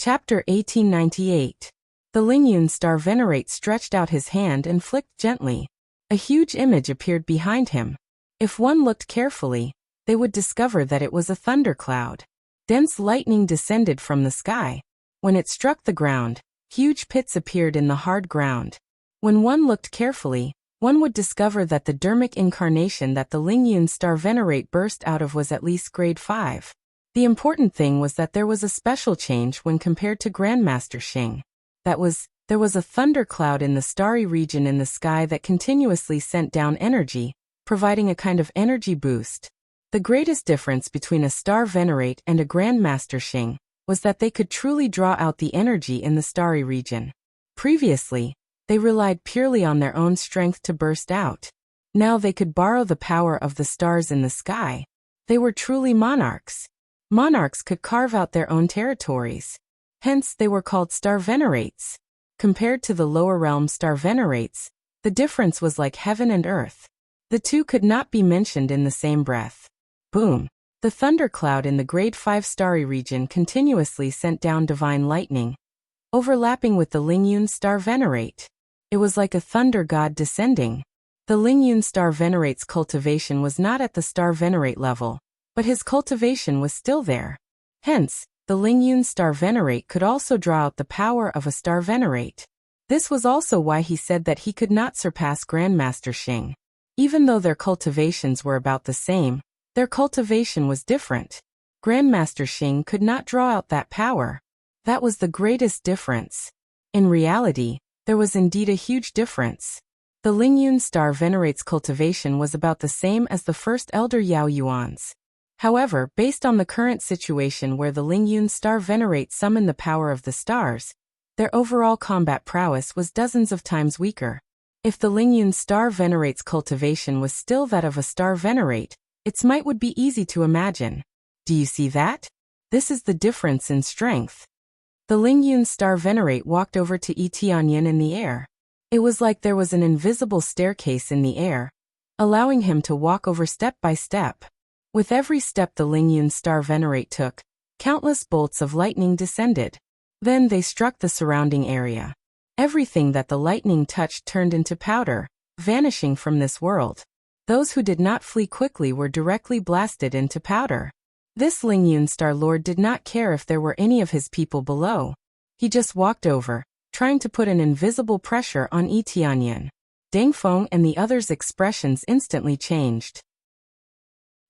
Chapter 1898. The Lingyun star venerate stretched out his hand and flicked gently. A huge image appeared behind him. If one looked carefully, they would discover that it was a thundercloud. Dense lightning descended from the sky. When it struck the ground, huge pits appeared in the hard ground. When one looked carefully, one would discover that the dermic incarnation that the Lingyun star venerate burst out of was at least grade 5. The important thing was that there was a special change when compared to Grandmaster Xing. There was a thundercloud in the starry region in the sky that continuously sent down energy, providing a kind of energy boost. The greatest difference between a star venerate and a Grandmaster Xing was that they could truly draw out the energy in the starry region. Previously, they relied purely on their own strength to burst out. Now they could borrow the power of the stars in the sky. They were truly monarchs. Monarchs could carve out their own territories. Hence, they were called star venerates. Compared to the lower realm star venerates, the difference was like heaven and earth. The two could not be mentioned in the same breath. Boom! The thundercloud in the grade 5 starry region continuously sent down divine lightning, overlapping with the Lingyun star venerate. It was like a thunder god descending. The Lingyun star venerate's cultivation was not at the star venerate level, but his cultivation was still there. Hence, the Lingyun star venerate could also draw out the power of a star venerate. This was also why he said that he could not surpass Grandmaster Xing. Even though their cultivations were about the same, their cultivation was different. Grandmaster Xing could not draw out that power. That was the greatest difference. In reality, there was indeed a huge difference. The Lingyun star venerate's cultivation was about the same as the first elder Yao Yuan's. However, based on the current situation where the Lingyun star venerate summoned the power of the stars, their overall combat prowess was dozens of times weaker. If the Lingyun star venerate's cultivation was still that of a star venerate, its might would be easy to imagine. Do you see that? This is the difference in strength. The Lingyun star venerate walked over to Yi Tianyin in the air. It was like there was an invisible staircase in the air, allowing him to walk over step by step. With every step the Lingyun star venerate took, countless bolts of lightning descended. Then they struck the surrounding area. Everything that the lightning touched turned into powder, vanishing from this world. Those who did not flee quickly were directly blasted into powder. This Lingyun star lord did not care if there were any of his people below. He just walked over, trying to put an invisible pressure on Yi Tianyin. Deng Feng and the others' expressions instantly changed.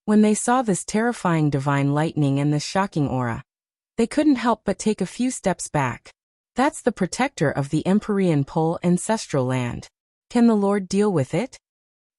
When they saw this terrifying divine lightning and this shocking aura, they couldn't help but take a few steps back. That's the protector of the Empyrean Pole ancestral land. Can the Lord deal with it?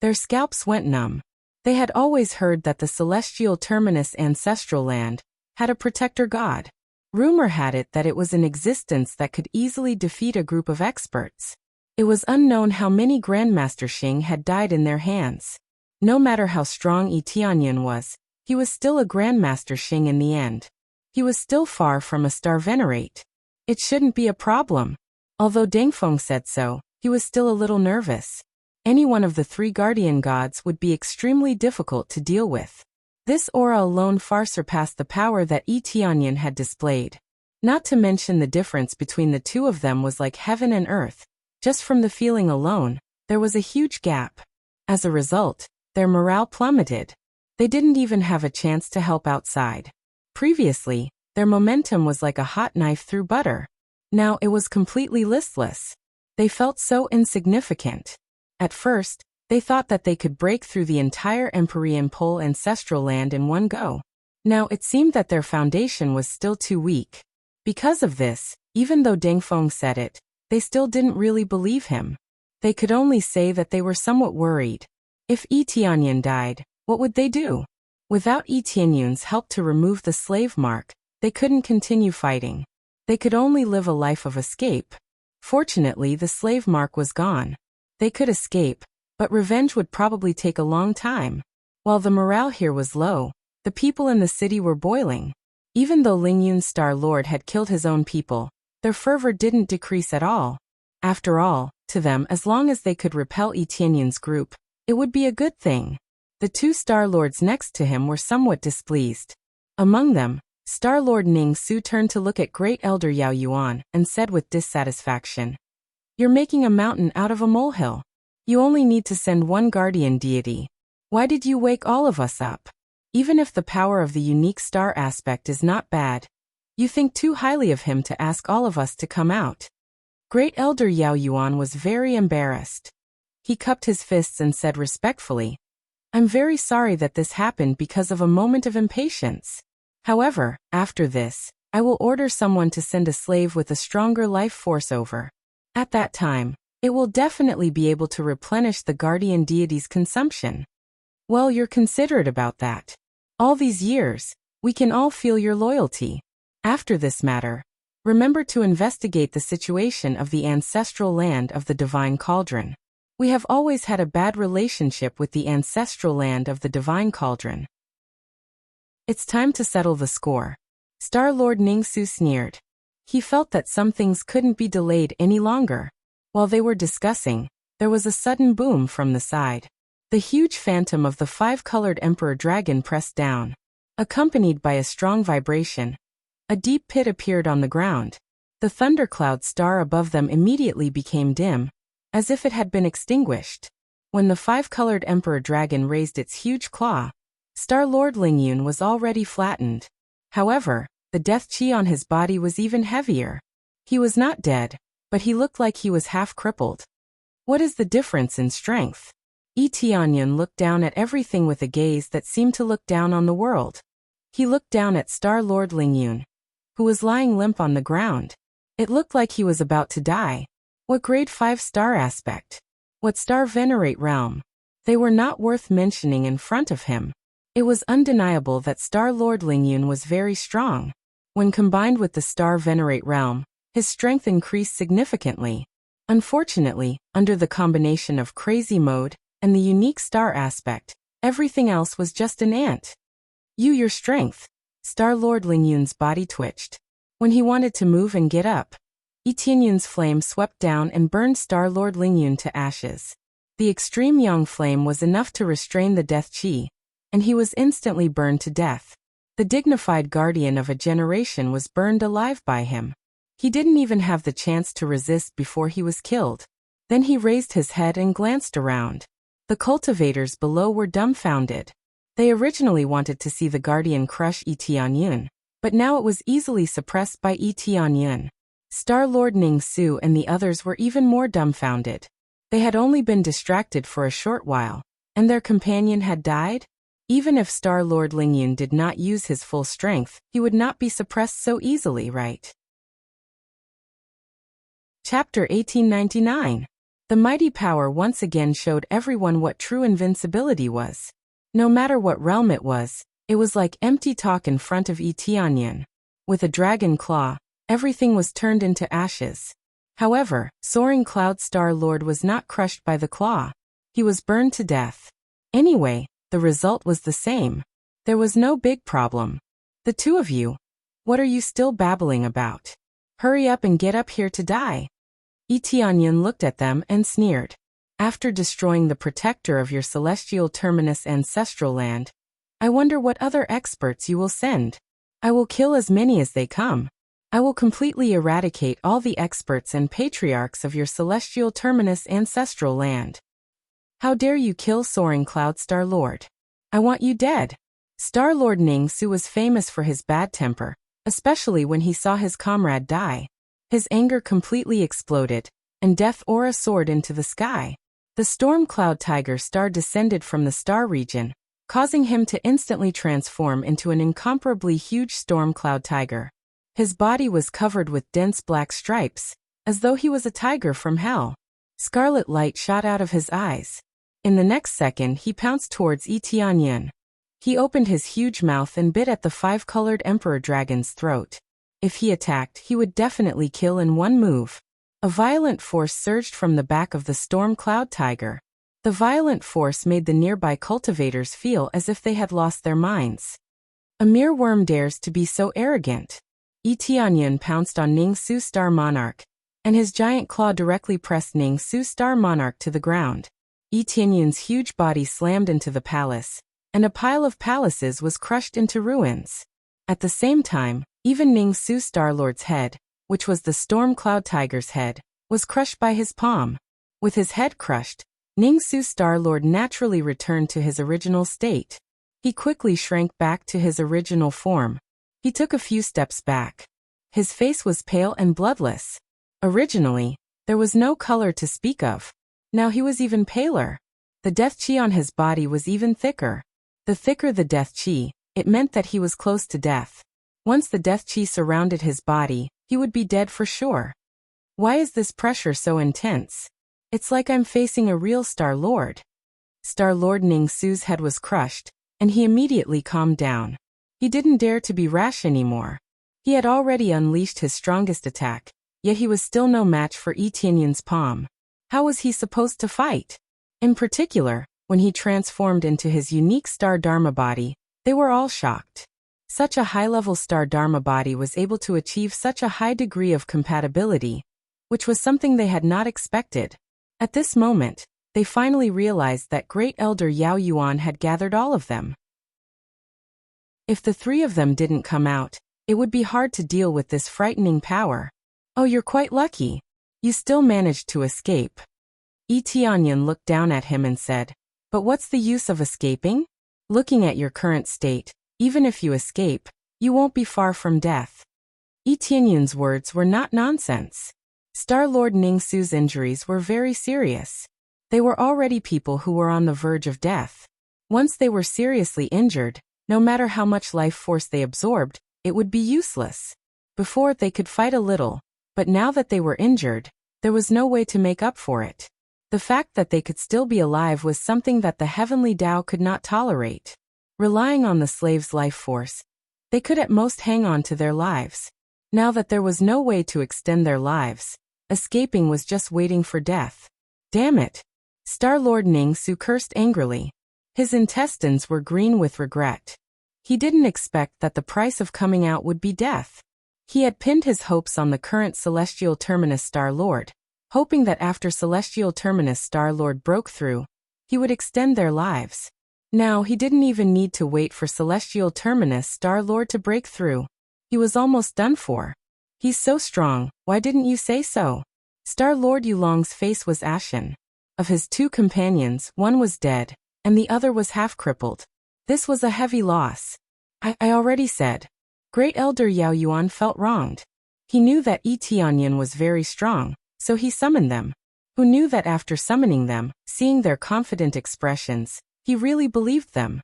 Their scalps went numb. They had always heard that the celestial terminus ancestral land had a protector god. Rumor had it that it was in existence that could easily defeat a group of experts. It was unknown how many Grandmaster Xing had died in their hands. No matter how strong Yi Tianyin was, he was still a Grandmaster Xing in the end. He was still far from a star venerate. It shouldn't be a problem. Although Deng Feng said so, he was still a little nervous. Any one of the three guardian gods would be extremely difficult to deal with. This aura alone far surpassed the power that Yi Tianyin had displayed. Not to mention the difference between the two of them was like heaven and earth. Just from the feeling alone, there was a huge gap. As a result, their morale plummeted. They didn't even have a chance to help outside. Previously, their momentum was like a hot knife through butter. Now it was completely listless. They felt so insignificant. At first, they thought that they could break through the entire Empyrean Pole ancestral land in one go. Now it seemed that their foundation was still too weak. Because of this, even though Deng Feng said it, they still didn't really believe him. They could only say that they were somewhat worried. If Yi Tianyin died, what would they do? Without Yi Tianyin's help to remove the slave mark, they couldn't continue fighting. They could only live a life of escape. Fortunately, the slave mark was gone. They could escape, but revenge would probably take a long time. While the morale here was low, the people in the city were boiling. Even though Lingyun Star Lord had killed his own people, their fervor didn't decrease at all. After all, to them, as long as they could repel Yi Tianyin's group, it would be a good thing. The two Star Lords next to him were somewhat displeased. Among them, Star-Lord Ning Su turned to look at Great Elder Yao Yuan and said with dissatisfaction, "You're making a mountain out of a molehill. You only need to send one guardian deity. Why did you wake all of us up? Even if the power of the unique star aspect is not bad, you think too highly of him to ask all of us to come out." Great Elder Yao Yuan was very embarrassed. He cupped his fists and said respectfully, "I'm very sorry that this happened because of a moment of impatience. However, after this, I will order someone to send a slave with a stronger life force over. At that time, it will definitely be able to replenish the guardian deity's consumption." "Well, you're considerate about that. All these years, we can all feel your loyalty. After this matter, remember to investigate the situation of the ancestral land of the Divine Cauldron. We have always had a bad relationship with the ancestral land of the Divine Cauldron. It's time to settle the score." Star-Lord Ning Su sneered. He felt that some things couldn't be delayed any longer. While they were discussing, there was a sudden boom from the side. The huge phantom of the five-colored Emperor Dragon pressed down. Accompanied by a strong vibration, a deep pit appeared on the ground. The thundercloud star above them immediately became dim, as if it had been extinguished. When the five-colored Emperor Dragon raised its huge claw, Star-Lord Lingyun was already flattened. However, the death chi on his body was even heavier. He was not dead, but he looked like he was half crippled. What is the difference in strength? Yi Tianyun looked down at everything with a gaze that seemed to look down on the world. He looked down at Star-Lord Lingyun, who was lying limp on the ground. It looked like he was about to die. What grade 5 star aspect? What star venerate realm? They were not worth mentioning in front of him. It was undeniable that Star-Lord Lingyun was very strong. When combined with the star venerate realm, his strength increased significantly. Unfortunately, under the combination of crazy mode and the unique star aspect, everything else was just an ant. Your strength. Star-Lord Lingyun's body twitched. When he wanted to move and get up, Yi Tianyun's flame swept down and burned Star-Lord Lingyun to ashes. The extreme yang flame was enough to restrain the death chi, and he was instantly burned to death. The dignified guardian of a generation was burned alive by him. He didn't even have the chance to resist before he was killed. Then he raised his head and glanced around. The cultivators below were dumbfounded. They originally wanted to see the guardian crush Yi Tianyun, but now it was easily suppressed by Yi Tianyun. Star-Lord Ning Su and the others were even more dumbfounded. They had only been distracted for a short while, and their companion had died? Even if Star-Lord Lingyun did not use his full strength, he would not be suppressed so easily, right? Chapter 1899. The mighty power once again showed everyone what true invincibility was. No matter what realm it was like empty talk in front of Yi Tianyun. With a dragon claw, everything was turned into ashes. However, Soaring Cloud Star-Lord was not crushed by the claw. He was burned to death. Anyway, the result was the same. There was no big problem. The two of you, what are you still babbling about? Hurry up and get up here to die. Yi Tianyun looked at them and sneered. After destroying the protector of your celestial terminus ancestral land, I wonder what other experts you will send. I will kill as many as they come. I will completely eradicate all the experts and patriarchs of your celestial terminus ancestral land. How dare you kill Soaring Cloud Star-Lord? I want you dead. Star-Lord Ning Su was famous for his bad temper, especially when he saw his comrade die. His anger completely exploded, and death aura soared into the sky. The storm cloud tiger star descended from the star region, causing him to instantly transform into an incomparably huge storm cloud tiger. His body was covered with dense black stripes, as though he was a tiger from hell. Scarlet light shot out of his eyes. In the next second he pounced towards Yi Tianyun. He opened his huge mouth and bit at the five-colored Emperor Dragon's throat. If he attacked, he would definitely kill in one move. A violent force surged from the back of the storm cloud tiger. The violent force made the nearby cultivators feel as if they had lost their minds. A mere worm dares to be so arrogant. Yi Tianyun pounced on Ning Su Star Monarch, and his giant claw directly pressed Ning Su Star Monarch to the ground. Yi Tianyun's huge body slammed into the palace, and a pile of palaces was crushed into ruins. At the same time, even Ning Su Star-Lord's head, which was the Storm Cloud Tiger's head, was crushed by his palm. With his head crushed, Ning Su Star-Lord naturally returned to his original state. He quickly shrank back to his original form. He took a few steps back. His face was pale and bloodless. Originally, there was no color to speak of. Now he was even paler. The death chi on his body was even thicker. The thicker the death chi, it meant that he was close to death. Once the death chi surrounded his body, he would be dead for sure. Why is this pressure so intense? It's like I'm facing a real Star-Lord. Star-Lord Ning Su's head was crushed, and he immediately calmed down. He didn't dare to be rash anymore. He had already unleashed his strongest attack, yet he was still no match for Yi Tianyun's palm. How was he supposed to fight? In particular, when he transformed into his unique Star Dharma body, they were all shocked. Such a high-level Star Dharma body was able to achieve such a high degree of compatibility, which was something they had not expected. At this moment, they finally realized that Great Elder Yao Yuan had gathered all of them. If the three of them didn't come out, it would be hard to deal with this frightening power. Oh, you're quite lucky. You still managed to escape. Yi Tianyun looked down at him and said, "But what's the use of escaping? Looking at your current state, even if you escape, you won't be far from death." Yi Tianyun's words were not nonsense. Star-Lord Ning Su's injuries were very serious. They were already people who were on the verge of death. Once they were seriously injured, no matter how much life force they absorbed, it would be useless. Before, they could fight a little, but now that they were injured, there was no way to make up for it. The fact that they could still be alive was something that the heavenly Tao could not tolerate. Relying on the slave's life force, they could at most hang on to their lives. Now that there was no way to extend their lives, escaping was just waiting for death. Damn it! Star-Lord Ning Su cursed angrily. His intestines were green with regret. He didn't expect that the price of coming out would be death. He had pinned his hopes on the current Celestial Terminus Star-Lord, hoping that after Celestial Terminus Star-Lord broke through, he would extend their lives. Now he didn't even need to wait for Celestial Terminus Star-Lord to break through. He was almost done for. "He's so strong, why didn't you say so?" Star-Lord Yulong's face was ashen. Of his two companions, one was dead, and the other was half-crippled. This was a heavy loss. I already said. Great Elder Yao Yuan felt wronged. He knew that Yi Tianyun was very strong, so he summoned them. Who knew that after summoning them, seeing their confident expressions, he really believed them.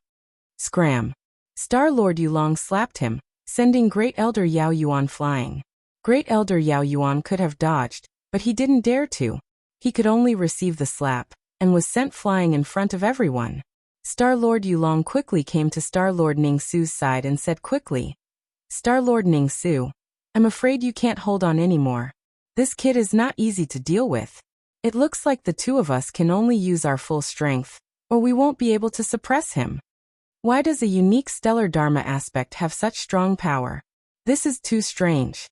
Scram! Star-Lord Yulong slapped him, sending Great Elder Yao Yuan flying. Great Elder Yao Yuan could have dodged, but he didn't dare to. He could only receive the slap, and was sent flying in front of everyone. Star-Lord Yulong quickly came to Star-Lord Ning Su's side and said quickly, "Star-Lord Ning Su, I'm afraid you can't hold on anymore. This kid is not easy to deal with. It looks like the two of us can only use our full strength, or we won't be able to suppress him. Why does a unique stellar Dharma aspect have such strong power? This is too strange."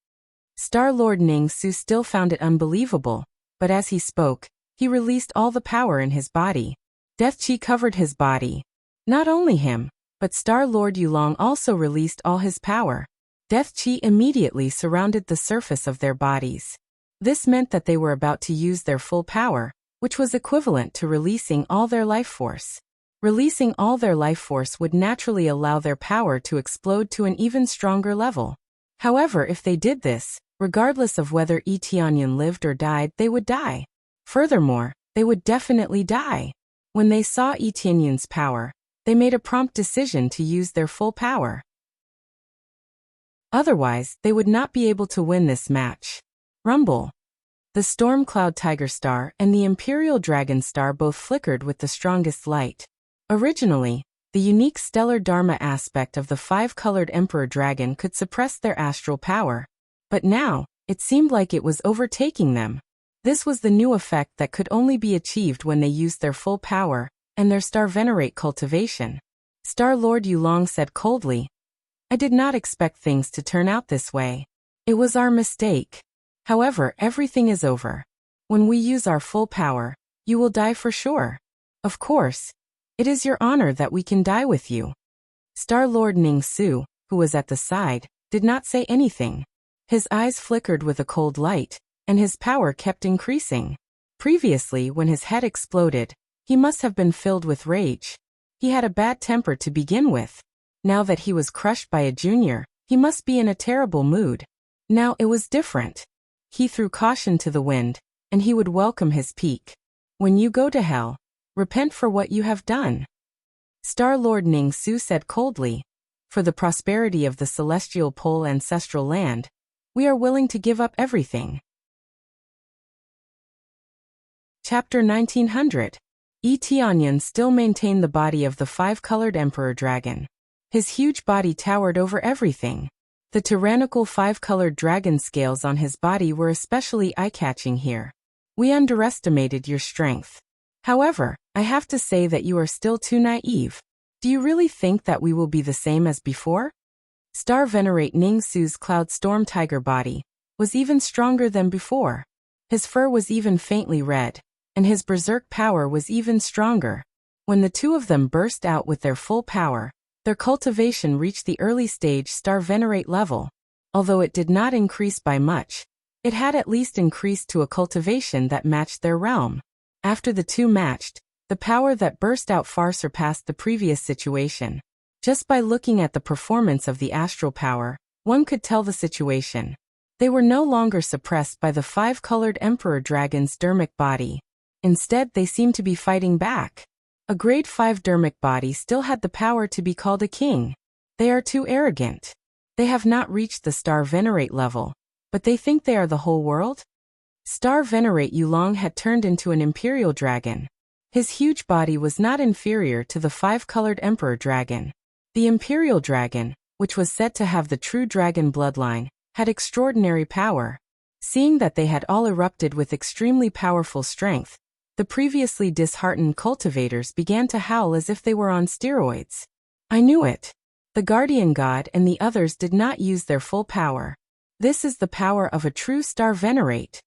Star-Lord Ning Su still found it unbelievable, but as he spoke, he released all the power in his body. Death Chi covered his body. Not only him, but Star-Lord Yulong also released all his power. Death Chi immediately surrounded the surface of their bodies. This meant that they were about to use their full power, which was equivalent to releasing all their life force. Releasing all their life force would naturally allow their power to explode to an even stronger level. However, if they did this, regardless of whether Yi Tianyun lived or died, they would die. Furthermore, they would definitely die. When they saw Yi Tianyun's power, they made a prompt decision to use their full power. Otherwise, they would not be able to win this match. Rumble. The Storm Cloud Tiger Star and the Imperial Dragon Star both flickered with the strongest light. Originally, the unique stellar Dharma aspect of the five-colored Emperor Dragon could suppress their astral power. But now, it seemed like it was overtaking them. This was the new effect that could only be achieved when they used their full power and their Star Venerate cultivation. Star-Lord Yulong said coldly, "I did not expect things to turn out this way. It was our mistake. However, everything is over. When we use our full power, you will die for sure. Of course, it is your honor that we can die with you." Star-Lord Ning Su, who was at the side, did not say anything. His eyes flickered with a cold light, and his power kept increasing. Previously, when his head exploded, he must have been filled with rage. He had a bad temper to begin with. Now that he was crushed by a junior, he must be in a terrible mood. Now it was different. He threw caution to the wind, and he would welcome his peak. When you go to hell, repent for what you have done. Star-Lord Ning Su said coldly, for the prosperity of the celestial pole ancestral land, we are willing to give up everything. Chapter 1900. Yi Tianyan still maintained the body of the five-colored emperor dragon. His huge body towered over everything. The tyrannical five-colored dragon scales on his body were especially eye-catching here. We underestimated your strength. However, I have to say that you are still too naive. Do you really think that we will be the same as before? Star Venerate Ning Su's Cloud Storm Tiger body was even stronger than before. His fur was even faintly red, and his berserk power was even stronger. When the two of them burst out with their full power, their cultivation reached the early stage Star Venerate level. Although it did not increase by much, it had at least increased to a cultivation that matched their realm. After the two matched, the power that burst out far surpassed the previous situation. Just by looking at the performance of the astral power, one could tell the situation. They were no longer suppressed by the five-colored Emperor Dragon's dermic body. Instead, they seemed to be fighting back. A grade 5 dermic body still had the power to be called a king. They are too arrogant. They have not reached the Star Venerate level, but they think they are the whole world? Star Venerate Yulong had turned into an imperial dragon. His huge body was not inferior to the five-colored Emperor Dragon. The Imperial Dragon, which was said to have the true dragon bloodline, had extraordinary power. Seeing that they had all erupted with extremely powerful strength, the previously disheartened cultivators began to howl as if they were on steroids. I knew it. The Guardian God and the others did not use their full power. This is the power of a true Star Venerate.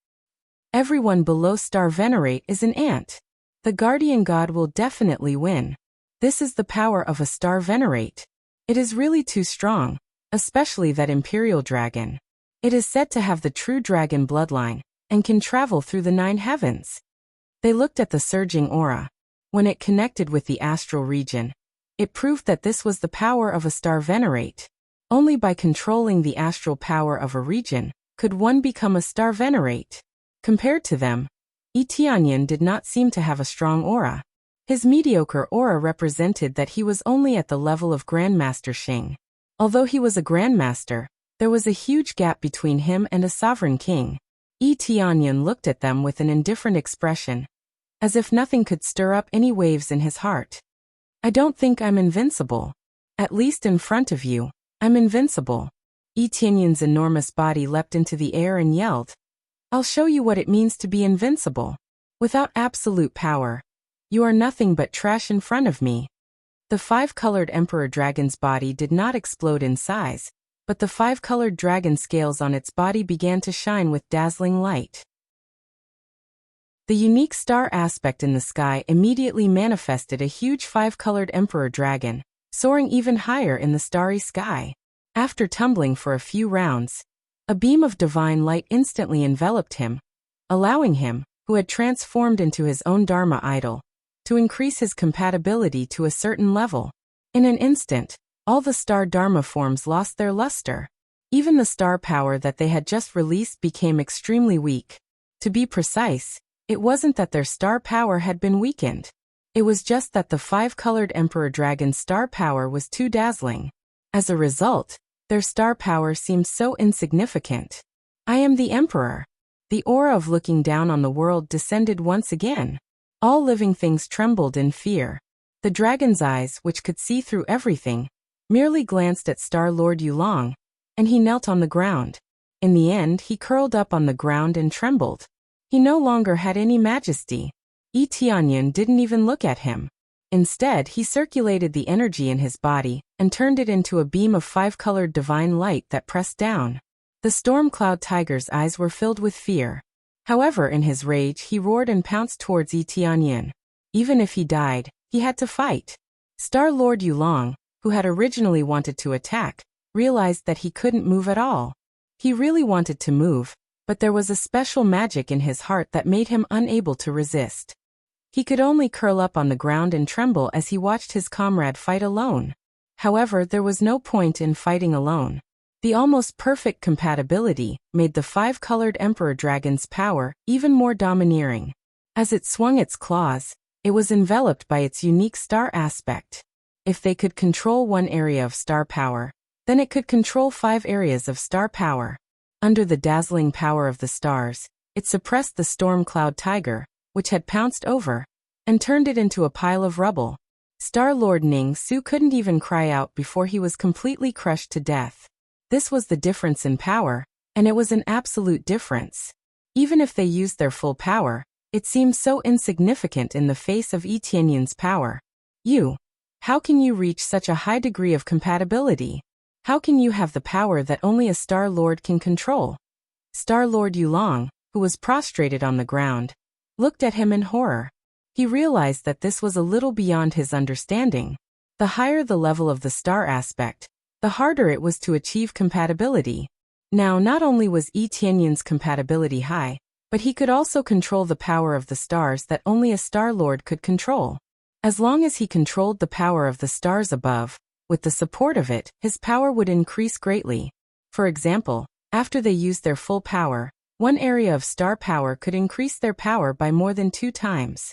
Everyone below Star Venerate is an ant. The Guardian God will definitely win. This is the power of a Star Venerate. It is really too strong, especially that Imperial Dragon. It is said to have the true dragon bloodline, and can travel through the 9 heavens. They looked at the surging aura. When it connected with the astral region, it proved that this was the power of a Star Venerate. Only by controlling the astral power of a region could one become a Star Venerate. Compared to them, Yi Tianyan did not seem to have a strong aura. His mediocre aura represented that he was only at the level of Grandmaster Xing. Although he was a Grandmaster, there was a huge gap between him and a sovereign king. Yi Tianyan looked at them with an indifferent expression, as if nothing could stir up any waves in his heart. I don't think I'm invincible. At least in front of you, I'm invincible. Yi Tianyan's enormous body leapt into the air and yelled, I'll show you what it means to be invincible. Without absolute power, you are nothing but trash in front of me. The five-colored Emperor Dragon's body did not explode in size, but the five-colored dragon scales on its body began to shine with dazzling light. The unique star aspect in the sky immediately manifested a huge five-colored Emperor Dragon, soaring even higher in the starry sky. After tumbling for a few rounds, a beam of divine light instantly enveloped him, allowing him, who had transformed into his own Dharma idol, to increase his compatibility to a certain level. In an instant, all the star Dharma forms lost their luster. Even the star power that they had just released became extremely weak. To be precise, it wasn't that their star power had been weakened. It was just that the five-colored Emperor Dragon's star power was too dazzling. As a result, their star power seemed so insignificant. I am the Emperor. The aura of looking down on the world descended once again. All living things trembled in fear. The dragon's eyes, which could see through everything, merely glanced at Star-Lord Yulong, and he knelt on the ground. In the end, he curled up on the ground and trembled. He no longer had any majesty. Yi Tianyan didn't even look at him. Instead, he circulated the energy in his body and turned it into a beam of five-colored divine light that pressed down. The storm cloud tiger's eyes were filled with fear. However, in his rage, he roared and pounced towards Yi Tianyan. Even if he died, he had to fight. Star-Lord Yulong, who had originally wanted to attack, realized that he couldn't move at all. He really wanted to move, but there was a special magic in his heart that made him unable to resist. He could only curl up on the ground and tremble as he watched his comrade fight alone. However, there was no point in fighting alone. The almost perfect compatibility made the five-colored Emperor Dragon's power even more domineering. As it swung its claws, it was enveloped by its unique star aspect. If they could control one area of star power, then it could control 5 areas of star power. Under the dazzling power of the stars, it suppressed the storm cloud tiger, which had pounced over, and turned it into a pile of rubble. Star-Lord Ning Su couldn't even cry out before he was completely crushed to death. This was the difference in power, and it was an absolute difference. Even if they used their full power, it seemed so insignificant in the face of Yi Tianyun's power. How can you reach such a high degree of compatibility? How can you have the power that only a Star Lord can control? Star Lord Yulong, who was prostrated on the ground, looked at him in horror. He realized that this was a little beyond his understanding. The higher the level of the star aspect, the harder it was to achieve compatibility. Now, not only was Yi Tianyun's compatibility high, but he could also control the power of the stars that only a Star Lord could control. As long as he controlled the power of the stars above, with the support of it, his power would increase greatly. For example, after they used their full power, one area of star power could increase their power by more than 2 times.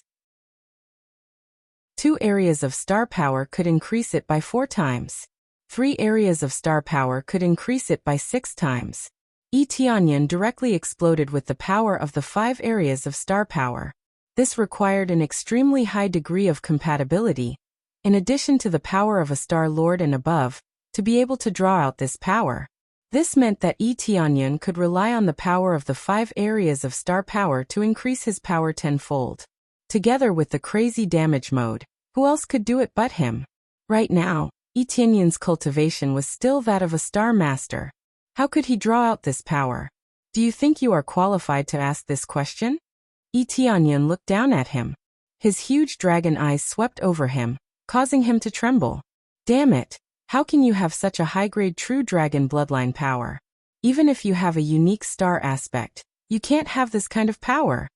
2 areas of star power could increase it by 4 times. 3 areas of star power could increase it by 6 times. Yi Tianyun directly exploded with the power of the 5 areas of star power. This required an extremely high degree of compatibility, in addition to the power of a Star Lord and above, to be able to draw out this power. This meant that Yi Tianyun could rely on the power of the 5 areas of star power to increase his power 10-fold. Together with the crazy damage mode, who else could do it but him? Right now, Yi Tianyun's cultivation was still that of a Star Master. How could he draw out this power? Do you think you are qualified to ask this question? Yi Tianyun looked down at him. His huge dragon eyes swept over him, causing him to tremble. Damn it! How can you have such a high-grade true dragon bloodline power? Even if you have a unique star aspect, you can't have this kind of power.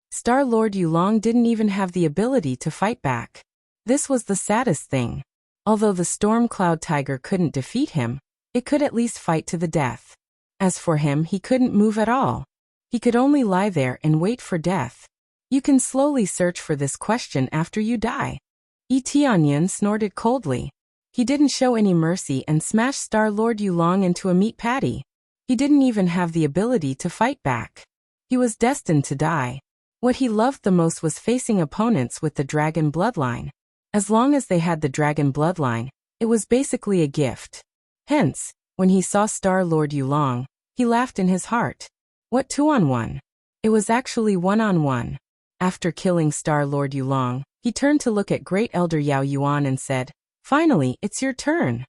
Star Lord Yulong didn't even have the ability to fight back. This was the saddest thing. Although the storm cloud tiger couldn't defeat him, it could at least fight to the death. As for him, he couldn't move at all. He could only lie there and wait for death. You can slowly search for this question after you die. Yi Tianyun snorted coldly. He didn't show any mercy and smashed Star Lord Yulong into a meat patty. He didn't even have the ability to fight back. He was destined to die. What he loved the most was facing opponents with the dragon bloodline. As long as they had the dragon bloodline, it was basically a gift. Hence, when he saw Star Lord Yulong, he laughed in his heart. What 2-on-1? It was actually 1-on-1. After killing Star Lord Yulong, he turned to look at Great Elder Yao Yuan and said, "Finally, it's your turn."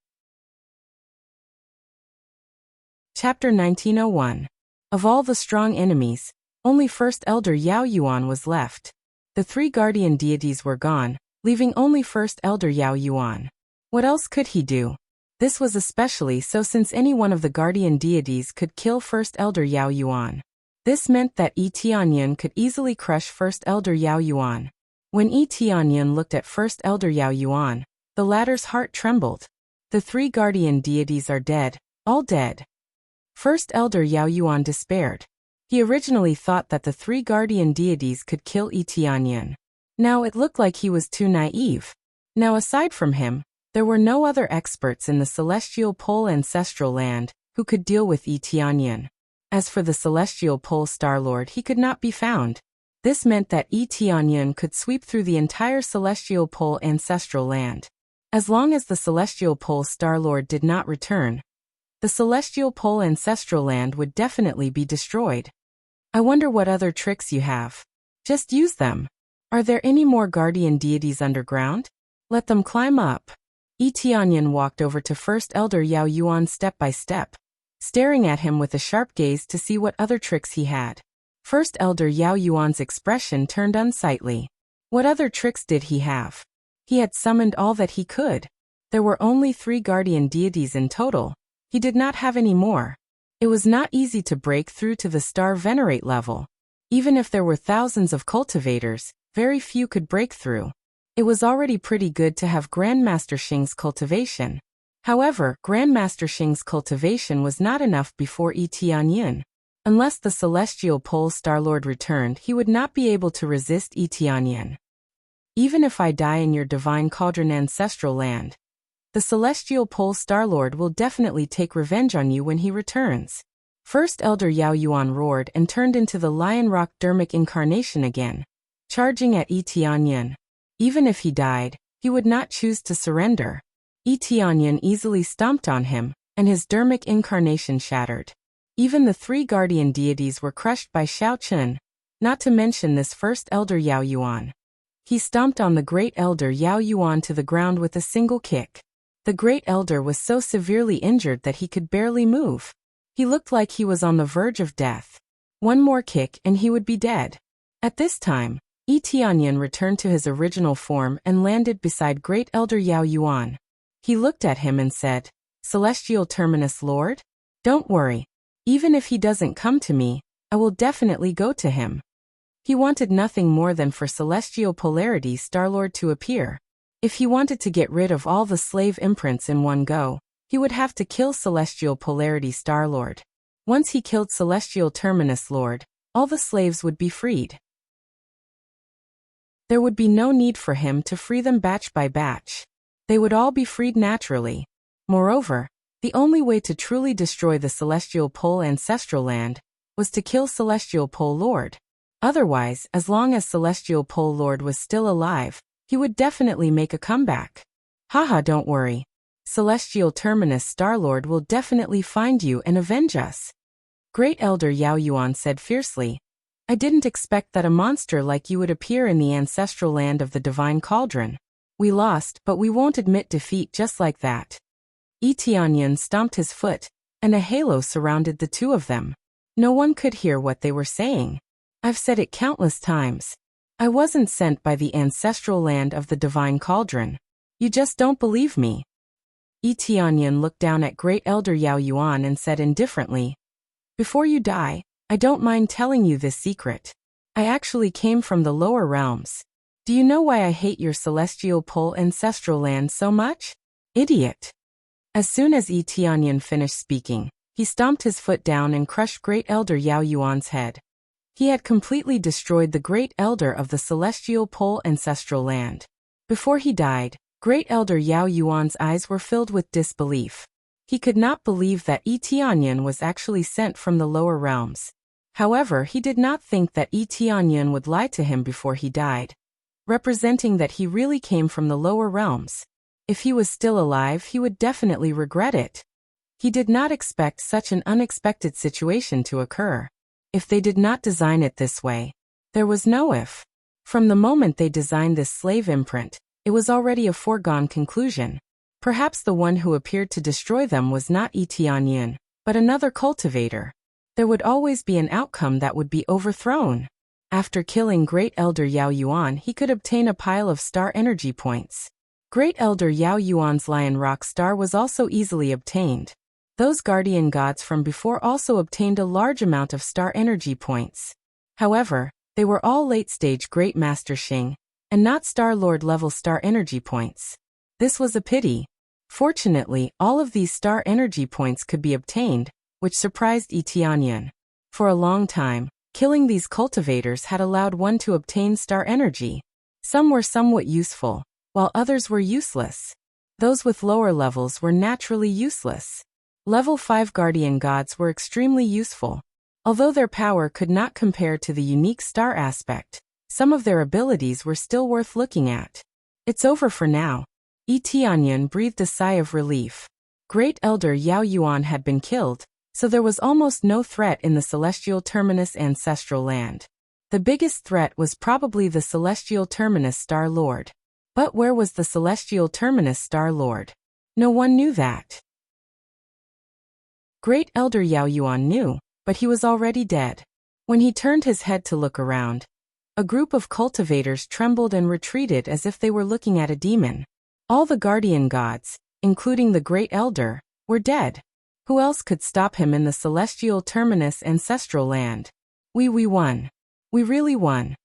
Chapter 1901. Of all the strong enemies, only First Elder Yao Yuan was left. The 3 guardian deities were gone, leaving only First Elder Yao Yuan. What else could he do? This was especially so since any one of the guardian deities could kill First Elder Yao Yuan. This meant that Yi Tianyun could easily crush First Elder Yao Yuan. When Yi Tianyun looked at First Elder Yao Yuan, the latter's heart trembled. The 3 guardian deities are dead, all dead. First Elder Yao Yuan despaired. He originally thought that the 3 guardian deities could kill Yi Tianyun. Now it looked like he was too naive. Now aside from him, there were no other experts in the Celestial Pole Ancestral Land who could deal with Yi Tianyun. As for the Celestial Pole Starlord, he could not be found. This meant that Yi Tianyun could sweep through the entire Celestial Pole Ancestral Land. As long as the Celestial Pole Starlord did not return, the Celestial Pole Ancestral Land would definitely be destroyed. I wonder what other tricks you have. Just use them. Are there any more guardian deities underground? Let them climb up. Yi Tianyun walked over to First Elder Yao Yuan step by step, staring at him with a sharp gaze to see what other tricks he had. First Elder Yao Yuan's expression turned unsightly. What other tricks did he have? He had summoned all that he could. There were only 3 guardian deities in total. He did not have any more. It was not easy to break through to the star venerate level. Even if there were thousands of cultivators, very few could break through. It was already pretty good to have Grandmaster Xing's cultivation. However, Grandmaster Xing's cultivation was not enough before Tianyun. Unless the Celestial Pole Starlord returned, he would not be able to resist Tianyun. Even if I die in your Divine Cauldron ancestral land, the Celestial Pole Starlord will definitely take revenge on you when he returns. First Elder Yao Yuan roared and turned into the Lion Rock Dermic incarnation again, charging at Tianyun. Even if he died, he would not choose to surrender. Tianyun easily stomped on him, and his Dermic incarnation shattered. Even the three guardian deities were crushed by Xiao Chun, not to mention this first Elder Yao Yuan. He stomped on the Great Elder Yao Yuan to the ground with a single kick. The Great Elder was so severely injured that he could barely move. He looked like he was on the verge of death. One more kick and he would be dead. At this time, Tianyun returned to his original form and landed beside Great Elder Yao Yuan. He looked at him and said, "Celestial Terminus Lord? Don't worry. Even if he doesn't come to me, I will definitely go to him." He wanted nothing more than for Celestial Polarity Starlord to appear. If he wanted to get rid of all the slave imprints in one go, he would have to kill Celestial Polarity Starlord. Once he killed Celestial Terminus Lord, all the slaves would be freed. There would be no need for him to free them batch by batch. They would all be freed naturally. Moreover, the only way to truly destroy the Celestial Pole ancestral land was to kill Celestial Pole Lord. Otherwise, as long as Celestial Pole Lord was still alive, he would definitely make a comeback. Haha, don't worry. Celestial Terminus Starlord will definitely find you and avenge us. Great Elder Yao Yuan said fiercely. I didn't expect that a monster like you would appear in the ancestral land of the Divine Cauldron. We lost, but we won't admit defeat just like that. Tianyun stomped his foot, and a halo surrounded the two of them. No one could hear what they were saying. I've said it countless times. I wasn't sent by the ancestral land of the Divine Cauldron. You just don't believe me. Tianyun looked down at Great Elder Yao Yuan and said indifferently, "Before you die, I don't mind telling you this secret. I actually came from the lower realms. Do you know why I hate your Celestial Pole ancestral land so much? Idiot." As soon as Tianyun finished speaking, he stomped his foot down and crushed Great Elder Yao Yuan's head. He had completely destroyed the Great Elder of the Celestial Pole ancestral land. Before he died, Great Elder Yao Yuan's eyes were filled with disbelief. He could not believe that Tianyun was actually sent from the lower realms. However, he did not think that Tianyun would lie to him before he died, representing that he really came from the lower realms. If he was still alive, he would definitely regret it. He did not expect such an unexpected situation to occur. If they did not design it this way, there was no if. From the moment they designed this slave imprint, it was already a foregone conclusion. Perhaps the one who appeared to destroy them was not Tianyun, but another cultivator. There would always be an outcome that would be overthrown. After killing Great Elder Yao Yuan, he could obtain a pile of star energy points. Great Elder Yao Yuan's Lion Rock Star was also easily obtained. Those guardian gods from before also obtained a large amount of star energy points. However, they were all late-stage Great Master Xing, and not Star Lord level star energy points. This was a pity. Fortunately, all of these star energy points could be obtained, which surprised Tianyun. For a long time, killing these cultivators had allowed one to obtain star energy. Some were somewhat useful, while others were useless. Those with lower levels were naturally useless. Level 5 guardian gods were extremely useful. Although their power could not compare to the unique star aspect, some of their abilities were still worth looking at. It's over for now. Tianyun breathed a sigh of relief. Great Elder Yao Yuan had been killed, so there was almost no threat in the Celestial Terminus ancestral land. The biggest threat was probably the Celestial Terminus Star Lord. But where was the Celestial Terminus Star Lord? No one knew that. Great Elder Yao Yuan knew, but he was already dead. When he turned his head to look around, a group of cultivators trembled and retreated as if they were looking at a demon. All the guardian gods, including the Great Elder, were dead. Who else could stop him in the celestial terminus ancestral land? We won. We really won.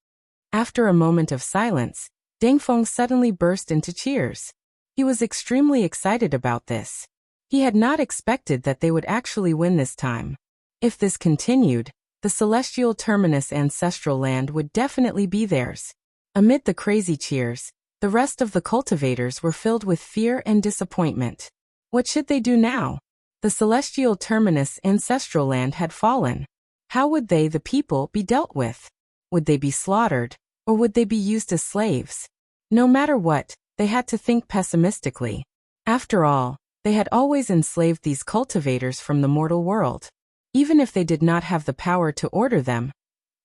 After a moment of silence, Deng Feng suddenly burst into cheers. He was extremely excited about this. He had not expected that they would actually win this time. If this continued, the celestial terminus ancestral land would definitely be theirs. Amid the crazy cheers, the rest of the cultivators were filled with fear and disappointment. What should they do now? The celestial terminus ancestral land had fallen. How would they, the people, be dealt with? Would they be slaughtered, or would they be used as slaves? No matter what, they had to think pessimistically. After all, they had always enslaved these cultivators from the mortal world. Even if they did not have the power to order them,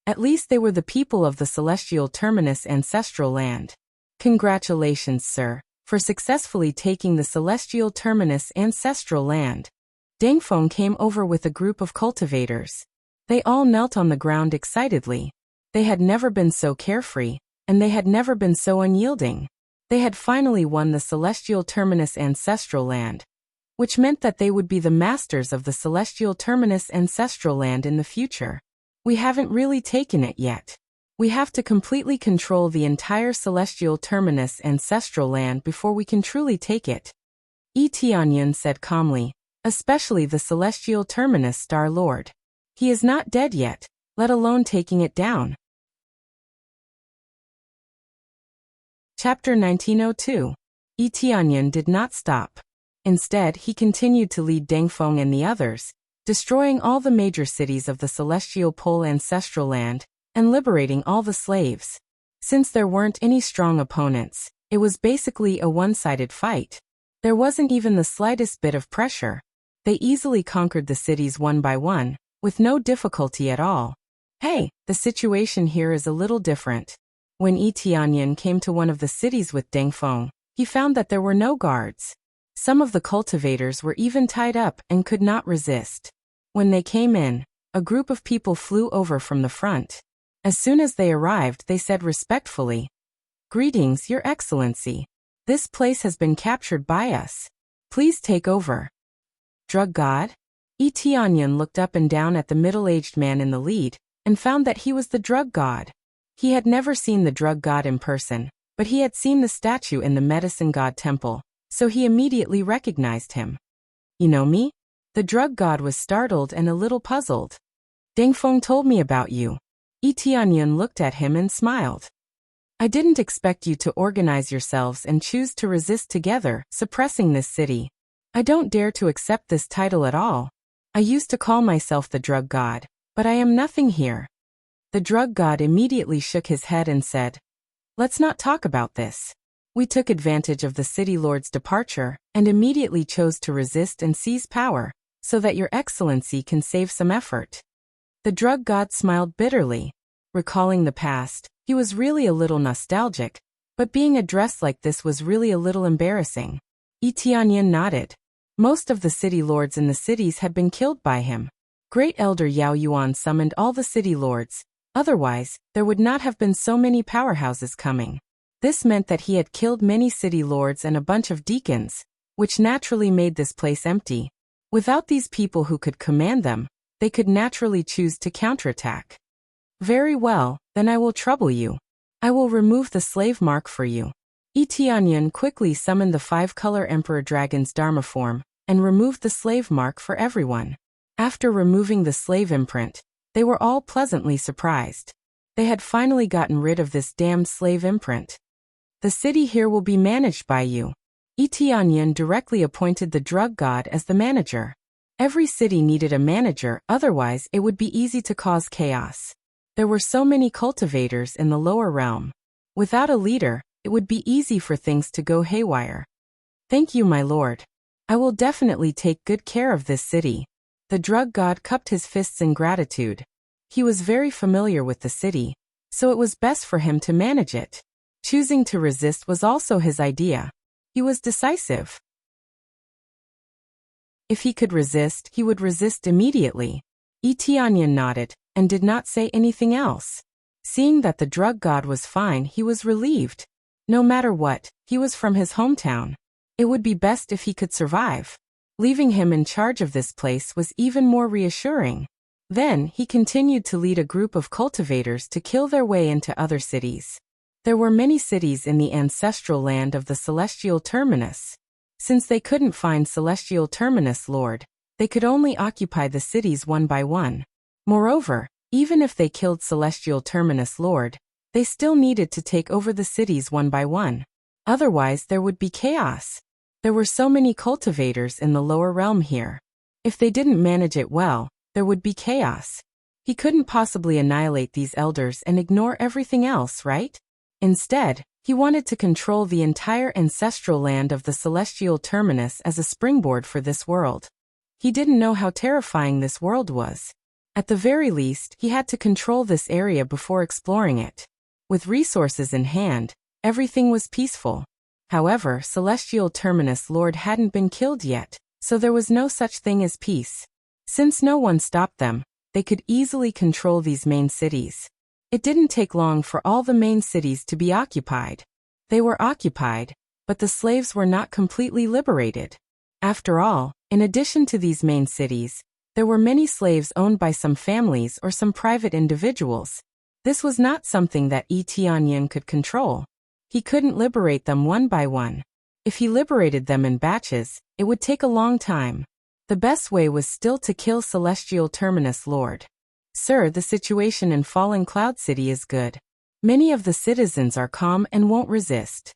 at least they were the people of the celestial terminus ancestral land. Congratulations, sir, for successfully taking the celestial terminus ancestral land. Deng Feng came over with a group of cultivators. They all knelt on the ground excitedly. They had never been so carefree, and they had never been so unyielding. They had finally won the celestial terminus ancestral land, which meant that they would be the masters of the celestial terminus ancestral land in the future. We haven't really taken it yet. We have to completely control the entire celestial terminus ancestral land before we can truly take it. Yi Tianyun said calmly, especially the celestial terminus Star Lord. He is not dead yet, let alone taking it down. Chapter 1902. Yi Tianyun did not stop. Instead, he continued to lead Deng Feng and the others, destroying all the major cities of the celestial pole ancestral land, and liberating all the slaves. Since there weren't any strong opponents, it was basically a one-sided fight. There wasn't even the slightest bit of pressure. They easily conquered the cities one by one, with no difficulty at all. Hey, the situation here is a little different. When Yi Tianyun came to one of the cities with Deng Feng, he found that there were no guards. Some of the cultivators were even tied up and could not resist. When they came in, a group of people flew over from the front. As soon as they arrived, they said respectfully, "Greetings, Your Excellency. This place has been captured by us. Please take over." Drug God? Yi Tianyun looked up and down at the middle-aged man in the lead, and found that he was the drug god. He had never seen the drug god in person, but he had seen the statue in the medicine god temple, so he immediately recognized him. "You know me?" The drug god was startled and a little puzzled. "Deng Feng told me about you." Yi Tianyun looked at him and smiled. "I didn't expect you to organize yourselves and choose to resist together, suppressing this city. I don't dare to accept this title at all. I used to call myself the drug god, but I am nothing here." The drug god immediately shook his head and said, "Let's not talk about this. We took advantage of the city lord's departure and immediately chose to resist and seize power, so that Your Excellency can save some effort." The drug god smiled bitterly. Recalling the past, he was really a little nostalgic, but being addressed like this was really a little embarrassing. Yi Tianyun nodded. Most of the city lords in the cities had been killed by him. Great Elder Yao Yuan summoned all the city lords, otherwise, there would not have been so many powerhouses coming. This meant that he had killed many city lords and a bunch of deacons, which naturally made this place empty. Without these people who could command them, they could naturally choose to counterattack. "Very well, then I will trouble you. I will remove the slave mark for you." Yi Tianyun quickly summoned the 5-color Emperor Dragon's Dharma form, and removed the slave mark for everyone. After removing the slave imprint, they were all pleasantly surprised. They had finally gotten rid of this damned slave imprint. "The city here will be managed by you." Yi Tianyun directly appointed the drug god as the manager. Every city needed a manager, otherwise it would be easy to cause chaos. There were so many cultivators in the lower realm. Without a leader, it would be easy for things to go haywire. "Thank you, my lord. I will definitely take good care of this city." The drug god cupped his fists in gratitude. He was very familiar with the city, so it was best for him to manage it. Choosing to resist was also his idea. He was decisive. If he could resist, he would resist immediately. Yi Tianyun nodded, and did not say anything else. Seeing that the drug god was fine, he was relieved. No matter what, he was from his hometown. It would be best if he could survive. Leaving him in charge of this place was even more reassuring. Then, he continued to lead a group of cultivators to kill their way into other cities. There were many cities in the ancestral land of the Celestial Terminus. Since they couldn't find Celestial Terminus Lord, they could only occupy the cities one by one. Moreover, even if they killed Celestial Terminus Lord, they still needed to take over the cities one by one. Otherwise, there would be chaos. There were so many cultivators in the lower realm here. If they didn't manage it well, there would be chaos. He couldn't possibly annihilate these elders and ignore everything else, right? Instead, he wanted to control the entire ancestral land of the Celestial Terminus as a springboard for this world. He didn't know how terrifying this world was. At the very least, he had to control this area before exploring it. With resources in hand, everything was peaceful. However, Celestial Terminus Lord hadn't been killed yet, so there was no such thing as peace. Since no one stopped them, they could easily control these main cities. It didn't take long for all the main cities to be occupied. They were occupied, but the slaves were not completely liberated. After all, in addition to these main cities, there were many slaves owned by some families or some private individuals. This was not something that Tianyan could control. He couldn't liberate them one by one. If he liberated them in batches, it would take a long time. The best way was still to kill Celestial Terminus Lord. Sir, the situation in Fallen Cloud City is good. Many of the citizens are calm and won't resist.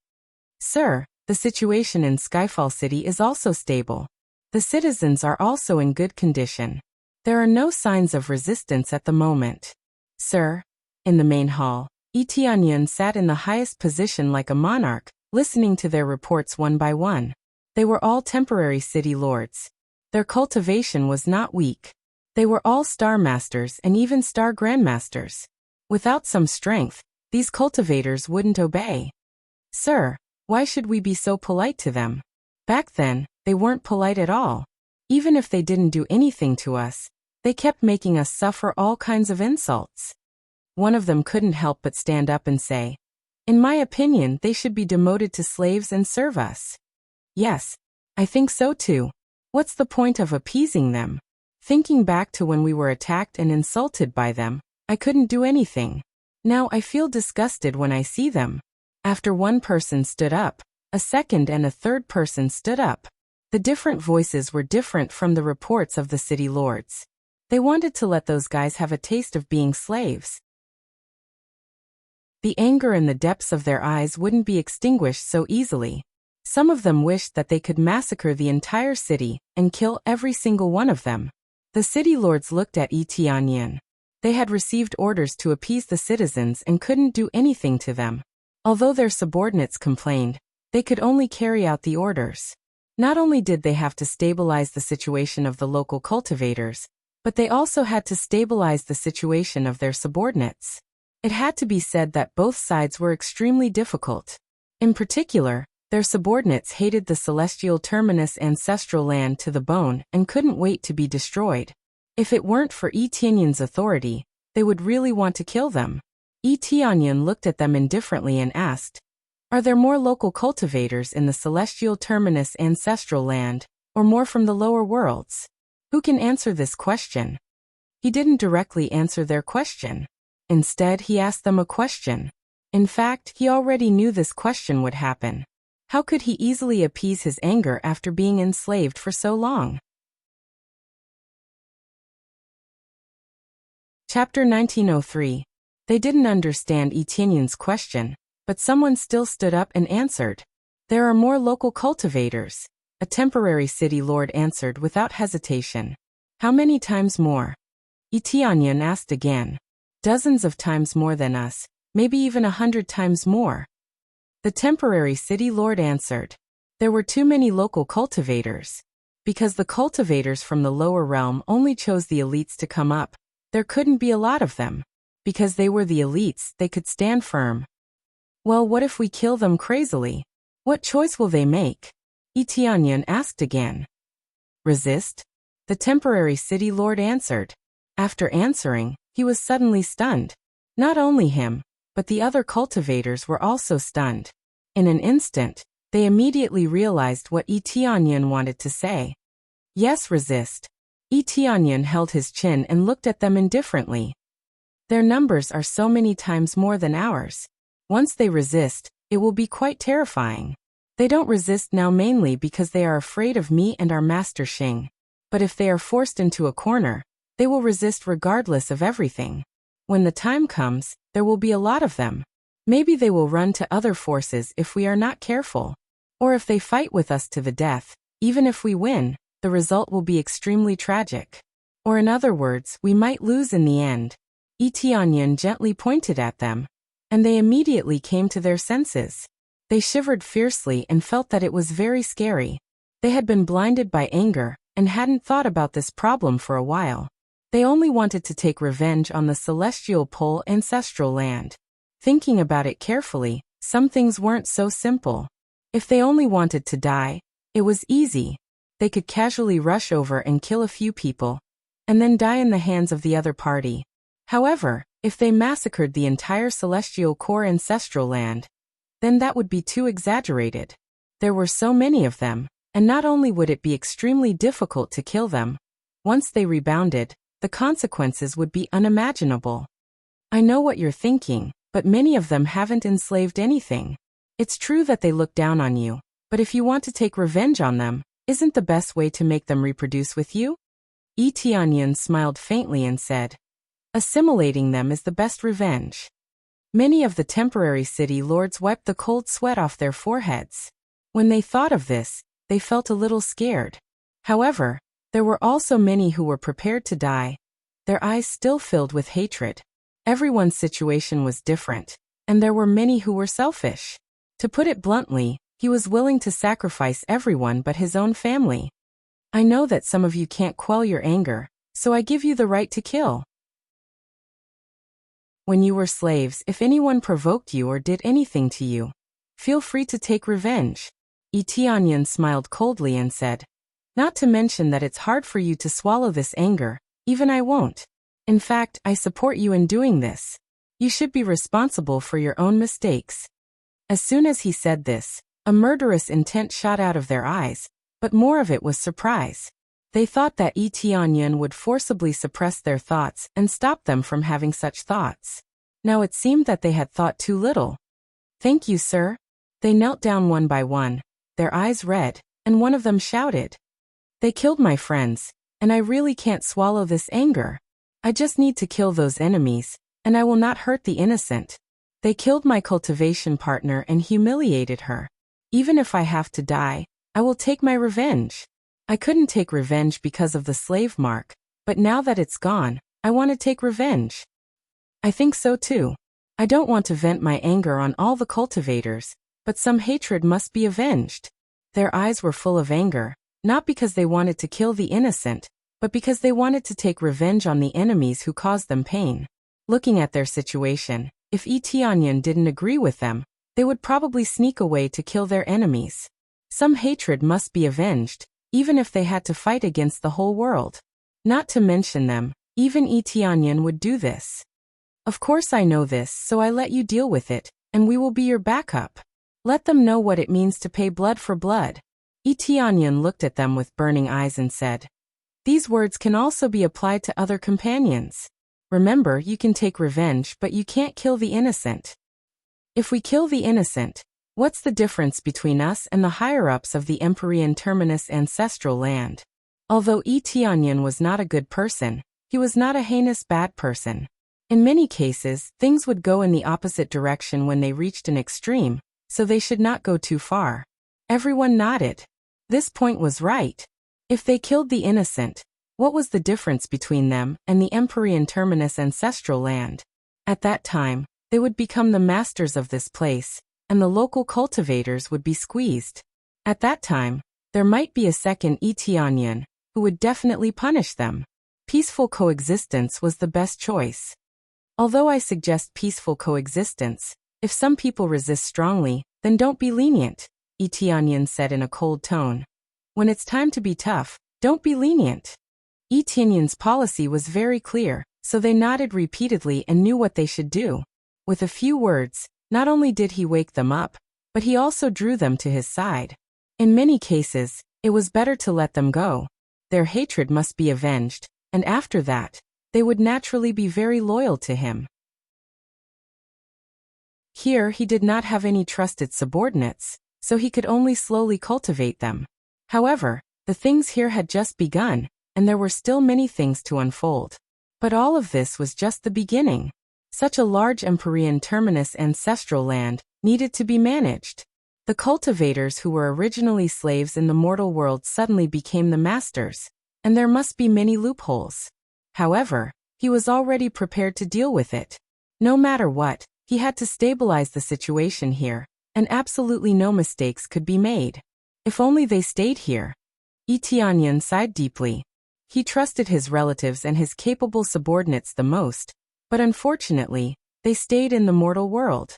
Sir, the situation in Skyfall City is also stable. The citizens are also in good condition. There are no signs of resistance at the moment. Sir, in the main hall, Tianyan sat in the highest position like a monarch, listening to their reports one by one. They were all temporary city lords. Their cultivation was not weak. They were all star masters and even star grandmasters. Without some strength, these cultivators wouldn't obey. Sir, why should we be so polite to them? Back then, they weren't polite at all. Even if they didn't do anything to us, they kept making us suffer all kinds of insults. One of them couldn't help but stand up and say, "In my opinion, they should be demoted to slaves and serve us." Yes, I think so too. What's the point of appeasing them? Thinking back to when we were attacked and insulted by them, I couldn't do anything. Now I feel disgusted when I see them. After one person stood up, a second and a third person stood up. The different voices were different from the reports of the city lords. They wanted to let those guys have a taste of being slaves. The anger in the depths of their eyes wouldn't be extinguished so easily. Some of them wished that they could massacre the entire city and kill every single one of them. The city lords looked at Tianyan. They had received orders to appease the citizens and couldn't do anything to them. Although their subordinates complained, they could only carry out the orders. Not only did they have to stabilize the situation of the local cultivators, but they also had to stabilize the situation of their subordinates. It had to be said that both sides were extremely difficult. In particular, their subordinates hated the Celestial Terminus ancestral land to the bone and couldn't wait to be destroyed. If it weren't for Tianyan's authority, they would really want to kill them. Tianyan looked at them indifferently and asked, "Are there more local cultivators in the Celestial Terminus ancestral land, or more from the lower worlds? Who can answer this question?" He didn't directly answer their question. Instead, he asked them a question. In fact, he already knew this question would happen. How could he easily appease his anger after being enslaved for so long? Chapter 1903. They didn't understand Tianyan's question, but someone still stood up and answered. "There are more local cultivators," a temporary city lord answered without hesitation. "How many times more?" Tianyan asked again. "Dozens of times more than us, maybe even 100 times more." The temporary city lord answered. There were too many local cultivators. Because the cultivators from the lower realm only chose the elites to come up, there couldn't be a lot of them. Because they were the elites, they could stand firm. "Well, what if we kill them crazily? What choice will they make?" Tianyan asked again. "Resist?" The temporary city lord answered. After answering, he was suddenly stunned. Not only him, but the other cultivators were also stunned. In an instant, they immediately realized what Tianyan wanted to say. Yes, resist. Yi Tianyan held his chin and looked at them indifferently. Their numbers are so many times more than ours. Once they resist, it will be quite terrifying. They don't resist now mainly because they are afraid of me and our master Xing. But if they are forced into a corner, they will resist regardless of everything. When the time comes, there will be a lot of them. Maybe they will run to other forces if we are not careful. Or if they fight with us to the death, even if we win, the result will be extremely tragic. Or in other words, we might lose in the end. Yi Tianyan gently pointed at them, and they immediately came to their senses. They shivered fiercely and felt that it was very scary. They had been blinded by anger, and hadn't thought about this problem for a while. They only wanted to take revenge on the celestial pole ancestral land. Thinking about it carefully, some things weren't so simple. If they only wanted to die, it was easy. They could casually rush over and kill a few people, and then die in the hands of the other party. However, if they massacred the entire celestial core ancestral land, then that would be too exaggerated. There were so many of them, and not only would it be extremely difficult to kill them, once they rebounded, the consequences would be unimaginable. I know what you're thinking, but many of them haven't enslaved anything. It's true that they look down on you, but if you want to take revenge on them, isn't the best way to make them reproduce with you? Yi Tianyan smiled faintly and said, assimilating them is the best revenge. Many of the temporary city lords wiped the cold sweat off their foreheads. When they thought of this, they felt a little scared. However, there were also many who were prepared to die, their eyes still filled with hatred. Everyone's situation was different, and there were many who were selfish. To put it bluntly, he was willing to sacrifice everyone but his own family. I know that some of you can't quell your anger, so I give you the right to kill. When you were slaves, if anyone provoked you or did anything to you, feel free to take revenge. Yi Tianyan smiled coldly and said, not to mention that it's hard for you to swallow this anger, even I won't. In fact, I support you in doing this. You should be responsible for your own mistakes. As soon as he said this, a murderous intent shot out of their eyes, but more of it was surprise. They thought that Yi Tianyan would forcibly suppress their thoughts and stop them from having such thoughts. Now it seemed that they had thought too little. Thank you, sir. They knelt down one by one, their eyes red, and one of them shouted, they killed my friends, and I really can't swallow this anger. I just need to kill those enemies, and I will not hurt the innocent. They killed my cultivation partner and humiliated her. Even if I have to die, I will take my revenge. I couldn't take revenge because of the slave mark, but now that it's gone, I want to take revenge. I think so too. I don't want to vent my anger on all the cultivators, but some hatred must be avenged. Their eyes were full of anger, not because they wanted to kill the innocent, but because they wanted to take revenge on the enemies who caused them pain. Looking at their situation, if Yi Tianyan didn't agree with them, they would probably sneak away to kill their enemies. Some hatred must be avenged, even if they had to fight against the whole world. Not to mention them, even Yi Tianyan would do this. Of course I know this, so I let you deal with it, and we will be your backup. Let them know what it means to pay blood for blood. Yi Tianyan looked at them with burning eyes and said, these words can also be applied to other companions. Remember, you can take revenge, but you can't kill the innocent. If we kill the innocent, what's the difference between us and the higher-ups of the Empyrean Terminus ancestral land? Although Yi Tianyan was not a good person, he was not a heinous bad person. In many cases, things would go in the opposite direction when they reached an extreme, so they should not go too far. Everyone nodded. This point was right. If they killed the innocent, what was the difference between them and the Empyrean Terminus ancestral land? At that time, they would become the masters of this place, and the local cultivators would be squeezed. At that time, there might be a second Yi Tianyan, who would definitely punish them. Peaceful coexistence was the best choice. Although I suggest peaceful coexistence, if some people resist strongly, then don't be lenient, Yi Tianyan said in a cold tone. When it's time to be tough, don't be lenient. Yi Tianyan's policy was very clear, so they nodded repeatedly and knew what they should do. With a few words, not only did he wake them up, but he also drew them to his side. In many cases, it was better to let them go. their hatred must be avenged, and after that, they would naturally be very loyal to him. Here he did not have any trusted subordinates, so he could only slowly cultivate them. However, the things here had just begun, and there were still many things to unfold. But all of this was just the beginning. Such a large Empyrean terminus ancestral land needed to be managed. The cultivators who were originally slaves in the mortal world suddenly became the masters, and there must be many loopholes. However, he was already prepared to deal with it. No matter what, he had to stabilize the situation here, and absolutely no mistakes could be made. If only they stayed here. Etianyan sighed deeply. He trusted his relatives and his capable subordinates the most, but unfortunately, they stayed in the mortal world.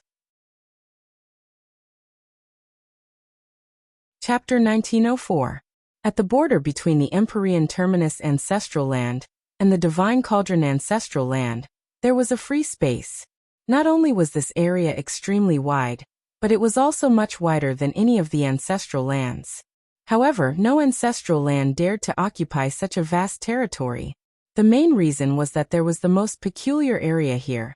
Chapter 1904. At the border between the Empyrean Terminus Ancestral Land and the Divine Cauldron Ancestral Land, there was a free space. Not only was this area extremely wide, but it was also much wider than any of the ancestral lands. However, no ancestral land dared to occupy such a vast territory. The main reason was that there was the most peculiar area here.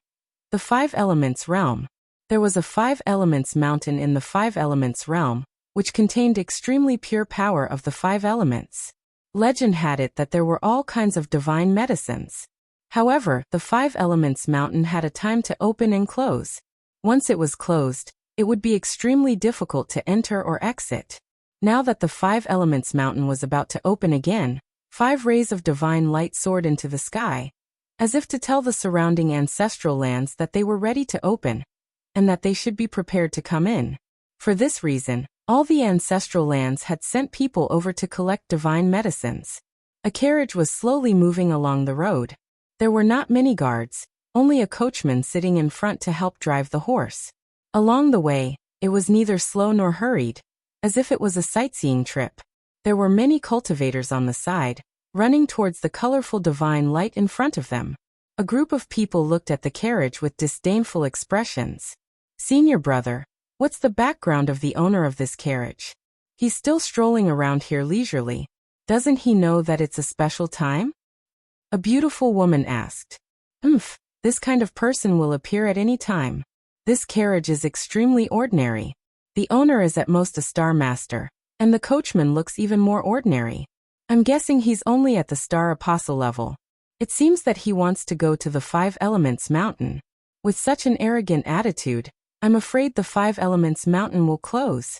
The Five Elements Realm. There was a Five Elements mountain in the Five Elements Realm, which contained extremely pure power of the five elements. Legend had it that there were all kinds of divine medicines. However, the Five Elements mountain had a time to open and close. Once it was closed, it would be extremely difficult to enter or exit. Now that the Five Elements mountain was about to open again, 5 rays of divine light soared into the sky, as if to tell the surrounding ancestral lands that they were ready to open, and that they should be prepared to come in. For this reason, all the ancestral lands had sent people over to collect divine medicines. A carriage was slowly moving along the road. There were not many guards, only a coachman sitting in front to help drive the horse. Along the way, it was neither slow nor hurried, as if it was a sightseeing trip. There were many cultivators on the side, running towards the colorful divine light in front of them. A group of people looked at the carriage with disdainful expressions. "Senior brother, what's the background of the owner of this carriage? He's still strolling around here leisurely. Doesn't he know that it's a special time?" A beautiful woman asked. This kind of person will appear at any time. This carriage is extremely ordinary. The owner is at most a star master, and the coachman looks even more ordinary. I'm guessing he's only at the star apostle level. It seems that he wants to go to the Five Elements mountain. With such an arrogant attitude, I'm afraid the Five Elements mountain will close.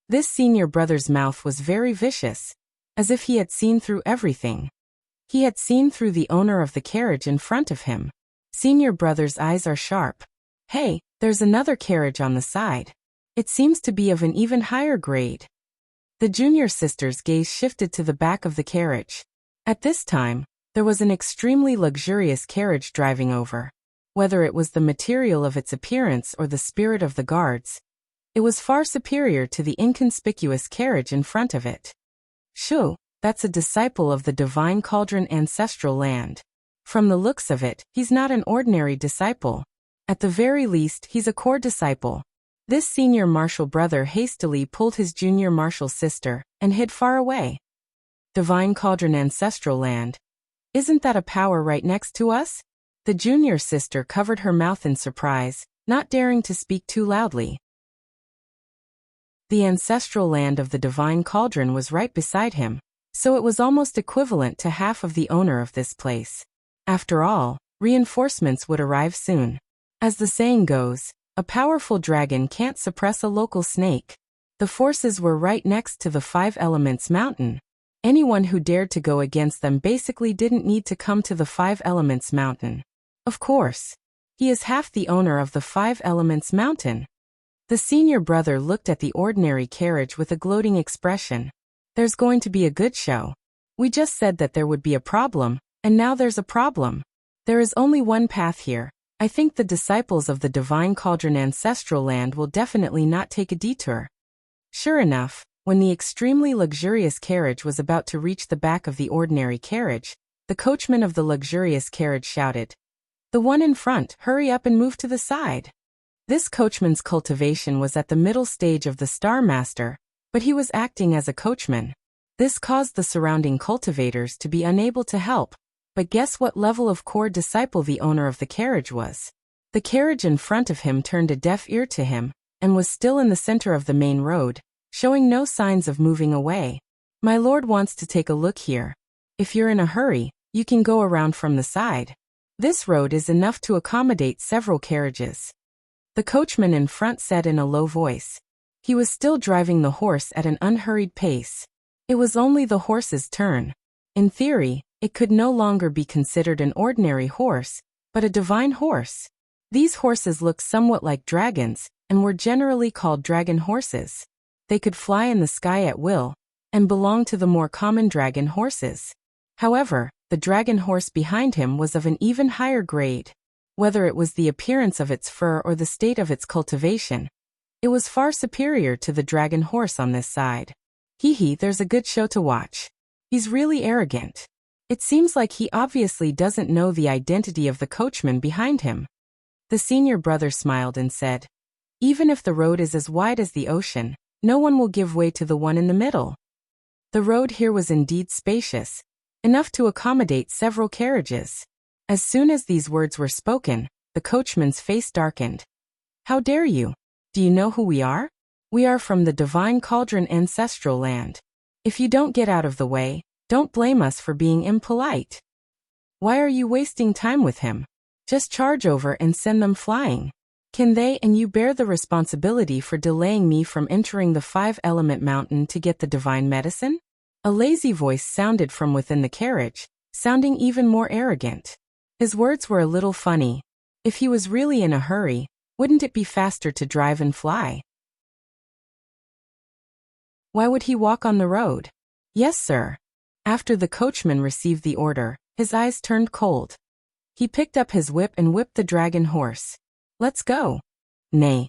This senior brother's mouth was very vicious, as if he had seen through everything. He had seen through the owner of the carriage in front of him. Senior brother's eyes are sharp. Hey, there's another carriage on the side. It seems to be of an even higher grade. The junior sister's gaze shifted to the back of the carriage. At this time, there was an extremely luxurious carriage driving over. Whether it was the material of its appearance or the spirit of the guards, it was far superior to the inconspicuous carriage in front of it. Shoo, that's a disciple of the Divine Cauldron Ancestral Land. From the looks of it, he's not an ordinary disciple. At the very least, he's a core disciple. This senior martial brother hastily pulled his junior martial sister and hid far away. Divine Cauldron Ancestral Land. Isn't that a power right next to us? The junior sister covered her mouth in surprise, not daring to speak too loudly. The ancestral land of the Divine Cauldron was right beside him, so it was almost equivalent to half of the owner of this place. After all, reinforcements would arrive soon. As the saying goes, a powerful dragon can't suppress a local snake. The forces were right next to the Five Elements mountain. Anyone who dared to go against them basically didn't need to come to the Five Elements mountain. Of course, he is half the owner of the Five Elements mountain. The senior brother looked at the ordinary carriage with a gloating expression. There's going to be a good show. We just said that there would be a problem, and now there's a problem. There is only one path here. I think the disciples of the Divine Cauldron Ancestral Land will definitely not take a detour. Sure enough, when the extremely luxurious carriage was about to reach the back of the ordinary carriage, the coachman of the luxurious carriage shouted, "The one in front, hurry up and move to the side." This coachman's cultivation was at the middle stage of the Star Master, but he was acting as a coachman. This caused the surrounding cultivators to be unable to help, but guess what level of core disciple the owner of the carriage was? The carriage in front of him turned a deaf ear to him, and was still in the center of the main road, showing no signs of moving away. My lord wants to take a look here. If you're in a hurry, you can go around from the side. This road is enough to accommodate several carriages. The coachman in front said in a low voice. He was still driving the horse at an unhurried pace. It was only the horse's turn. In theory, it could no longer be considered an ordinary horse, but a divine horse. These horses looked somewhat like dragons, and were generally called dragon horses. They could fly in the sky at will, and belonged to the more common dragon horses. However, the dragon horse behind him was of an even higher grade. Whether it was the appearance of its fur or the state of its cultivation, it was far superior to the dragon horse on this side. Hee, there's a good show to watch. He's really arrogant. It seems like he obviously doesn't know the identity of the coachman behind him. The senior brother smiled and said, even if the road is as wide as the ocean, no one will give way to the one in the middle. The road here was indeed spacious, enough to accommodate several carriages. As soon as these words were spoken, the coachman's face darkened. How dare you? Do you know who we are? We are from the divine cauldron ancestral land. If you don't get out of the way, don't blame us for being impolite. Why are you wasting time with him? Just charge over and send them flying. Can they and you bear the responsibility for delaying me from entering the 5-element mountain to get the divine medicine? A lazy voice sounded from within the carriage, sounding even more arrogant. His words were a little funny. If he was really in a hurry, wouldn't it be faster to drive and fly? Why would he walk on the road? Yes, sir. After the coachman received the order, his eyes turned cold. He picked up his whip and whipped the dragon horse. Let's go. Nay.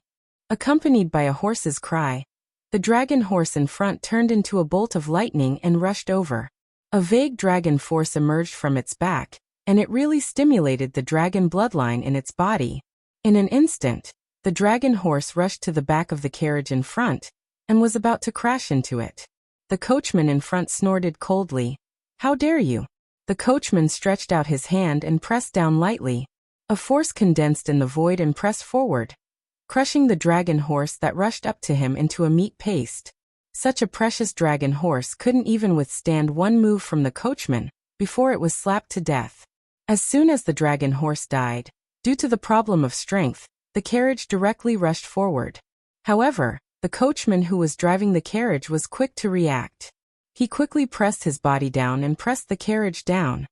Accompanied by a horse's cry, the dragon horse in front turned into a bolt of lightning and rushed over. A vague dragon force emerged from its back, and it really stimulated the dragon bloodline in its body. In an instant, the dragon horse rushed to the back of the carriage in front, and was about to crash into it. The coachman in front snorted coldly. How dare you? The coachman stretched out his hand and pressed down lightly. A force condensed in the void and pressed forward, crushing the dragon horse that rushed up to him into a meat paste. Such a precious dragon horse couldn't even withstand one move from the coachman before it was slapped to death. As soon as the dragon horse died, due to the problem of strength, the carriage directly rushed forward. However, the coachman who was driving the carriage was quick to react. He quickly pressed his body down and pressed the carriage down.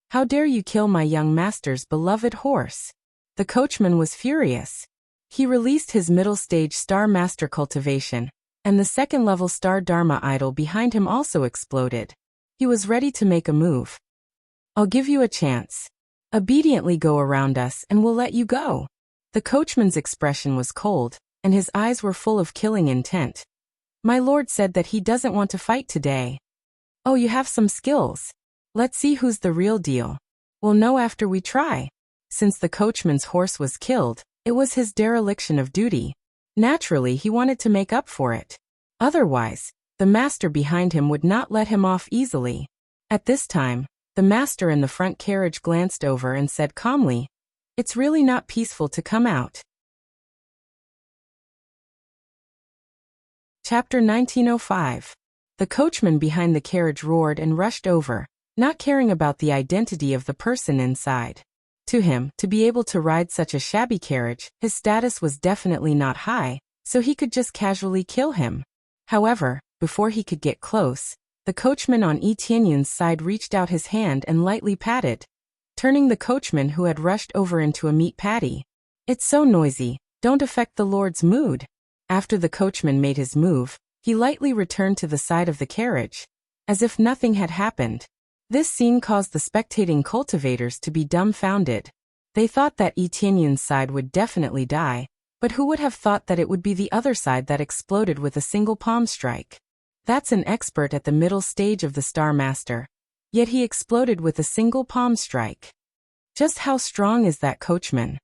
How dare you kill my young master's beloved horse? The coachman was furious. He released his middle stage Star Master cultivation, and the second-level Star Dharma idol behind him also exploded. He was ready to make a move. I'll give you a chance. Obediently go around us and we'll let you go. The coachman's expression was cold, and his eyes were full of killing intent. My lord said that he doesn't want to fight today. Oh, you have some skills. Let's see who's the real deal. We'll know after we try. Since the coachman's horse was killed, it was his dereliction of duty. Naturally, he wanted to make up for it. Otherwise, the master behind him would not let him off easily. At this time, the master in the front carriage glanced over and said calmly, "It's really not peaceful to come out." Chapter 1905. The coachman behind the carriage roared and rushed over, not caring about the identity of the person inside. To him, to be able to ride such a shabby carriage, his status was definitely not high, so he could just casually kill him. However, before he could get close, the coachman on Etienne's side reached out his hand and lightly patted, turning the coachman who had rushed over into a meat patty. It's so noisy, don't affect the lord's mood. After the coachman made his move, he lightly returned to the side of the carriage, as if nothing had happened. This scene caused the spectating cultivators to be dumbfounded. They thought that Etienne's side would definitely die, but who would have thought that it would be the other side that exploded with a single palm strike? That's an expert at the middle stage of the Star Master. Yet he exploded with a single palm strike. Just how strong is that coachman?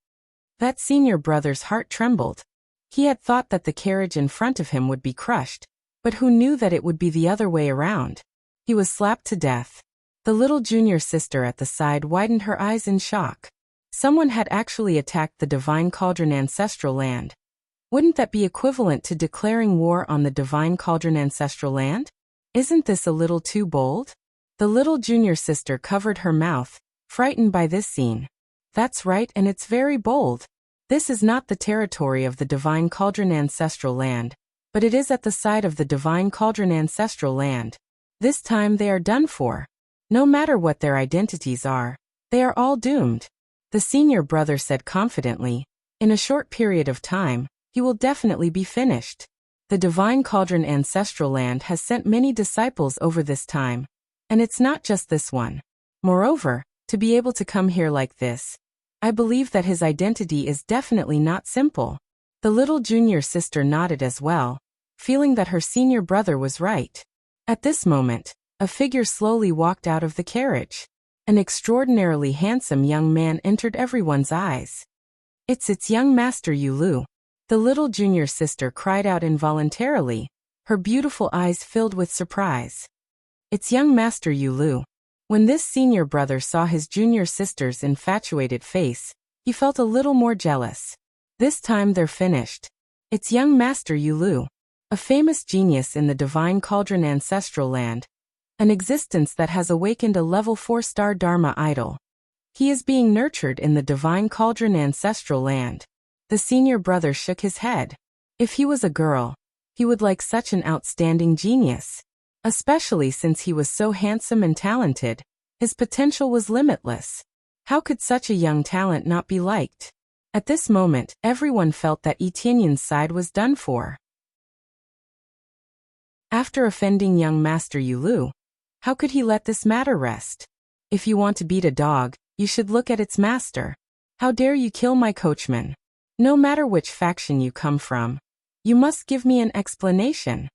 That senior brother's heart trembled. He had thought that the carriage in front of him would be crushed, But who knew that it would be the other way around? He was slapped to death. The little junior sister at the side widened her eyes in shock. Someone had actually attacked the Divine Cauldron Ancestral Land. Wouldn't that be equivalent to declaring war on the Divine Cauldron Ancestral Land? Isn't this a little too bold? The little junior sister covered her mouth, frightened by this scene. That's right, and it's very bold. This is not the territory of the Divine Cauldron Ancestral Land, but it is at the side of the Divine Cauldron Ancestral Land. This time they are done for. No matter what their identities are, they are all doomed. The senior brother said confidently, in a short period of time, he will definitely be finished. The Divine Cauldron Ancestral Land has sent many disciples over this time, and it's not just this one. Moreover, to be able to come here like this, I believe that his identity is definitely not simple. The little junior sister nodded as well, feeling that her senior brother was right. At this moment, a figure slowly walked out of the carriage. An extraordinarily handsome young man entered everyone's eyes. It's young Master Yulu. The little junior sister cried out involuntarily, her beautiful eyes filled with surprise. It's young Master Yulu. When this senior brother saw his junior sister's infatuated face, he felt a little more jealous. This time they're finished. It's young Master Yulu, a famous genius in the Divine Cauldron Ancestral Land, an existence that has awakened a level 4-star Dharma idol. He is being nurtured in the Divine Cauldron Ancestral Land. The senior brother shook his head. If he was a girl, he would like such an outstanding genius. Especially since he was so handsome and talented, his potential was limitless. How could such a young talent not be liked? At this moment, everyone felt that Etienne's side was done for. After offending young Master Yulu, how could he let this matter rest? If you want to beat a dog, you should look at its master. How dare you kill my coachman? No matter which faction you come from, you must give me an explanation.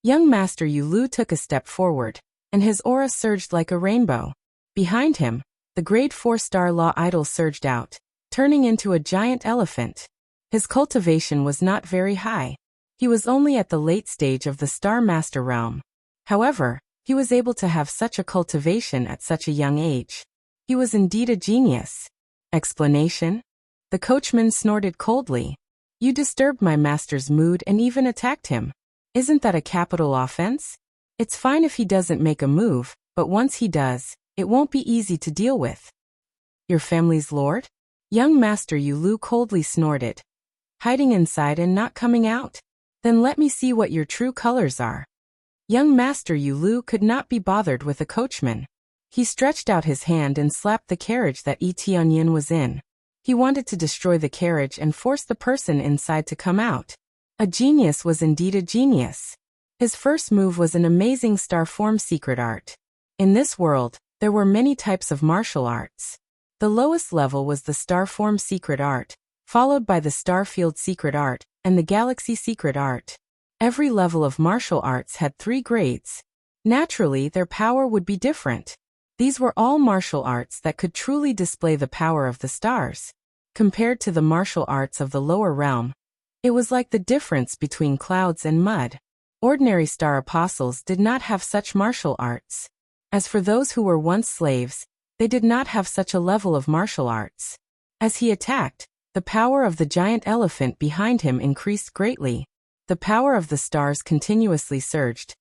Young Master Yulu took a step forward, and his aura surged like a rainbow. Behind him, the grade 4-star law idol surged out, turning into a giant elephant. His cultivation was not very high. He was only at the late stage of the Star Master realm. However, he was able to have such a cultivation at such a young age. He was indeed a genius. Explanation? The coachman snorted coldly. You disturbed my master's mood and even attacked him. Isn't that a capital offense? It's fine if he doesn't make a move, but once he does, it won't be easy to deal with. Your family's lord? Young Master Yulu coldly snorted. Hiding inside and not coming out? Then let me see what your true colors are. Young Master Yulu could not be bothered with a coachman. He stretched out his hand and slapped the carriage that Etienne was in. He wanted to destroy the carriage and force the person inside to come out. A genius was indeed a genius. His first move was an amazing star form secret art. In this world, there were many types of martial arts. The lowest level was the star form secret art, followed by the star field secret art, and the galaxy secret art. Every level of martial arts had 3 grades. Naturally, their power would be different. These were all martial arts that could truly display the power of the stars. Compared to the martial arts of the lower realm, it was like the difference between clouds and mud. Ordinary star apostles did not have such martial arts. As for those who were once slaves, they did not have such a level of martial arts. As he attacked, the power of the giant elephant behind him increased greatly. The power of the stars continuously surged,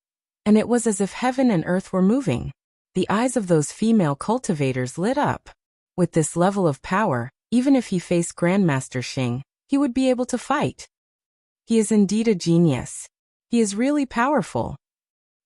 and it was as if heaven and earth were moving. The eyes of those female cultivators lit up. With this level of power, even if he faced Grandmaster Xing, he would be able to fight. He is indeed a genius. He is really powerful.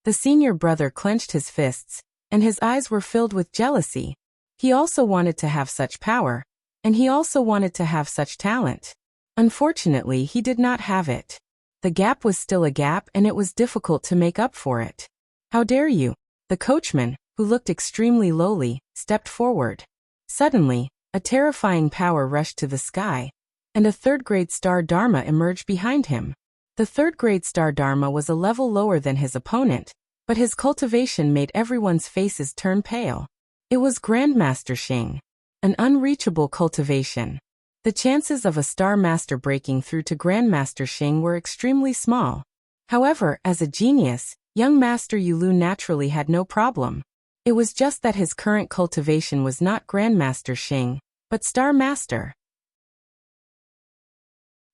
The senior brother clenched his fists, and his eyes were filled with jealousy. He also wanted to have such power, and he also wanted to have such talent. Unfortunately, he did not have it. The gap was still a gap and it was difficult to make up for it. How dare you? The coachman, who looked extremely lowly, stepped forward. Suddenly, a terrifying power rushed to the sky, and a 3rd-grade star Dharma emerged behind him. The 3rd-grade star Dharma was a level lower than his opponent, but his cultivation made everyone's faces turn pale. It was Grandmaster Xing. An unreachable cultivation. The chances of a Star Master breaking through to Grandmaster Xing were extremely small. However, as a genius, young Master Yulu naturally had no problem. It was just that his current cultivation was not Grandmaster Xing, but Star Master.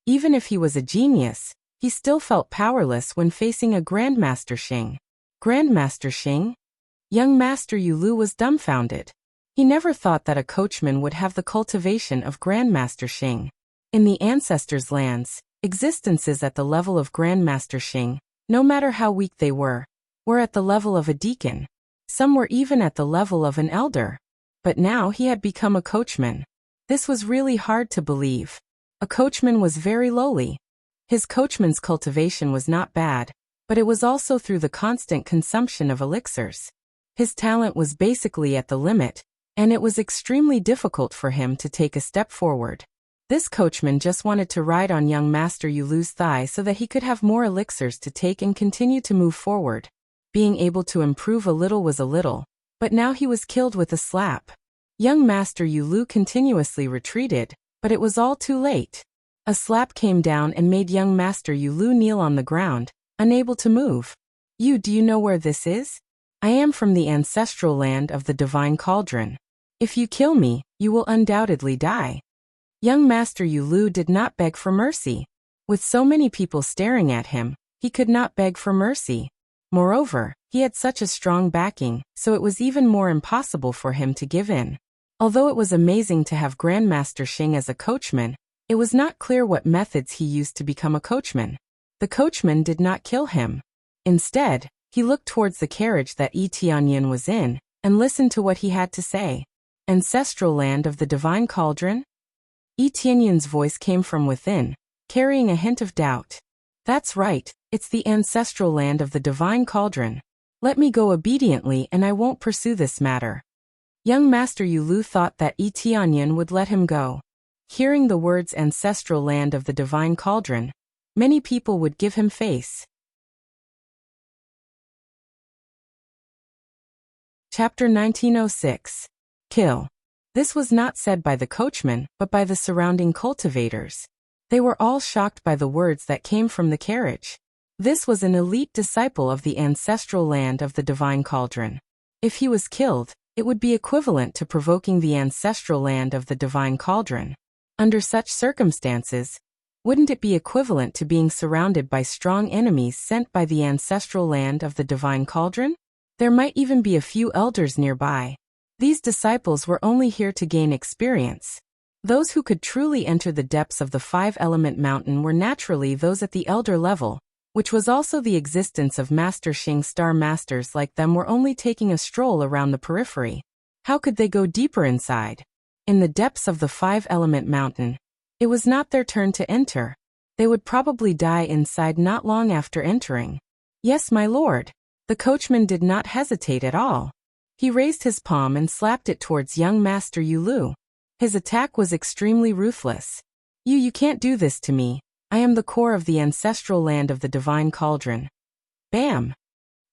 Even if he was a genius, he still felt powerless when facing a Grandmaster Xing. Grandmaster Xing? Young Master Yulu was dumbfounded. He never thought that a coachman would have the cultivation of Grandmaster Xing. In the ancestors' lands, existences at the level of Grandmaster Xing, no matter how weak they were at the level of a deacon. Some were even at the level of an elder. But now he had become a coachman. This was really hard to believe. A coachman was very lowly. His coachman's cultivation was not bad, but it was also through the constant consumption of elixirs. His talent was basically at the limit, and it was extremely difficult for him to take a step forward. This coachman just wanted to ride on young Master Yulu's thigh so that he could have more elixirs to take and continue to move forward. Being able to improve a little was a little, but now he was killed with a slap. Young Master Yulu continuously retreated, but it was all too late. A slap came down and made young Master Yulu kneel on the ground, unable to move. Do you know where this is? I am from the ancestral land of the Divine Cauldron. If you kill me, you will undoubtedly die. Young Master Yulu did not beg for mercy. With so many people staring at him, he could not beg for mercy. Moreover, he had such a strong backing, so it was even more impossible for him to give in. Although it was amazing to have Grandmaster Xing as a coachman, it was not clear what methods he used to become a coachman. The coachman did not kill him. Instead, he looked towards the carriage that Yi Tianyin was in, and listened to what he had to say. Ancestral land of the Divine Cauldron? Yi Tianyin's voice came from within, carrying a hint of doubt. That's right, it's the ancestral land of the Divine Cauldron. Let me go obediently and I won't pursue this matter. Young Master Yulu thought that Yi Tianyin would let him go. Hearing the words ancestral land of the Divine Cauldron, many people would give him face. Chapter 1906. Kill. This was not said by the coachman, but by the surrounding cultivators. They were all shocked by the words that came from the carriage. This was an elite disciple of the ancestral land of the Divine Cauldron. If he was killed, it would be equivalent to provoking the ancestral land of the Divine Cauldron. Under such circumstances, wouldn't it be equivalent to being surrounded by strong enemies sent by the ancestral land of the Divine Cauldron? There might even be a few elders nearby. These disciples were only here to gain experience. Those who could truly enter the depths of the five-element mountain were naturally those at the elder level, which was also the existence of Master Xing. Star Masters like them were only taking a stroll around the periphery. How could they go deeper inside? In the depths of the five-element mountain, it was not their turn to enter. They would probably die inside not long after entering. Yes, my lord. The coachman did not hesitate at all. He raised his palm and slapped it towards young Master Yulu. His attack was extremely ruthless. You can't do this to me. I am the core of the ancestral land of the Divine Cauldron. Bam!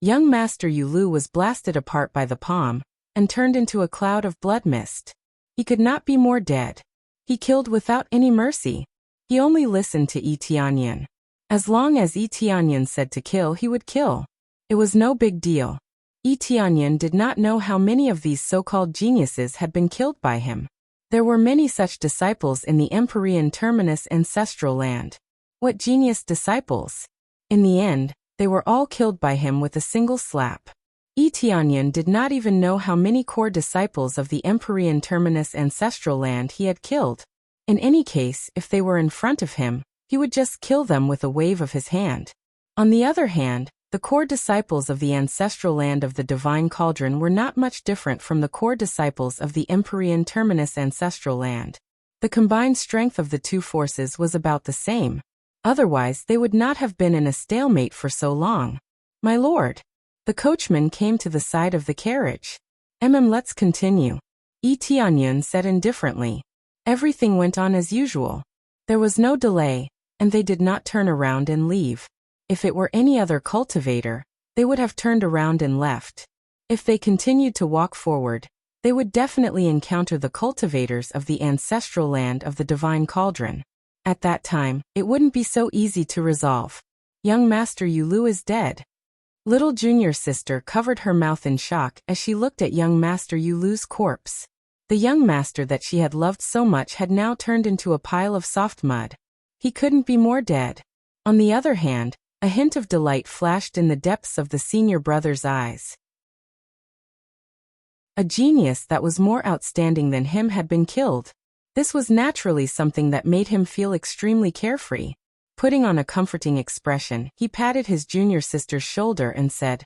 Young Master Yulu was blasted apart by the palm, and turned into a cloud of blood mist. He could not be more dead. He killed without any mercy. He only listened to Yi Tianyin. As long as Yi Tianyin said to kill, he would kill. It was no big deal. Yi Tianyin did not know how many of these so-called geniuses had been killed by him. There were many such disciples in the Empyrean Terminus ancestral land. What genius disciples! In the end, they were all killed by him with a single slap. Yi Tianyin did not even know how many core disciples of the Empyrean Terminus ancestral land he had killed. In any case, if they were in front of him, he would just kill them with a wave of his hand. On the other hand, the core disciples of the ancestral land of the Divine Cauldron were not much different from the core disciples of the Empyrean Terminus ancestral land. The combined strength of the two forces was about the same. Otherwise, they would not have been in a stalemate for so long. My lord. The coachman came to the side of the carriage. Let's continue. Yi Tianyin said indifferently. Everything went on as usual. There was no delay, and they did not turn around and leave. If it were any other cultivator, they would have turned around and left. If they continued to walk forward, they would definitely encounter the cultivators of the ancestral land of the Divine Cauldron. At that time, it wouldn't be so easy to resolve. Young Master Yulu is dead. Little junior sister covered her mouth in shock as she looked at young Master Yulu's corpse. The young master that she had loved so much had now turned into a pile of soft mud. He couldn't be more dead. On the other hand, a hint of delight flashed in the depths of the senior brother's eyes. A genius that was more outstanding than him had been killed. This was naturally something that made him feel extremely carefree. Putting on a comforting expression, he patted his junior sister's shoulder and said,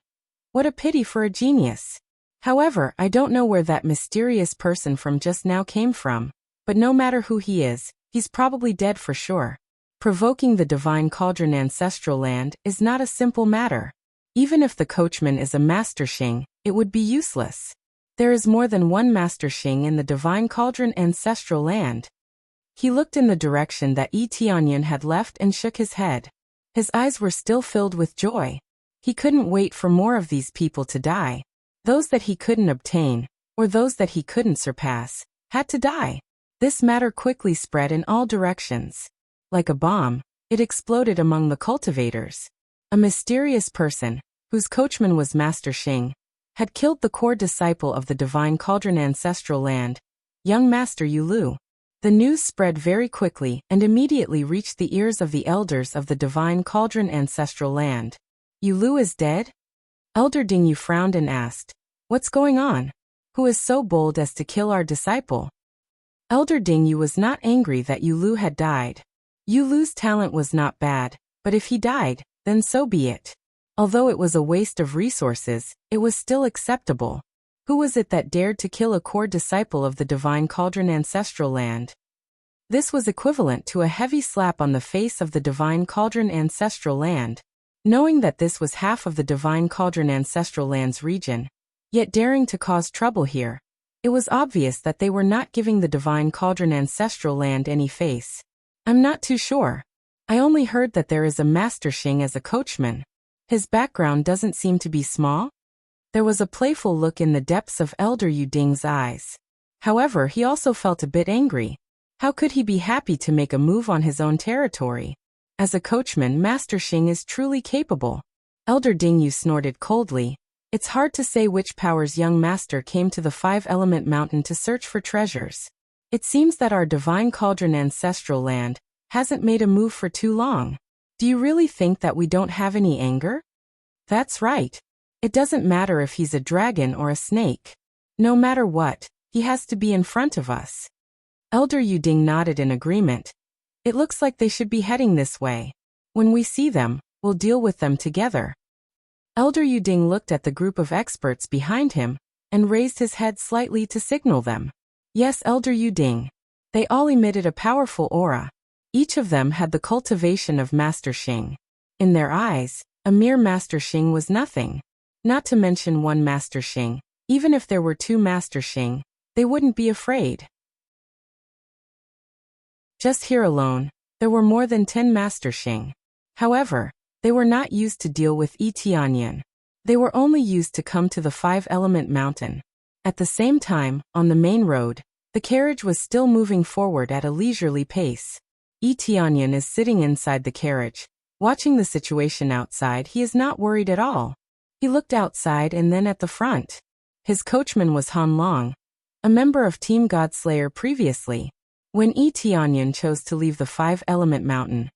"What a pity for a genius. However, I don't know where that mysterious person from just now came from, but no matter who he is, he's probably dead for sure. Provoking the divine cauldron ancestral land is not a simple matter. Even if the coachman is a master Xing, it would be useless. There is more than one master Xing in the divine cauldron ancestral land." He looked in the direction that Yi Tianyan had left and shook his head. His eyes were still filled with joy. He couldn't wait for more of these people to die. Those that he couldn't obtain, or those that he couldn't surpass, had to die. This matter quickly spread in all directions. Like a bomb, it exploded among the cultivators. A mysterious person, whose coachman was Master Xing, had killed the core disciple of the divine cauldron ancestral land, young Master Yulu. The news spread very quickly and immediately reached the ears of the elders of the divine cauldron ancestral land. "Yulu is dead?" Elder Dingyu frowned and asked, "What's going on? Who is so bold as to kill our disciple?" Elder Dingyu was not angry that Yulu had died. Yulu's talent was not bad, but if he died, then so be it. Although it was a waste of resources, it was still acceptable. Who was it that dared to kill a core disciple of the divine cauldron ancestral land? This was equivalent to a heavy slap on the face of the divine cauldron ancestral land. Knowing that this was half of the divine cauldron ancestral land's region, yet daring to cause trouble here, it was obvious that they were not giving the divine cauldron ancestral land any face. "I'm not too sure. I only heard that there is a Master Xing as a coachman. His background doesn't seem to be small." There was a playful look in the depths of Elder Yu Ding's eyes. However, he also felt a bit angry. How could he be happy to make a move on his own territory? As a coachman, Master Xing is truly capable. Elder Dingyu snorted coldly. It's hard to say which power's young master came to the five-element mountain to search for treasures. It seems that our divine cauldron ancestral land hasn't made a move for too long. Do you really think that we don't have any anger? That's right. It doesn't matter if he's a dragon or a snake. No matter what, he has to be in front of us. Elder Yu Ding nodded in agreement. It looks like they should be heading this way. When we see them, we'll deal with them together. Elder Yu Ding looked at the group of experts behind him and raised his head slightly to signal them. Yes, Elder Yu Ding. They all emitted a powerful aura. Each of them had the cultivation of Master Xing. In their eyes, a mere Master Xing was nothing. Not to mention one Master Xing. Even if there were two Master Xing, they wouldn't be afraid. Just here alone, there were more than 10 Master Xing. However, they were not used to deal with Yi Tianyan. They were only used to come to the five-element mountain. At the same time, on the main road, the carriage was still moving forward at a leisurely pace. Yi Tianyan is sitting inside the carriage. Watching the situation outside, he is not worried at all. He looked outside and then at the front. His coachman was Han Long, a member of Team Godslayer previously. When Yi Tianyan chose to leave the five-element mountain,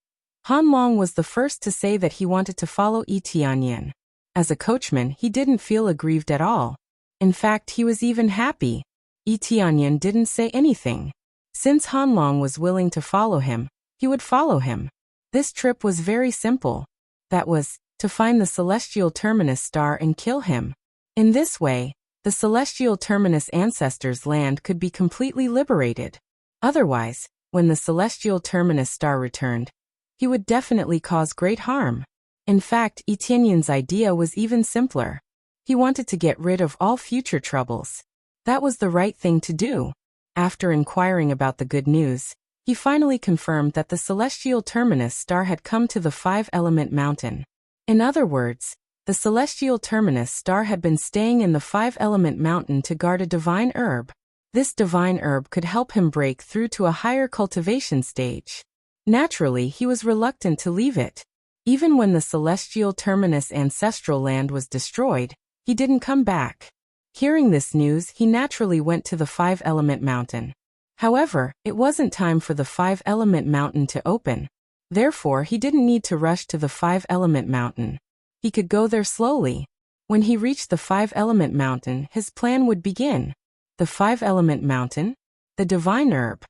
Han Long was the first to say that he wanted to follow Yi Tianyan. As a coachman, he didn't feel aggrieved at all. In fact, he was even happy. Yi Tianyan didn't say anything. Since Han Long was willing to follow him, he would follow him. This trip was very simple. That was, to find the celestial terminus star and kill him. In this way, the celestial terminus ancestors' land could be completely liberated. Otherwise, when the celestial terminus star returned, he would definitely cause great harm. In fact, Yi Tianyan's idea was even simpler. He wanted to get rid of all future troubles. That was the right thing to do. After inquiring about the good news, he finally confirmed that the celestial terminus star had come to the five-element mountain. In other words, the celestial terminus star had been staying in the five-element mountain to guard a divine herb. This divine herb could help him break through to a higher cultivation stage. Naturally, he was reluctant to leave it. Even when the celestial terminus ancestral land was destroyed, he didn't come back. Hearing this news, he naturally went to the five-element mountain. However, it wasn't time for the five-element mountain to open. Therefore, he didn't need to rush to the five-element mountain. He could go there slowly. When he reached the five-element mountain, his plan would begin. The five-element mountain? The divine herb.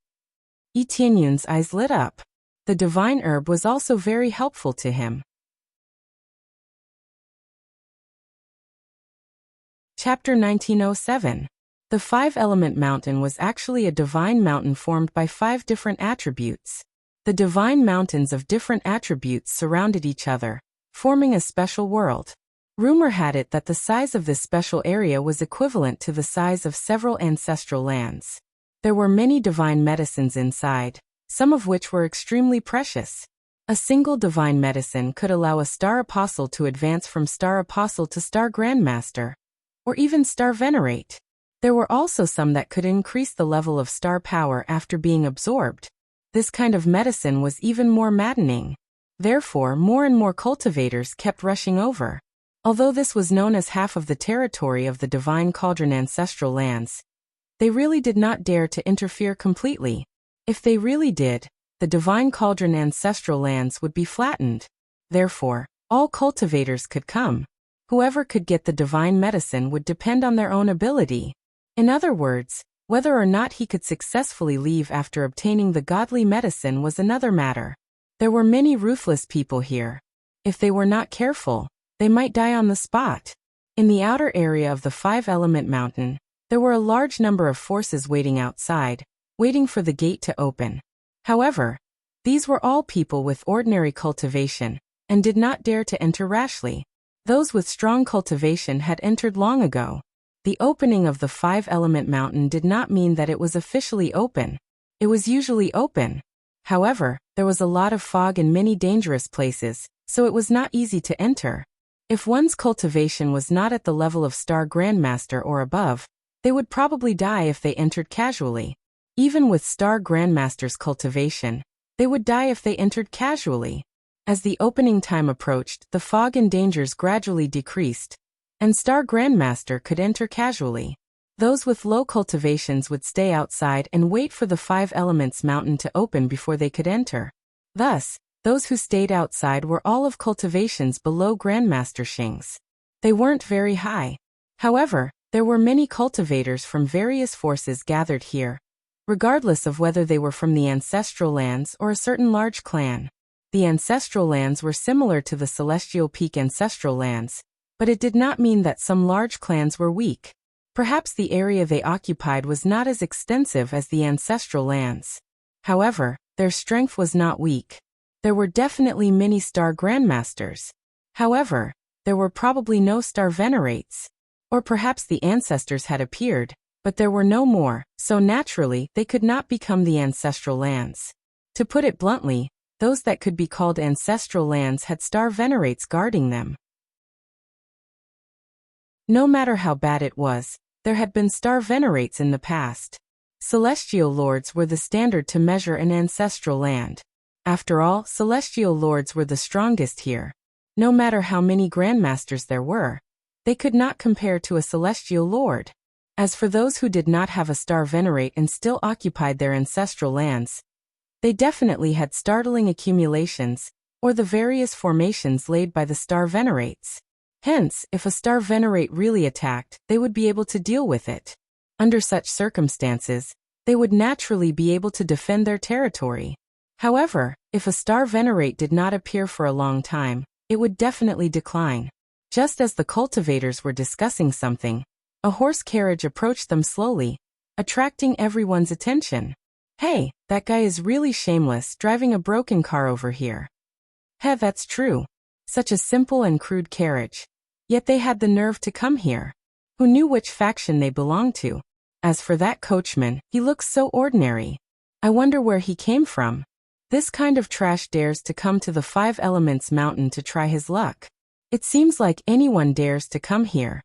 Yi Tianyun's eyes lit up. The divine herb was also very helpful to him. Chapter 1907. The five-element mountain was actually a divine mountain formed by 5 different attributes. The divine mountains of different attributes surrounded each other, forming a special world. Rumor had it that the size of this special area was equivalent to the size of several ancestral lands. There were many divine medicines inside, some of which were extremely precious. A single divine medicine could allow a star apostle to advance from star apostle to star grandmaster, or even star venerate. There were also some that could increase the level of star power after being absorbed. This kind of medicine was even more maddening. Therefore, more and more cultivators kept rushing over. Although this was known as half of the territory of the Divine Cauldron ancestral lands, they really did not dare to interfere completely. If they really did, the Divine Cauldron ancestral lands would be flattened. Therefore, all cultivators could come. Whoever could get the divine medicine would depend on their own ability. In other words, whether or not he could successfully leave after obtaining the godly medicine was another matter. There were many ruthless people here. If they were not careful, they might die on the spot. In the outer area of the five-element mountain, there were a large number of forces waiting outside, waiting for the gate to open. However, these were all people with ordinary cultivation, and did not dare to enter rashly. Those with strong cultivation had entered long ago. The opening of the five-element mountain did not mean that it was officially open. It was usually open. However, there was a lot of fog in many dangerous places, so it was not easy to enter. If one's cultivation was not at the level of Star Grandmaster or above, they would probably die if they entered casually. Even with Star Grandmaster's cultivation, they would die if they entered casually. As the opening time approached, the fog and dangers gradually decreased, and Star Grandmaster could enter casually. Those with low cultivations would stay outside and wait for the five elements mountain to open before they could enter. Thus, those who stayed outside were all of cultivations below Grandmaster Xing's. They weren't very high. However, there were many cultivators from various forces gathered here, regardless of whether they were from the ancestral lands or a certain large clan. The ancestral lands were similar to the Celestial Peak ancestral lands, but it did not mean that some large clans were weak. Perhaps the area they occupied was not as extensive as the ancestral lands. However, their strength was not weak. There were definitely many Star Grandmasters. However, there were probably no Star Venerates. Or perhaps the ancestors had appeared, but there were no more, so naturally they could not become the ancestral lands. To put it bluntly, those that could be called ancestral lands had Star Venerates guarding them. No matter how bad it was, there had been Star Venerates in the past. Celestial Lords were the standard to measure an ancestral land. After all, Celestial Lords were the strongest here. No matter how many Grandmasters there were, they could not compare to a Celestial Lord. As for those who did not have a Star Venerate and still occupied their ancestral lands, they definitely had startling accumulations, or the various formations laid by the Star Venerates. Hence, if a Star Venerate really attacked, they would be able to deal with it. Under such circumstances, they would naturally be able to defend their territory. However, if a Star Venerate did not appear for a long time, it would definitely decline. Just as the cultivators were discussing something, a horse carriage approached them slowly, attracting everyone's attention. Hey, that guy is really shameless driving a broken car over here. Heh, that's true. Such a simple and crude carriage. Yet they had the nerve to come here. Who knew which faction they belonged to? As for that coachman, he looks so ordinary. I wonder where he came from. This kind of trash dares to come to the Five Elements Mountain to try his luck. It seems like anyone dares to come here.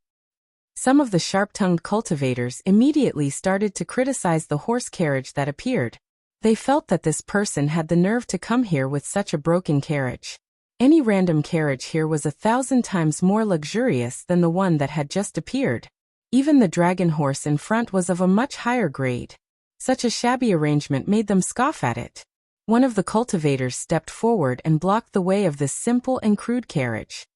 Some of the sharp-tongued cultivators immediately started to criticize the horse carriage that appeared. They felt that this person had the nerve to come here with such a broken carriage. Any random carriage here was 1,000 times more luxurious than the one that had just appeared. Even the dragon horse in front was of a much higher grade. Such a shabby arrangement made them scoff at it. One of the cultivators stepped forward and blocked the way of this simple and crude carriage.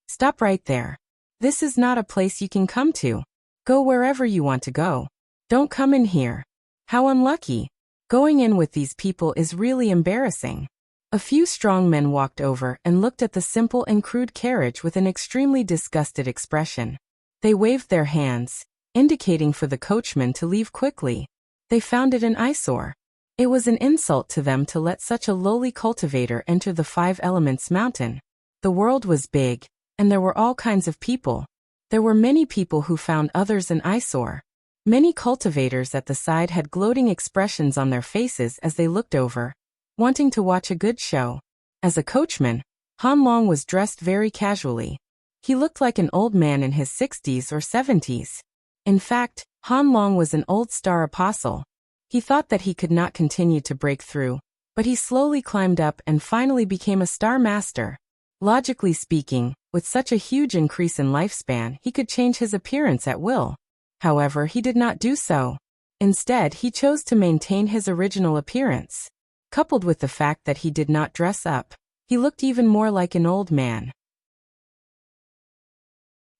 "Stop right there. This is not a place you can come to. Go wherever you want to go. Don't come in here." How unlucky. Going in with these people is really embarrassing. A few strong men walked over and looked at the simple and crude carriage with an extremely disgusted expression. They waved their hands, indicating for the coachman to leave quickly. They found it an eyesore. It was an insult to them to let such a lowly cultivator enter the Five Elements mountain. The world was big, and there were all kinds of people. There were many people who found others an eyesore. Many cultivators at the side had gloating expressions on their faces as they looked over, wanting to watch a good show. As a coachman, Han Long was dressed very casually. He looked like an old man in his 60s or 70s. In fact, Han Long was an old star apostle. He thought that he could not continue to break through, but he slowly climbed up and finally became a star master. Logically speaking, with such a huge increase in lifespan, he could change his appearance at will. However, he did not do so. Instead, he chose to maintain his original appearance. Coupled with the fact that he did not dress up, he looked even more like an old man.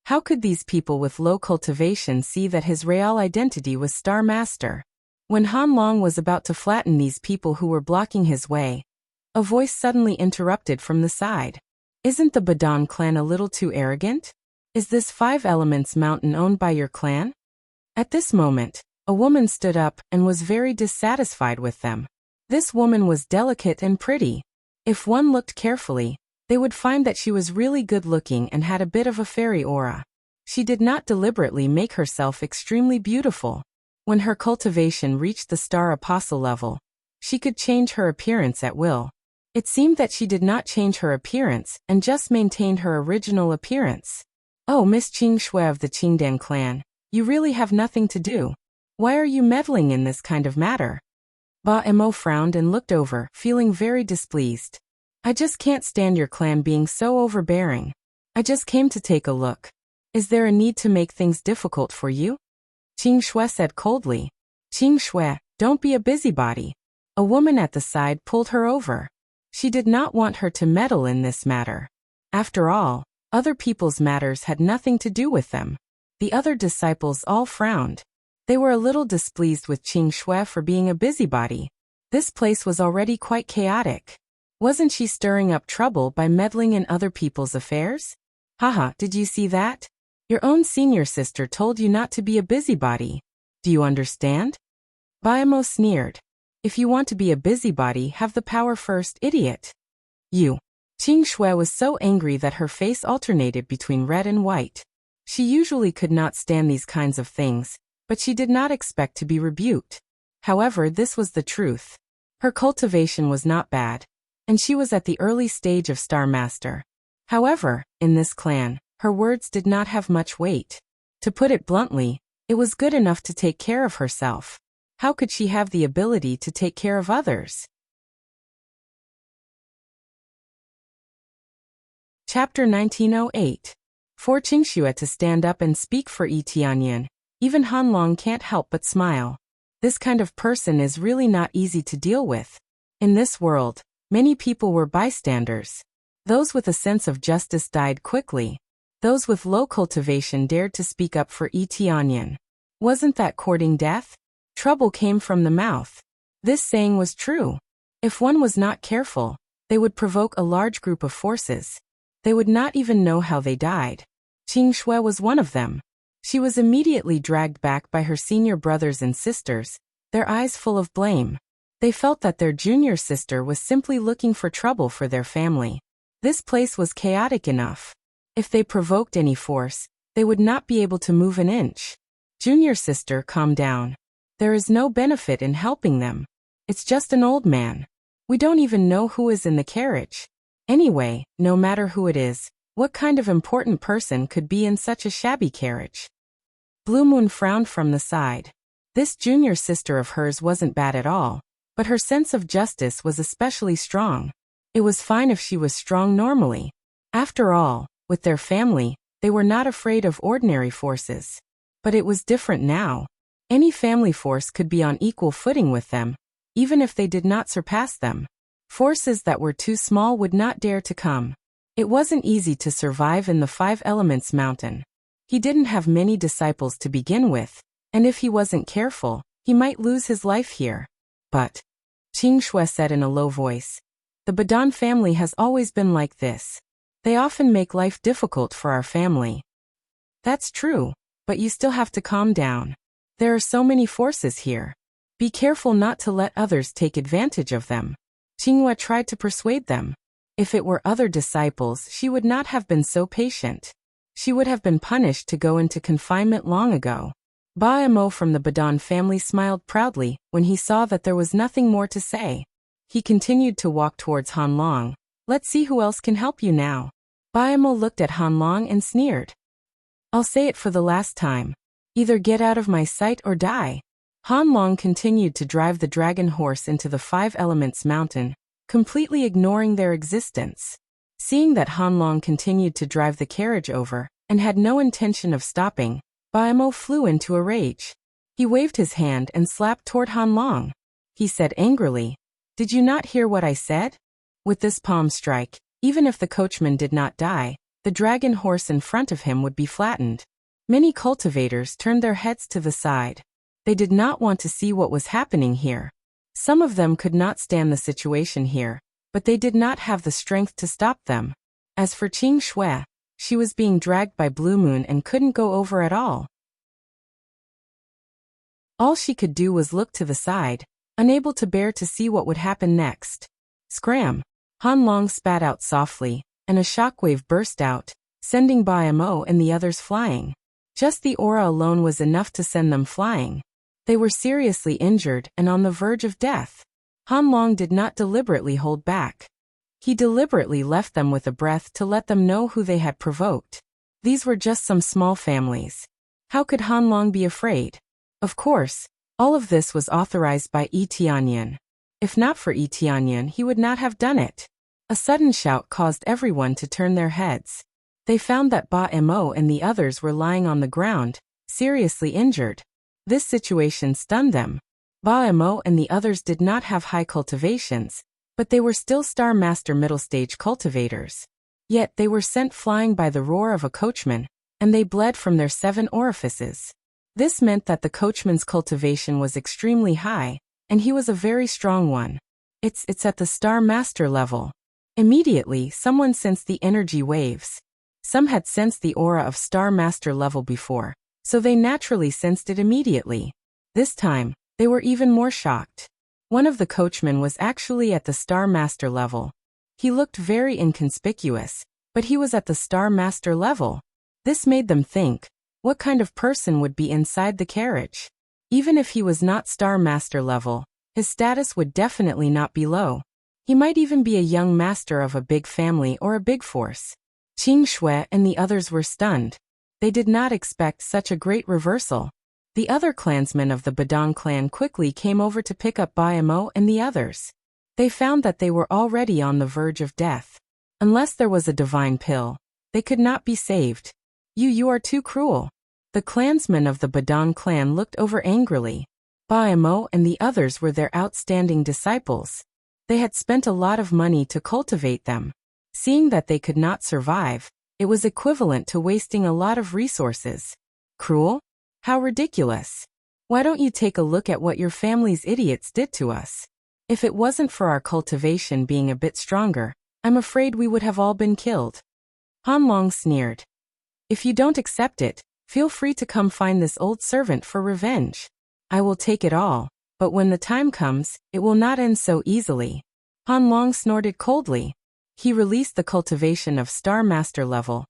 How could these people with low cultivation see that his real identity was Star Master? When Han Long was about to flatten these people who were blocking his way, a voice suddenly interrupted from the side. "Isn't the Badan clan a little too arrogant? Is this Five Elements mountain owned by your clan?" At this moment, a woman stood up and was very dissatisfied with them. This woman was delicate and pretty. If one looked carefully, they would find that she was really good-looking and had a bit of a fairy aura. She did not deliberately make herself extremely beautiful. When her cultivation reached the Star Apostle level, she could change her appearance at will. It seemed that she did not change her appearance and just maintained her original appearance. "Oh, Miss Qing Shui of the Qingdan clan, you really have nothing to do. Why are you meddling in this kind of matter?" Ba Mo frowned and looked over, feeling very displeased. "I just can't stand your clan being so overbearing. I just came to take a look. Is there a need to make things difficult for you?" Qing Shui said coldly. "Qing Shui, don't be a busybody." A woman at the side pulled her over. She did not want her to meddle in this matter. After all, other people's matters had nothing to do with them. The other disciples all frowned. They were a little displeased with Qing Shui for being a busybody. This place was already quite chaotic. Wasn't she stirring up trouble by meddling in other people's affairs? "Haha, did you see that? Your own senior sister told you not to be a busybody. Do you understand?" Ba Mo sneered. "If you want to be a busybody, have the power first, idiot." "You." Qing Shui was so angry that her face alternated between red and white. She usually could not stand these kinds of things, but she did not expect to be rebuked. However, this was the truth. Her cultivation was not bad, and she was at the early stage of Star Master. However, in this clan, her words did not have much weight. To put it bluntly, it was good enough to take care of herself. How could she have the ability to take care of others? Chapter 1908. For Qingxue to stand up and speak for Yi Tianyan, even Han Long can't help but smile. This kind of person is really not easy to deal with. In this world, many people were bystanders. Those with a sense of justice died quickly. Those with low cultivation dared to speak up for Yi Tianyan. Wasn't that courting death? Trouble came from the mouth. This saying was true. If one was not careful, they would provoke a large group of forces. They would not even know how they died. Qing Shui was one of them. She was immediately dragged back by her senior brothers and sisters, their eyes full of blame. They felt that their junior sister was simply looking for trouble for their family. This place was chaotic enough. If they provoked any force, they would not be able to move an inch. "Junior sister, calm down. There is no benefit in helping them. It's just an old man. We don't even know who is in the carriage. Anyway, no matter who it is, what kind of important person could be in such a shabby carriage?" Blue Moon frowned from the side. This junior sister of hers wasn't bad at all, but her sense of justice was especially strong. It was fine if she was strong normally. After all, with their family, they were not afraid of ordinary forces. But it was different now. Any family force could be on equal footing with them, even if they did not surpass them. Forces that were too small would not dare to come. It wasn't easy to survive in the Five Elements Mountain. He didn't have many disciples to begin with, and if he wasn't careful, he might lose his life here. But, Qing Shui said in a low voice, the Badan family has always been like this. They often make life difficult for our family. That's true, but you still have to calm down. There are so many forces here. Be careful not to let others take advantage of them. Qinghua tried to persuade them. If it were other disciples, she would not have been so patient. She would have been punished to go into confinement long ago. Ba Mo from the Badan family smiled proudly when he saw that there was nothing more to say. He continued to walk towards Han Long. Let's see who else can help you now. Ba Mo looked at Han Long and sneered. I'll say it for the last time. Either get out of my sight or die. Han Long continued to drive the dragon horse into the Five Elements Mountain, completely ignoring their existence. Seeing that Han Long continued to drive the carriage over, and had no intention of stopping, Ba Mo flew into a rage. He waved his hand and slapped toward Han Long. He said angrily, "Did you not hear what I said?" With this palm strike, even if the coachman did not die, the dragon horse in front of him would be flattened. Many cultivators turned their heads to the side. They did not want to see what was happening here. Some of them could not stand the situation here, but they did not have the strength to stop them. As for Qing Shui, she was being dragged by Blue Moon and couldn't go over at all. All she could do was look to the side, unable to bear to see what would happen next. Scram! Han Long spat out softly, and a shockwave burst out, sending Ba Mo and the others flying. Just the aura alone was enough to send them flying. They were seriously injured and on the verge of death. Han Long did not deliberately hold back. He deliberately left them with a breath to let them know who they had provoked. These were just some small families. How could Han Long be afraid? Of course, all of this was authorized by Yi Tianyan. If not for Yi Tianyan, he would not have done it. A sudden shout caused everyone to turn their heads. They found that Ba Mo and the others were lying on the ground, seriously injured. This situation stunned them. Ba Mo and the others did not have high cultivations, but they were still Star Master middle stage cultivators. Yet they were sent flying by the roar of a coachman, and they bled from their 7 orifices. This meant that the coachman's cultivation was extremely high, and he was a very strong one. It's at the Star Master level. Immediately, someone sensed the energy waves. Some had sensed the aura of Star Master level before, so they naturally sensed it immediately. This time, they were even more shocked. One of the coachmen was actually at the Star Master level. He looked very inconspicuous, but he was at the Star Master level. This made them think, what kind of person would be inside the carriage? Even if he was not Star Master level, his status would definitely not be low. He might even be a young master of a big family or a big force. Qing Shui and the others were stunned. They did not expect such a great reversal. The other clansmen of the Badang clan quickly came over to pick up Ba Mo and the others. They found that they were already on the verge of death. Unless there was a divine pill, they could not be saved. You are too cruel. The clansmen of the Badang clan looked over angrily. Ba Mo and the others were their outstanding disciples. They had spent a lot of money to cultivate them. Seeing that they could not survive, it was equivalent to wasting a lot of resources. Cruel? How ridiculous. Why don't you take a look at what your family's idiots did to us? If it wasn't for our cultivation being a bit stronger, I'm afraid we would have all been killed. Han Long sneered. If you don't accept it, feel free to come find this old servant for revenge. I will take it all, but when the time comes, it will not end so easily. Han Long snorted coldly. He released the cultivation of Star Master level,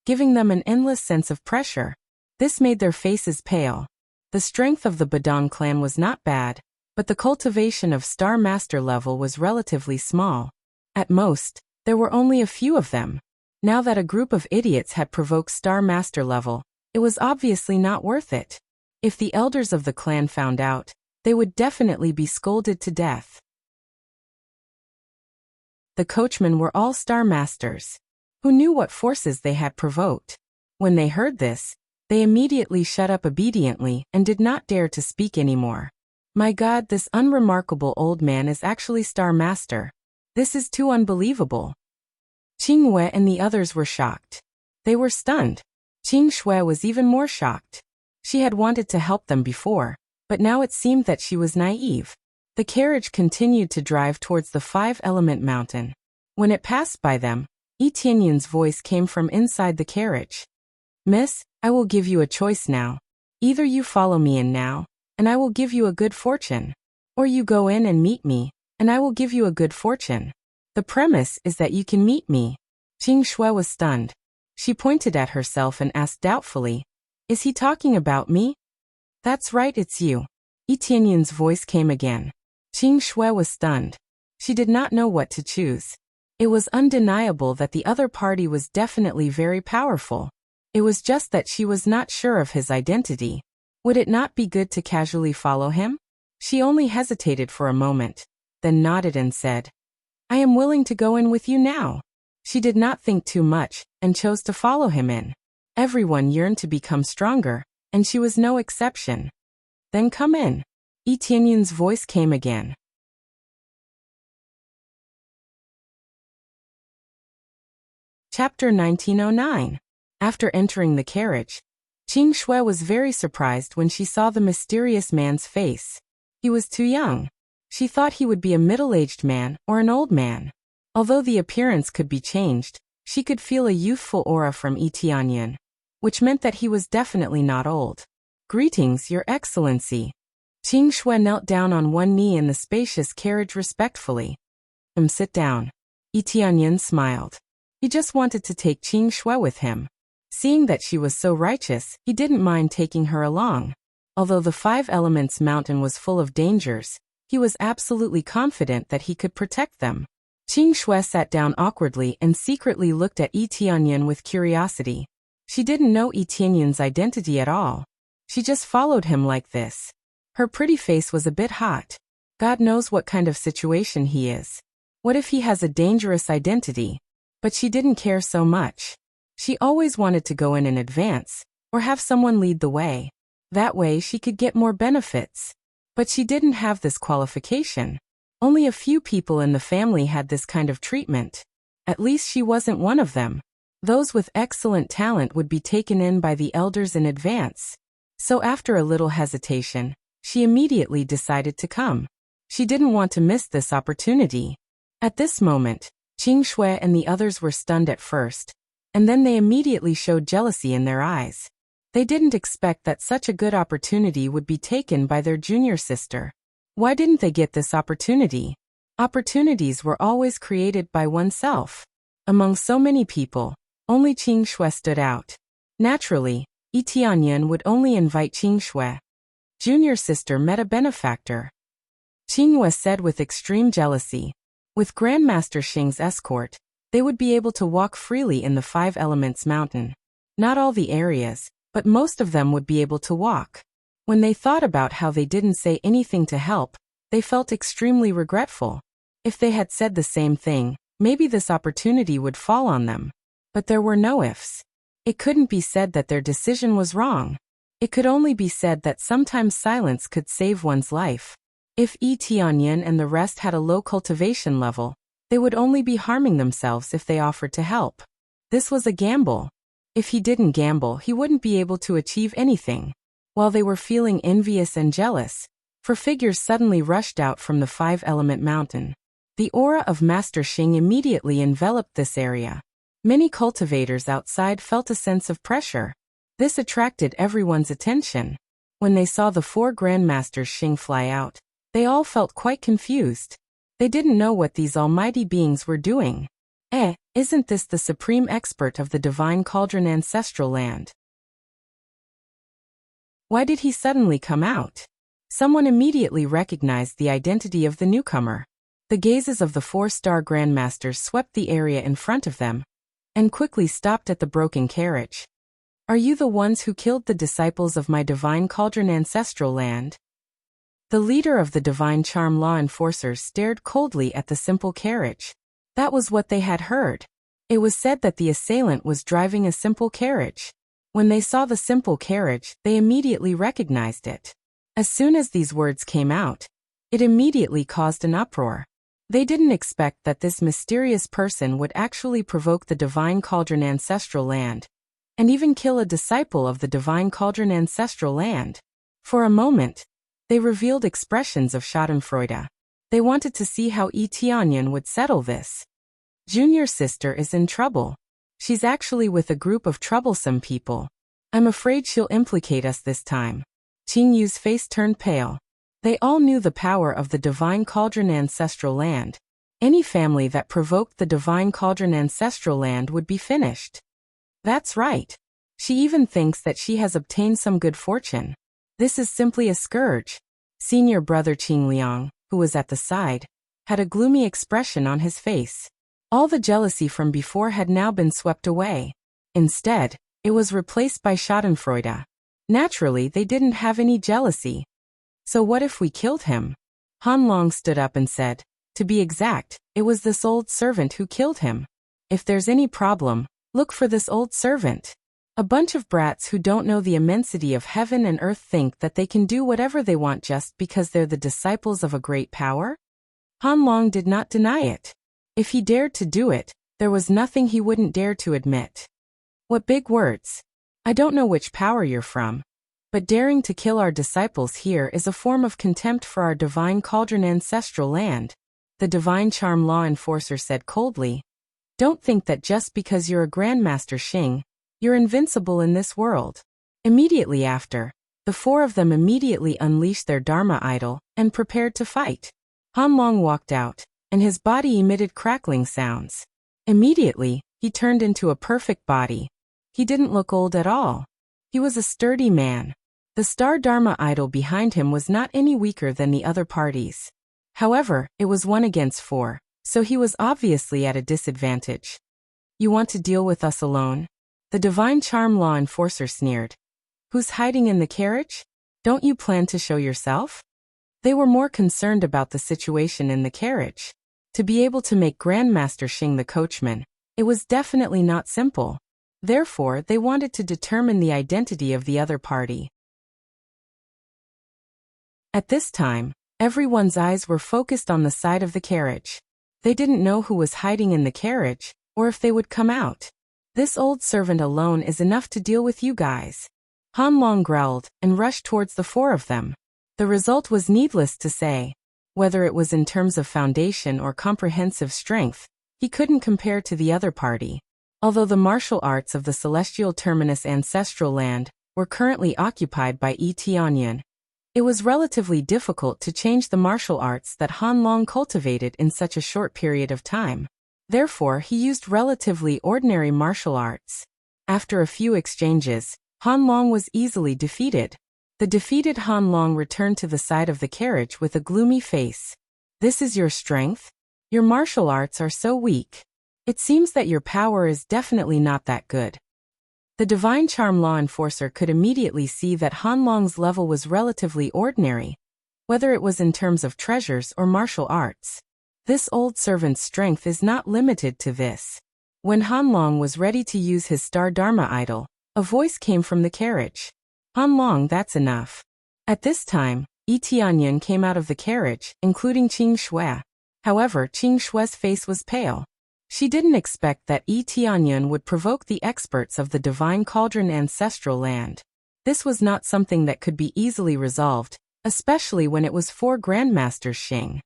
giving them an endless sense of pressure. This made their faces pale. The strength of the Badang clan was not bad, but the cultivation of Star Master level was relatively small. At most, there were only a few of them. Now that a group of idiots had provoked Star Master level, it was obviously not worth it. If the elders of the clan found out, they would definitely be scolded to death. The coachmen were all Star Masters. Who knew what forces they had provoked? When they heard this, they immediately shut up obediently and did not dare to speak anymore. My God, this unremarkable old man is actually Star Master. This is too unbelievable. Qing Wei and the others were shocked. They were stunned. Qing Shui was even more shocked. She had wanted to help them before, but now it seemed that she was naive. The carriage continued to drive towards the five-element mountain. When it passed by them, Yi Tianyun's voice came from inside the carriage. Miss, I will give you a choice now. Either you follow me in now, and I will give you a good fortune. Or you go in and meet me, and I will give you a good fortune. The premise is that you can meet me. Qing Shui was stunned. She pointed at herself and asked doubtfully, Is he talking about me? That's right, it's you. Yi Tianyun's voice came again. Qing Shui was stunned. She did not know what to choose. It was undeniable that the other party was definitely very powerful. It was just that she was not sure of his identity. Would it not be good to casually follow him? She only hesitated for a moment, then nodded and said, I am willing to go in with you now. She did not think too much, and chose to follow him in. Everyone yearned to become stronger, and she was no exception. Then come in. Yi Tianyun's voice came again. Chapter 1909. After entering the carriage, Qing Shui was very surprised when she saw the mysterious man's face. He was too young. She thought he would be a middle-aged man or an old man. Although the appearance could be changed, she could feel a youthful aura from Yi Tianyun, which meant that he was definitely not old. Greetings, Your Excellency. Qing Shui knelt down on one knee in the spacious carriage respectfully. Sit down. Yi Tianyun smiled. He just wanted to take Qing Shui with him. Seeing that she was so righteous, he didn't mind taking her along. Although the Five Elements Mountain was full of dangers, he was absolutely confident that he could protect them. Qing Shui sat down awkwardly and secretly looked at Yi Tianyun with curiosity. She didn't know Yi Tianyun's identity at all. She just followed him like this. Her pretty face was a bit hot. God knows what kind of situation he is. What if he has a dangerous identity? But she didn't care so much. She always wanted to go in advance, or have someone lead the way. That way she could get more benefits. But she didn't have this qualification. Only a few people in the family had this kind of treatment. At least she wasn't one of them. Those with excellent talent would be taken in by the elders in advance. So after a little hesitation, she immediately decided to come. She didn't want to miss this opportunity. At this moment, Qing Shui and the others were stunned at first, and then they immediately showed jealousy in their eyes. They didn't expect that such a good opportunity would be taken by their junior sister. Why didn't they get this opportunity? Opportunities were always created by oneself. Among so many people, only Qing Shui stood out. Naturally, Yi Tianyun would only invite Qing Shui. Junior sister met a benefactor. Qing Wei said with extreme jealousy. With Grandmaster Xing's escort, they would be able to walk freely in the Five Elements Mountain. Not all the areas, but most of them would be able to walk. When they thought about how they didn't say anything to help, they felt extremely regretful. If they had said the same thing, maybe this opportunity would fall on them. But there were no ifs. It couldn't be said that their decision was wrong. It could only be said that sometimes silence could save one's life. If Yi Tianyun and the rest had a low cultivation level, they would only be harming themselves if they offered to help. This was a gamble. If he didn't gamble, he wouldn't be able to achieve anything. While they were feeling envious and jealous, four figures suddenly rushed out from the Five-Element Mountain. The aura of Master Xing immediately enveloped this area. Many cultivators outside felt a sense of pressure. This attracted everyone's attention. When they saw the four Grandmasters Xing fly out, they all felt quite confused. They didn't know what these almighty beings were doing. Isn't this the supreme expert of the divine cauldron ancestral land? Why did he suddenly come out? Someone immediately recognized the identity of the newcomer. The gazes of the four-star Grandmasters swept the area in front of them, and quickly stopped at the broken carriage. Are you the ones who killed the disciples of my divine cauldron ancestral land? The leader of the divine charm law enforcers stared coldly at the simple carriage. That was what they had heard. It was said that the assailant was driving a simple carriage. When they saw the simple carriage, they immediately recognized it. As soon as these words came out, it immediately caused an uproar. They didn't expect that this mysterious person would actually provoke the Divine Cauldron Ancestral Land, and even kill a disciple of the Divine Cauldron Ancestral Land. For a moment, they revealed expressions of schadenfreude. They wanted to see how Tianyan would settle this. Junior sister is in trouble. She's actually with a group of troublesome people. I'm afraid she'll implicate us this time. Qing Yu's face turned pale. They all knew the power of the Divine Cauldron Ancestral Land. Any family that provoked the Divine Cauldron Ancestral Land would be finished. That's right. She even thinks that she has obtained some good fortune. This is simply a scourge. Senior brother Qing Liang, who was at the side, had a gloomy expression on his face. All the jealousy from before had now been swept away. Instead, it was replaced by schadenfreude. Naturally, they didn't have any jealousy. So what if we killed him? Han Long stood up and said, to be exact, it was this old servant who killed him. If there's any problem, look for this old servant. A bunch of brats who don't know the immensity of heaven and earth think that they can do whatever they want just because they're the disciples of a great power? Han Long did not deny it. If he dared to do it, there was nothing he wouldn't dare to admit. What big words. I don't know which power you're from, but daring to kill our disciples here is a form of contempt for our Divine Cauldron Ancestral Land, the Divine Charm Law Enforcer said coldly. Don't think that just because you're a Grandmaster Xing, you're invincible in this world. Immediately after, the four of them immediately unleashed their Dharma idol and prepared to fight. Han Long walked out, and his body emitted crackling sounds. Immediately, he turned into a perfect body. He didn't look old at all. He was a sturdy man. The star Dharma idol behind him was not any weaker than the other parties. However, it was 1 against 4, so he was obviously at a disadvantage. You want to deal with us alone? The Divine Charm Law Enforcer sneered. Who's hiding in the carriage? Don't you plan to show yourself? They were more concerned about the situation in the carriage. To be able to make Grandmaster Xing the coachman, it was definitely not simple. Therefore, they wanted to determine the identity of the other party. At this time, everyone's eyes were focused on the side of the carriage. They didn't know who was hiding in the carriage, or if they would come out. This old servant alone is enough to deal with you guys. Han Long growled and rushed towards the four of them. The result was needless to say. Whether it was in terms of foundation or comprehensive strength, he couldn't compare to the other party. Although the martial arts of the Celestial Terminus Ancestral Land were currently occupied by Tianyan, it was relatively difficult to change the martial arts that Han Long cultivated in such a short period of time. Therefore, he used relatively ordinary martial arts. After a few exchanges, Han Long was easily defeated. The defeated Han Long returned to the side of the carriage with a gloomy face. This is your strength? Your martial arts are so weak. It seems that your power is definitely not that good. The Divine Charm Law Enforcer could immediately see that Han Long's level was relatively ordinary, whether it was in terms of treasures or martial arts. This old servant's strength is not limited to this. When Han Long was ready to use his Star Dharma idol, a voice came from the carriage. Han Long, that's enough. At this time, Tianyan came out of the carriage, including Qing Shui. However, Qing Shui's face was pale. She didn't expect that Tianyan would provoke the experts of the Divine Cauldron Ancestral Land. This was not something that could be easily resolved, especially when it was 4 Grandmasters Xing.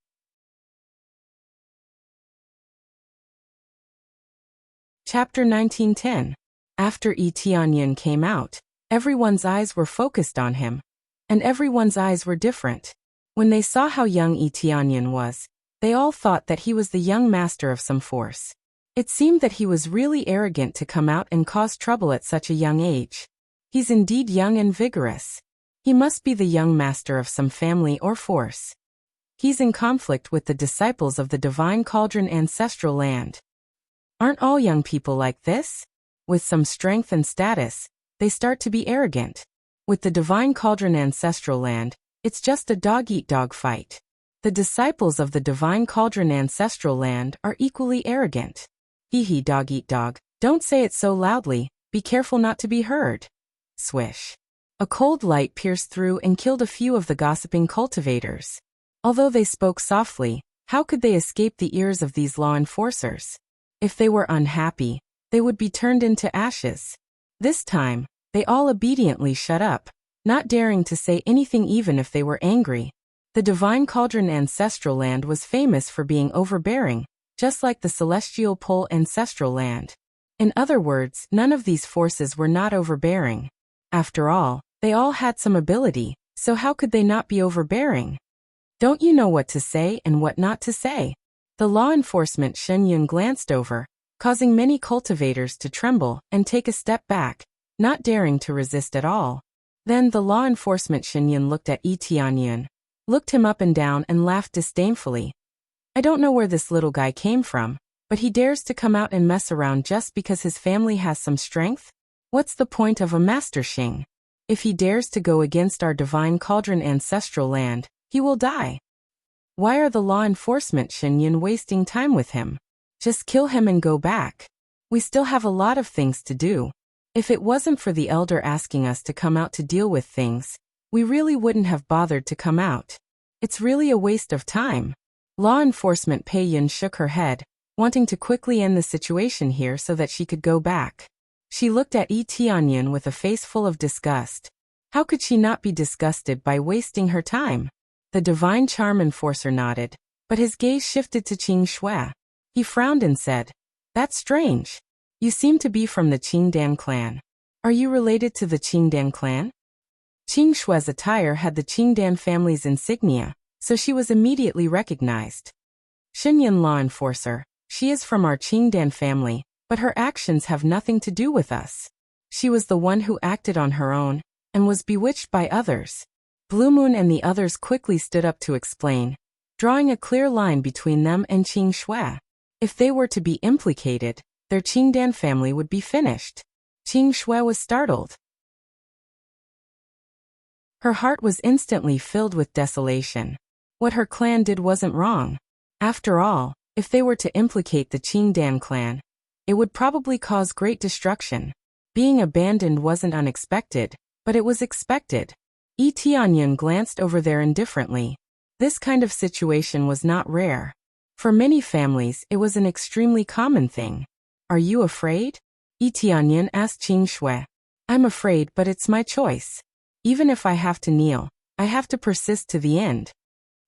Chapter 1910. After Tianyan came out, everyone's eyes were focused on him. And everyone's eyes were different. When they saw how young Tianyan was, they all thought that he was the young master of some force. It seemed that he was really arrogant to come out and cause trouble at such a young age. He's indeed young and vigorous. He must be the young master of some family or force. He's in conflict with the disciples of the Divine Cauldron Ancestral Land. Aren't all young people like this? With some strength and status, they start to be arrogant. With the Divine Cauldron Ancestral Land, it's just a dog-eat-dog fight. The disciples of the divine cauldron ancestral land are equally arrogant. Hee hee dog eat dog, don't say it so loudly, be careful not to be heard. Swish. A cold light pierced through and killed a few of the gossiping cultivators. Although they spoke softly, how could they escape the ears of these law enforcers? If they were unhappy, they would be turned into ashes. This time, they all obediently shut up, not daring to say anything even if they were angry. The divine cauldron ancestral land was famous for being overbearing, just like the celestial pole ancestral land. In other words, none of these forces were not overbearing. After all, they all had some ability, so how could they not be overbearing? Don't you know what to say and what not to say? The law enforcement Shenyun glanced over, causing many cultivators to tremble and take a step back, not daring to resist at all. Then the law enforcement Shenyun looked at Yi Tianyun, looked him up and down and laughed disdainfully. I don't know where this little guy came from, but he dares to come out and mess around just because his family has some strength? What's the point of a Master Xing? If he dares to go against our divine cauldron ancestral land, he will die. Why are the law enforcement Shenyun wasting time with him? Just kill him and go back. We still have a lot of things to do. If it wasn't for the elder asking us to come out to deal with things, we really wouldn't have bothered to come out. It's really a waste of time. Law enforcement Pei Yun shook her head, wanting to quickly end the situation here so that she could go back. She looked at Yi Tianyun with a face full of disgust. How could she not be disgusted by wasting her time? The divine charm enforcer nodded, but his gaze shifted to Qing Shui. He frowned and said, "That's strange. You seem to be from the Qingdan clan. Are you related to the Qingdan clan?" Qing Shui's attire had the Qingdan family's insignia, so she was immediately recognized. Shenyun law enforcer, she is from our Qingdan family, but her actions have nothing to do with us. She was the one who acted on her own, and was bewitched by others. Blue Moon and the others quickly stood up to explain, drawing a clear line between them and Qing Shui. If they were to be implicated, their Qingdan family would be finished. Qing Shui was startled. Her heart was instantly filled with desolation. What her clan did wasn't wrong. After all, if they were to implicate the Qingdan clan, it would probably cause great destruction. Being abandoned wasn't unexpected, but it was expected. Yi Tianyun glanced over there indifferently. This kind of situation was not rare. For many families, it was an extremely common thing. Are you afraid? Yi Tianyun asked Qing Shui. I'm afraid, but it's my choice. Even if I have to kneel, I have to persist to the end.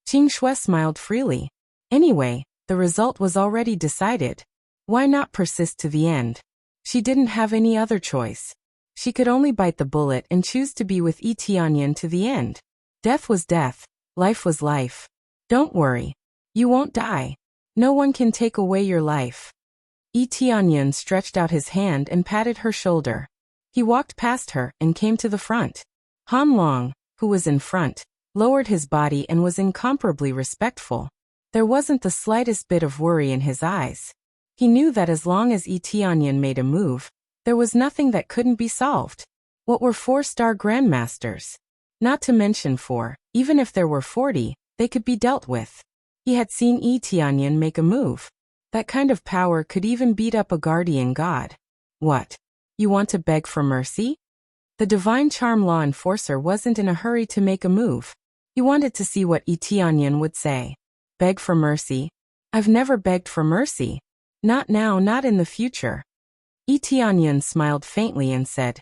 Qing Shui smiled freely. Anyway, the result was already decided. Why not persist to the end? She didn't have any other choice. She could only bite the bullet and choose to be with Yi Tianyun to the end. Death was death, life was life. Don't worry. You won't die. No one can take away your life. Yi Tianyun stretched out his hand and patted her shoulder. He walked past her and came to the front. Han Long, who was in front, lowered his body and was incomparably respectful. There wasn't the slightest bit of worry in his eyes. He knew that as long as Yi Tianyun made a move, there was nothing that couldn't be solved. What were 4-star grandmasters? Not to mention 4, even if there were 40, they could be dealt with. He had seen Yi Tianyun make a move. That kind of power could even beat up a guardian god. What? You want to beg for mercy? The divine charm law enforcer wasn't in a hurry to make a move. He wanted to see what Yi Tianyun would say. Beg for mercy? I've never begged for mercy. Not now, not in the future. Yi Tianyun smiled faintly and said,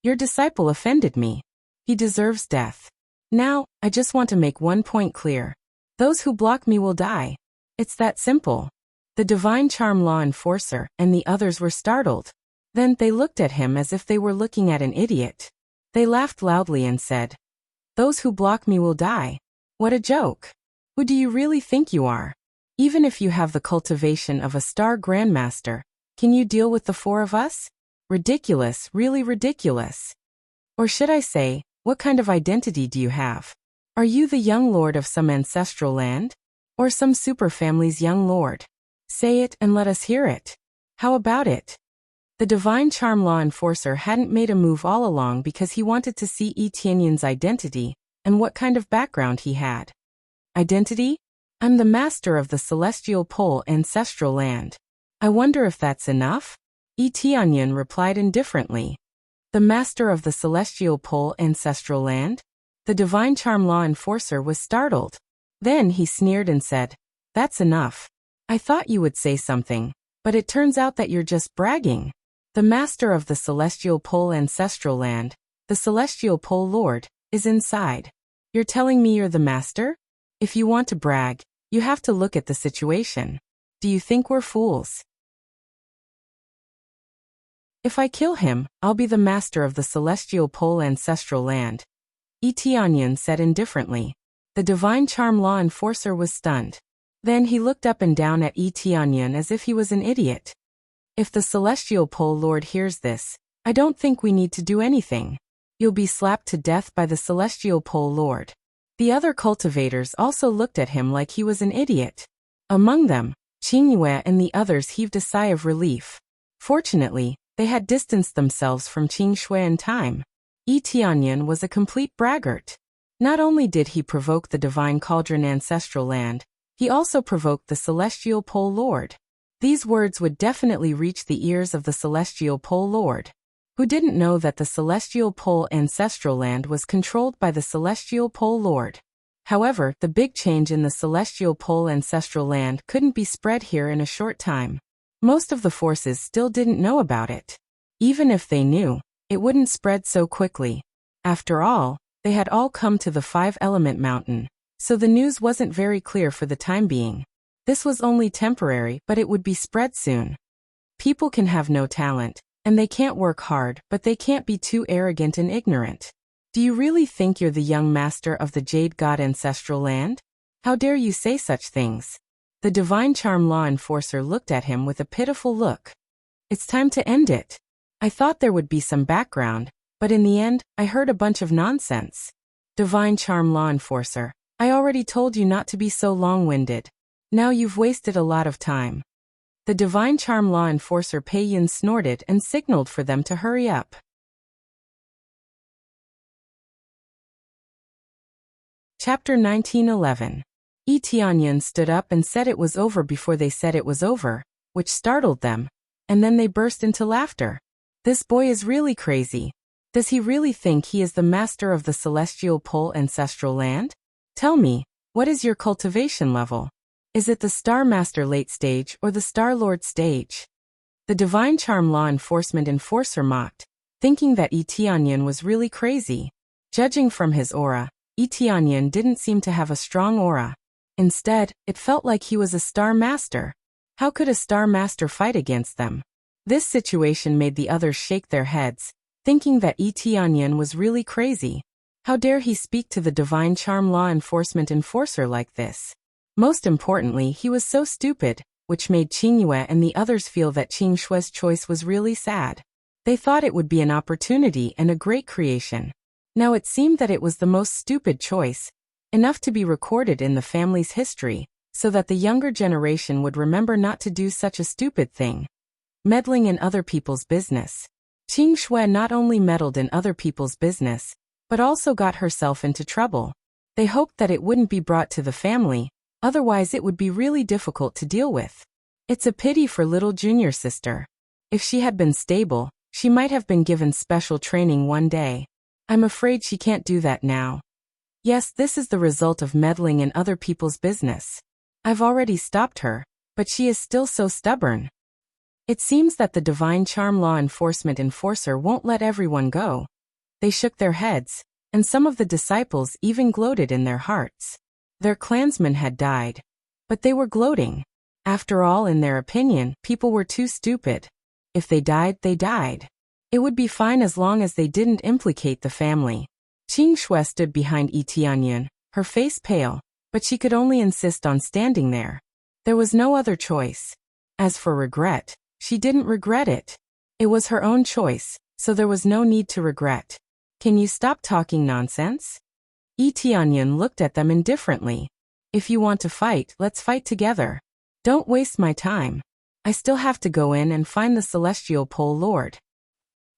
Your disciple offended me. He deserves death. Now, I just want to make one point clear. Those who block me will die. It's that simple. The divine charm law enforcer and the others were startled. Then they looked at him as if they were looking at an idiot. They laughed loudly and said, Those who block me will die. What a joke. Who do you really think you are? Even if you have the cultivation of a star grandmaster, can you deal with the 4 of us? Ridiculous, really ridiculous. Or should I say, what kind of identity do you have? Are you the young lord of some ancestral land? Or some super family's young lord? Say it and let us hear it. How about it? The divine charm law enforcer hadn't made a move all along because he wanted to see Yi Tianyun's identity and what kind of background he had. Identity? I'm the master of the celestial pole ancestral land. I wonder if that's enough? Tianyan replied indifferently. The master of the celestial pole ancestral land? The divine charm law enforcer was startled. Then he sneered and said, "That's enough. I thought you would say something, but it turns out that you're just bragging. The master of the celestial pole ancestral land, the celestial pole lord, is inside. You're telling me you're the master? If you want to brag, you have to look at the situation. Do you think we're fools? If I kill him, I'll be the master of the celestial pole ancestral land," Tianyan said indifferently. The divine charm law enforcer was stunned. Then he looked up and down at Tianyan as if he was an idiot. "If the celestial pole lord hears this, I don't think we need to do anything. You'll be slapped to death by the celestial pole lord." The other cultivators also looked at him like he was an idiot. Among them, Qingyue and the others heaved a sigh of relief. Fortunately, they had distanced themselves from Qingshui in time. Tianyan was a complete braggart. Not only did he provoke the divine cauldron ancestral land, he also provoked the celestial pole lord. These words would definitely reach the ears of the celestial pole lord. Who didn't know that the celestial pole ancestral land was controlled by the celestial pole lord? However, the big change in the celestial pole ancestral land couldn't be spread here in a short time. Most of the forces still didn't know about it. Even if they knew, it wouldn't spread so quickly. After all, they had all come to the five-element mountain, so the news wasn't very clear for the time being. This was only temporary, but it would be spread soon. People can have no talent, and they can't work hard, but they can't be too arrogant and ignorant. Do you really think you're the young master of the Jade God ancestral land? How dare you say such things? The divine charm law enforcer looked at him with a pitiful look. It's time to end it. I thought there would be some background, but in the end, I heard a bunch of nonsense. Divine charm law enforcer, I already told you not to be so long-winded. Now you've wasted a lot of time. The divine charm law enforcer Pei Yun snorted and signaled for them to hurry up. Chapter 1911. Tianyan stood up and said it was over before they said it was over, which startled them, and then they burst into laughter. This boy is really crazy. Does he really think he is the master of the celestial pole ancestral land? Tell me, what is your cultivation level? Is it the Star Master late stage or the Star Lord stage? The divine charm law enforcement enforcer mocked, thinking that Tianyan was really crazy. Judging from his aura, Tianyan didn't seem to have a strong aura. Instead, it felt like he was a Star Master. How could a Star Master fight against them? This situation made the others shake their heads, thinking that Tianyan was really crazy. How dare he speak to the divine charm law enforcement enforcer like this? Most importantly, he was so stupid, which made Qingyue and the others feel that Qingshui's choice was really sad. They thought it would be an opportunity and a great creation. Now it seemed that it was the most stupid choice, enough to be recorded in the family's history, so that the younger generation would remember not to do such a stupid thing. Meddling in other people's business. Qingshui not only meddled in other people's business, but also got herself into trouble. They hoped that it wouldn't be brought to the family, otherwise it would be really difficult to deal with. It's a pity for little junior sister. If she had been stable, she might have been given special training one day. I'm afraid she can't do that now. Yes, this is the result of meddling in other people's business. I've already stopped her, but she is still so stubborn. It seems that the divine charm law enforcement enforcer won't let everyone go. They shook their heads, and some of the disciples even gloated in their hearts. Their clansmen had died, but they were gloating. After all, in their opinion, people were too stupid. If they died, they died. It would be fine as long as they didn't implicate the family. Qingshui stood behind Tianyan, her face pale, but she could only insist on standing there. There was no other choice. As for regret, she didn't regret it. It was her own choice, so there was no need to regret. Can you stop talking nonsense? Tianyan looked at them indifferently. If you want to fight, let's fight together. Don't waste my time. I still have to go in and find the celestial pole lord.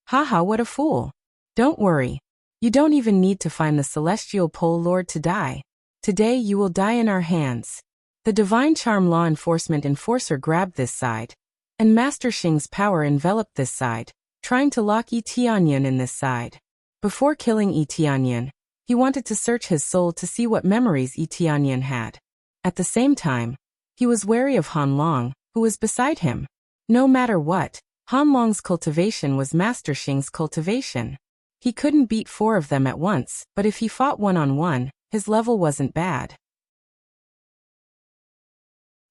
Haha, what a fool. Don't worry. You don't even need to find the celestial pole lord to die. Today you will die in our hands. The Divine Charm Law Enforcement Enforcer grabbed this side, and Master Xing's power enveloped this side, trying to lock Yi Tianyan in this side. Before killing Yi Tianyan, he wanted to search his soul to see what memories Yi Tianyan had. At the same time, he was wary of Han Long, who was beside him. No matter what, Han Long's cultivation was Master Xing's cultivation. He couldn't beat 4 of them at once, but if he fought one-on-one, his level wasn't bad.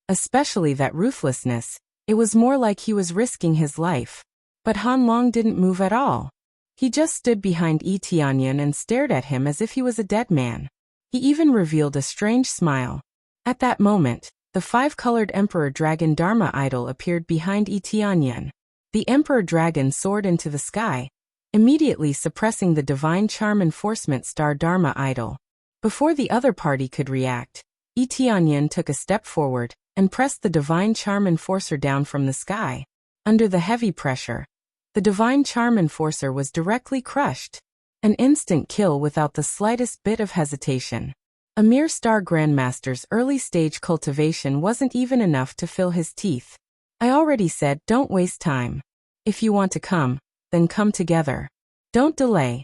Especially that ruthlessness, it was more like he was risking his life. But Han Long didn't move at all. He just stood behind Yi Tianyan and stared at him as if he was a dead man. He even revealed a strange smile. At that moment, the 5-colored Emperor Dragon Dharma idol appeared behind Yi Tianyan. The Emperor Dragon soared into the sky, immediately suppressing the Divine Charm Enforcement Star Dharma idol. Before the other party could react, Yi Tianyan took a step forward and pressed the Divine Charm Enforcer down from the sky. Under the heavy pressure, the Divine Charm Enforcer was directly crushed. An instant kill without the slightest bit of hesitation. A mere Star Grandmaster's early-stage cultivation wasn't even enough to fill his teeth. I already said don't waste time. If you want to come, then come together. Don't delay.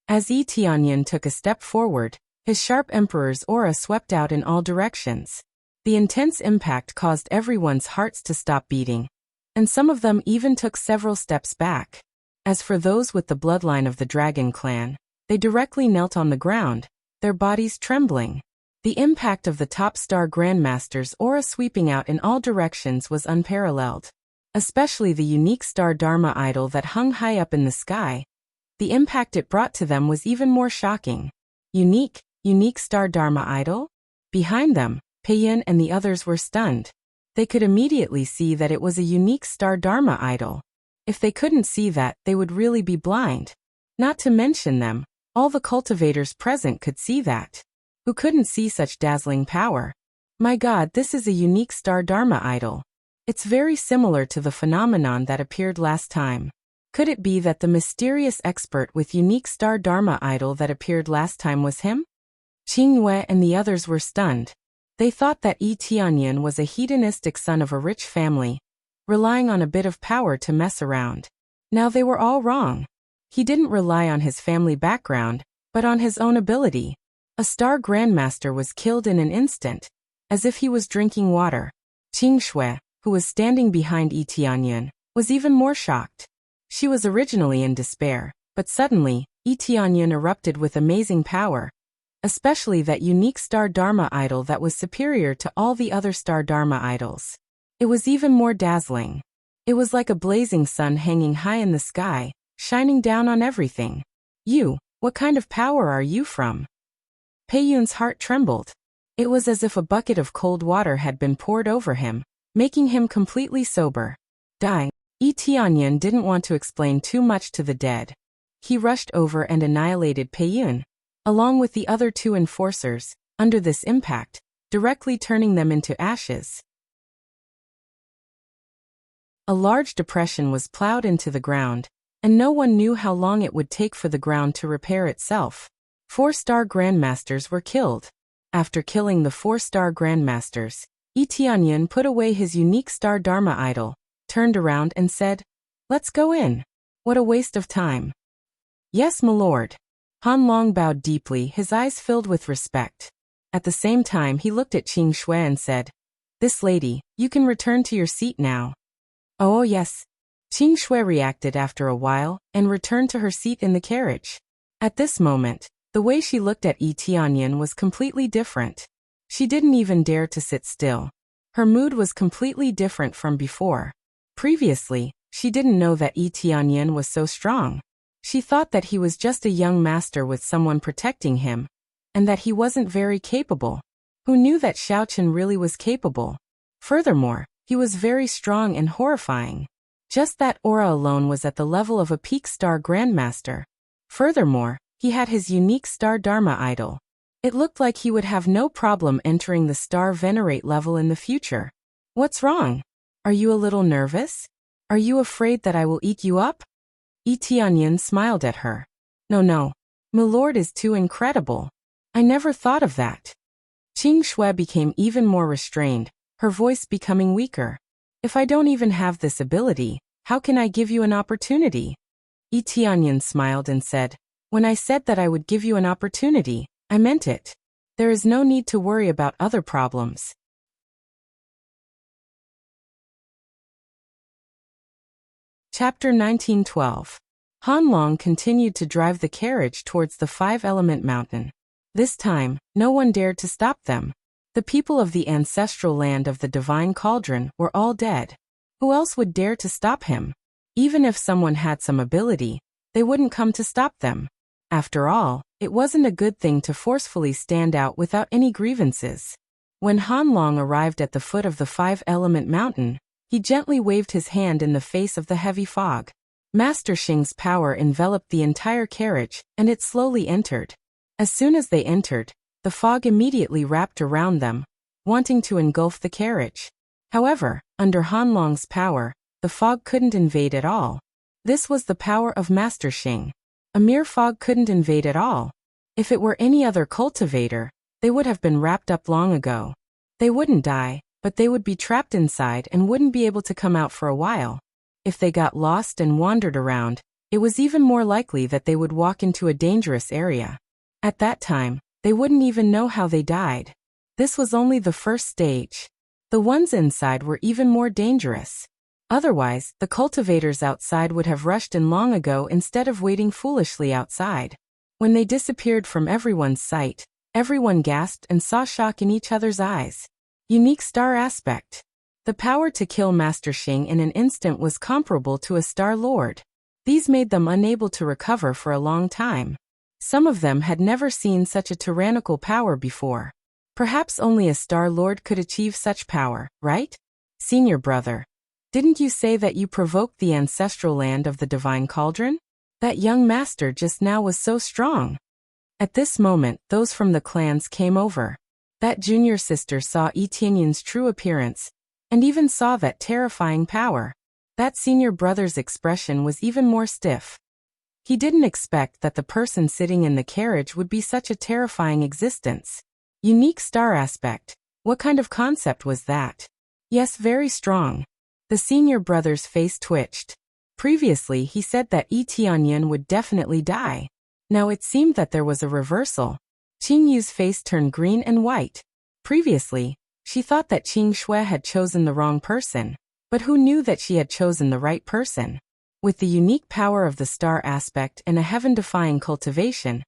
As Yi Tianyan took a step forward, his sharp Emperor's aura swept out in all directions. The intense impact caused everyone's hearts to stop beating, and some of them even took several steps back. As for those with the bloodline of the Dragon Clan, they directly knelt on the ground, their bodies trembling. The impact of the top Star Grandmaster's aura sweeping out in all directions was unparalleled. Especially the unique Star Dharma idol that hung high up in the sky. The impact it brought to them was even more shocking. Unique Star Dharma idol? Behind them, Pei Yun and the others were stunned. They could immediately see that it was a unique Star Dharma idol. If they couldn't see that, they would really be blind. Not to mention them, all the cultivators present could see that. Who couldn't see such dazzling power? My God, this is a unique Star Dharma idol. It's very similar to the phenomenon that appeared last time. Could it be that the mysterious expert with unique Star Dharma idol that appeared last time was him? Qing Yue and the others were stunned. They thought that Yi Tianyan was a hedonistic son of a rich family, relying on a bit of power to mess around. Now they were all wrong. He didn't rely on his family background, but on his own ability. A Star Grandmaster was killed in an instant, as if he was drinking water. Qing Shui, who was standing behind Yi Tianyan, was even more shocked. She was originally in despair, but suddenly, Yi Tianyan erupted with amazing power, especially that unique Star Dharma idol that was superior to all the other Star Dharma idols. It was even more dazzling. It was like a blazing sun hanging high in the sky, shining down on everything. You, what kind of power are you from? Pei Yun's heart trembled. It was as if a bucket of cold water had been poured over him, making him completely sober. Die. Yi Tianyan didn't want to explain too much to the dead. He rushed over and annihilated Pei Yun, along with the other 2 enforcers, under this impact, directly turning them into ashes. A large depression was plowed into the ground, and no one knew how long it would take for the ground to repair itself. 4 Star Grandmasters were killed. After killing the 4 Star Grandmasters, Yi Tianyan put away his unique Star Dharma idol, turned around and said, "Let's go in." What a waste of time. Yes, my lord. Han Long bowed deeply, his eyes filled with respect. At the same time he looked at Qing Shui and said, "This lady, you can return to your seat now." Oh yes. Qing Shui reacted after a while, and returned to her seat in the carriage. At this moment, the way she looked at Yi Tianyan was completely different. She didn't even dare to sit still. Her mood was completely different from before. Previously, she didn't know that Yi Tianyan was so strong. She thought that he was just a young master with someone protecting him, and that he wasn't very capable. Who knew that Xiaochen really was capable? Furthermore, he was very strong and horrifying. Just that aura alone was at the level of a peak Star Grandmaster. Furthermore, he had his unique Star Dharma idol. It looked like he would have no problem entering the Star Venerate level in the future. What's wrong? Are you a little nervous? Are you afraid that I will eat you up? Yi Tianyan smiled at her. No, my lord is too incredible. I never thought of that. Qing Shui became even more restrained, her voice becoming weaker. If I don't even have this ability, how can I give you an opportunity? Yi Tianyan smiled and said, when I said that I would give you an opportunity, I meant it. There is no need to worry about other problems. Chapter 1912. Han Long continued to drive the carriage towards the five-element mountain. This time, no one dared to stop them. The people of the ancestral land of the divine cauldron were all dead. Who else would dare to stop him? Even if someone had some ability, they wouldn't come to stop them. After all, it wasn't a good thing to forcefully stand out without any grievances. When Han Long arrived at the foot of the five-element mountain, he gently waved his hand in the face of the heavy fog. Master Xing's power enveloped the entire carriage, and it slowly entered. As soon as they entered, the fog immediately wrapped around them, wanting to engulf the carriage. However, under Han Long's power, the fog couldn't invade at all. This was the power of Master Xing. A mere fog couldn't invade at all. If it were any other cultivator, they would have been wrapped up long ago. They wouldn't die, but they would be trapped inside and wouldn't be able to come out for a while. If they got lost and wandered around, it was even more likely that they would walk into a dangerous area. At that time, they wouldn't even know how they died. This was only the first stage. The ones inside were even more dangerous. Otherwise, the cultivators outside would have rushed in long ago instead of waiting foolishly outside. When they disappeared from everyone's sight, everyone gasped and saw shock in each other's eyes. Unique star aspect. The power to kill Master Xing in an instant was comparable to a Star Lord. These made them unable to recover for a long time. Some of them had never seen such a tyrannical power before. Perhaps only a Star Lord could achieve such power, right? Senior brother, didn't you say that you provoked the ancestral land of the divine cauldron? That young master just now was so strong. At this moment, those from the clans came over. That junior sister saw Yi Tianyan's true appearance, and even saw that terrifying power. That senior brother's expression was even more stiff. He didn't expect that the person sitting in the carriage would be such a terrifying existence. Unique star aspect. What kind of concept was that? Yes, very strong. The senior brother's face twitched. Previously he said that Yi Tianyan would definitely die. Now it seemed that there was a reversal. Qing Yu's face turned green and white. Previously, she thought that Qing Shui had chosen the wrong person, but who knew that she had chosen the right person? With the unique power of the star aspect and a heaven-defying cultivation,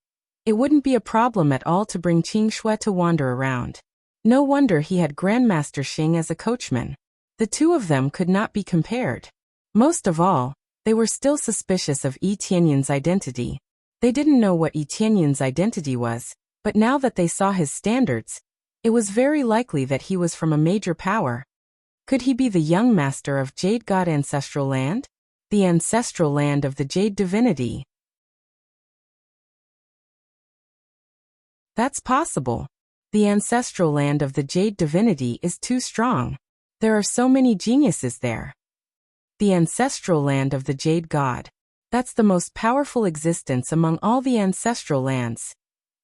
it wouldn't be a problem at all to bring Qing Shui to wander around. No wonder he had Grandmaster Xing as a coachman. The two of them could not be compared. Most of all, they were still suspicious of Yi Tianyan's identity. They didn't know what Yi Tianyan's identity was, but now that they saw his standards, it was very likely that he was from a major power. Could he be the young master of Jade God Ancestral Land? The ancestral land of the Jade Divinity. That's possible. The ancestral land of the Jade Divinity is too strong. There are so many geniuses there. The ancestral land of the Jade God. That's the most powerful existence among all the ancestral lands.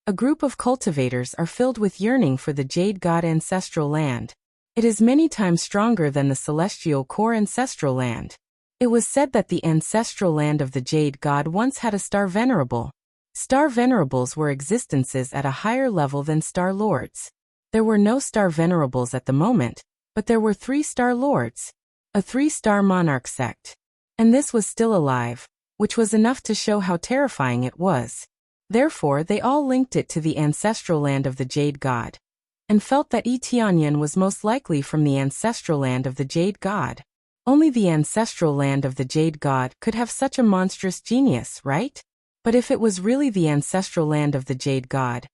A group of cultivators are filled with yearning for the Jade God Ancestral Land. It is many times stronger than the Celestial Core Ancestral Land. It was said that the ancestral land of the Jade God once had a Star Venerable. Star Venerables were existences at a higher level than Star Lords. There were no Star Venerables at the moment, but there were 3 Star Lords. A 3-star monarch sect. And this was still alive, which was enough to show how terrifying it was. Therefore they all linked it to the ancestral land of the Jade God, and felt that Yi Tianyan was most likely from the ancestral land of the Jade God. Only the ancestral land of the Jade God could have such a monstrous genius, right? But if it was really the ancestral land of the Jade God,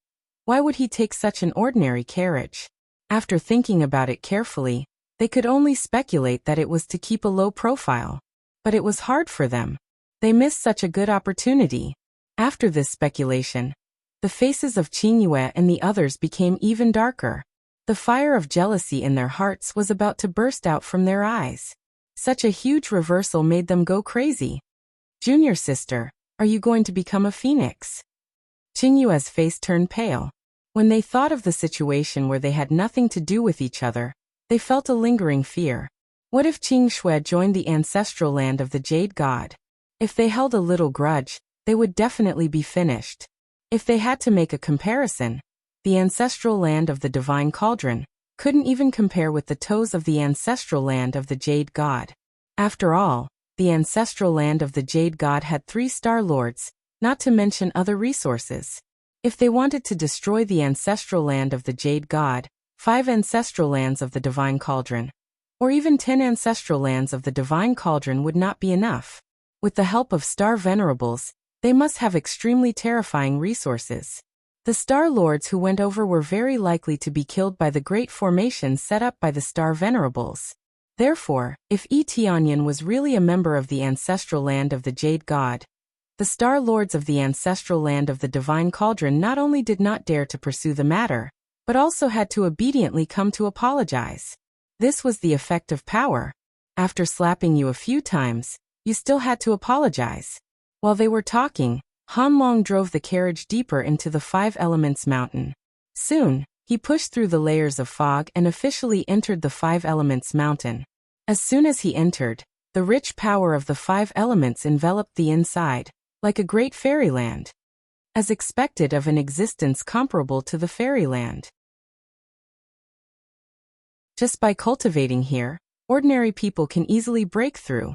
why would he take such an ordinary carriage? After thinking about it carefully, they could only speculate that it was to keep a low profile. But it was hard for them. They missed such a good opportunity. After this speculation, the faces of Qing Yue and the others became even darker. The fire of jealousy in their hearts was about to burst out from their eyes. Such a huge reversal made them go crazy. Junior sister, are you going to become a phoenix? Qing Yue's face turned pale. When they thought of the situation where they had nothing to do with each other, they felt a lingering fear. What if Qing Shui joined the ancestral land of the Jade God? If they held a little grudge, they would definitely be finished. If they had to make a comparison, the ancestral land of the Divine Cauldron couldn't even compare with the toes of the ancestral land of the Jade God. After all, the ancestral land of the Jade God had 3 Star Lords, not to mention other resources. If they wanted to destroy the ancestral land of the Jade God, 5 ancestral lands of the Divine Cauldron, or even 10 ancestral lands of the Divine Cauldron would not be enough. With the help of Star Venerables, they must have extremely terrifying resources. The Star Lords who went over were very likely to be killed by the great formation set up by the Star Venerables. Therefore, if Yi Tianyan was really a member of the ancestral land of the Jade God, the Star Lords of the ancestral land of the Divine Cauldron not only did not dare to pursue the matter, but also had to obediently come to apologize. This was the effect of power. After slapping you a few times, you still had to apologize. While they were talking, Han Long drove the carriage deeper into the 5 Elements Mountain. Soon, he pushed through the layers of fog and officially entered the 5 Elements Mountain. As soon as he entered, the rich power of the 5 elements enveloped the inside, like a great fairyland. As expected of an existence comparable to the fairyland. Just by cultivating here, ordinary people can easily break through.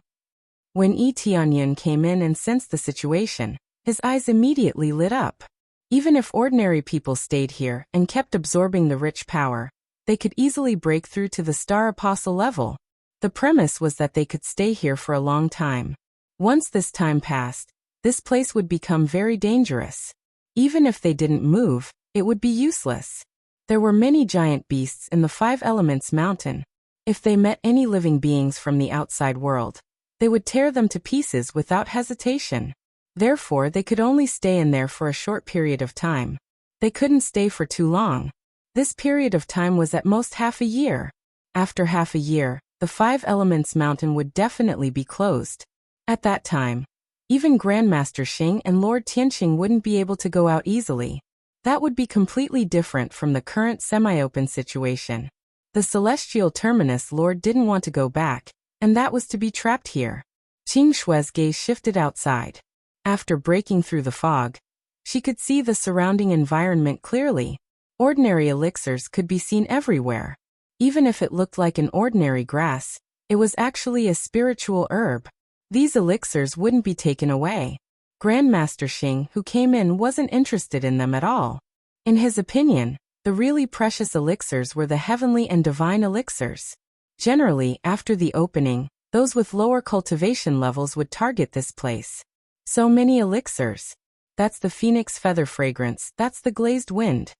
When Yi Tianyan came in and sensed the situation, his eyes immediately lit up. Even if ordinary people stayed here and kept absorbing the rich power, they could easily break through to the Star Apostle level. The premise was that they could stay here for a long time. Once this time passed, this place would become very dangerous. Even if they didn't move, it would be useless. There were many giant beasts in the 5 Elements Mountain. If they met any living beings from the outside world, they would tear them to pieces without hesitation. Therefore, they could only stay in there for a short period of time. They couldn't stay for too long. This period of time was at most half a year. After half a year, the 5 Elements Mountain would definitely be closed. At that time, even Grandmaster Xing and Lord Tianqing wouldn't be able to go out easily. That would be completely different from the current semi-open situation. The Celestial Terminus Lord didn't want to go back, and that was to be trapped here. Qing Shui's gaze shifted outside. After breaking through the fog, she could see the surrounding environment clearly. Ordinary elixirs could be seen everywhere. Even if it looked like an ordinary grass, it was actually a spiritual herb. These elixirs wouldn't be taken away. Grandmaster Xing, who came in, wasn't interested in them at all. In his opinion, the really precious elixirs were the heavenly and divine elixirs. Generally, after the opening, those with lower cultivation levels would target this place. So many elixirs. That's the phoenix feather fragrance, that's the glazed wind.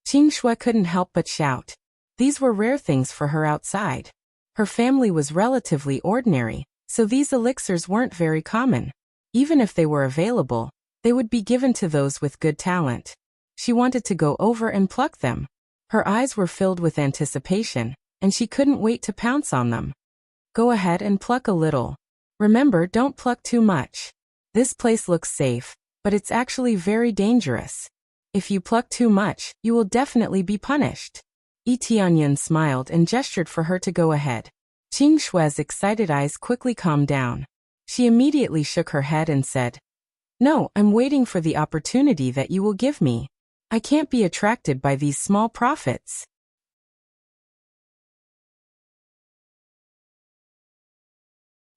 Qing Shui couldn't help but shout. These were rare things for her outside. Her family was relatively ordinary, so these elixirs weren't very common. Even if they were available, they would be given to those with good talent. She wanted to go over and pluck them. Her eyes were filled with anticipation, and she couldn't wait to pounce on them. Go ahead and pluck a little. Remember, don't pluck too much. This place looks safe, but it's actually very dangerous. If you pluck too much, you will definitely be punished. Yi Tianyan smiled and gestured for her to go ahead. Qing Shui's excited eyes quickly calmed down. She immediately shook her head and said, "No, I'm waiting for the opportunity that you will give me. I can't be attracted by these small profits."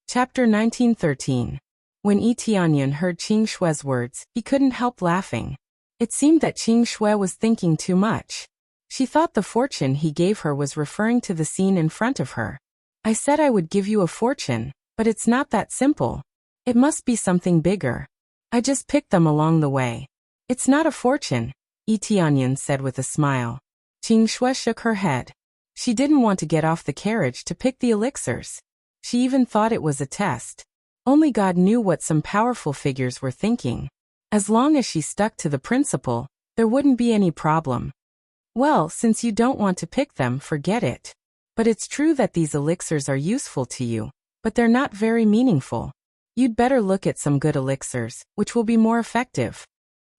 Chapter 1913. When Yi Tianyan heard Qing Shui's words, he couldn't help laughing. It seemed that Qing Shui was thinking too much. She thought the fortune he gave her was referring to the scene in front of her. I said I would give you a fortune, but it's not that simple. It must be something bigger. I just picked them along the way. It's not a fortune, Yi Tianyan said with a smile. Qing Shui shook her head. She didn't want to get off the carriage to pick the elixirs. She even thought it was a test. Only God knew what some powerful figures were thinking. As long as she stuck to the principle, there wouldn't be any problem. Well, since you don't want to pick them, forget it. But it's true that these elixirs are useful to you, but they're not very meaningful. You'd better look at some good elixirs, which will be more effective.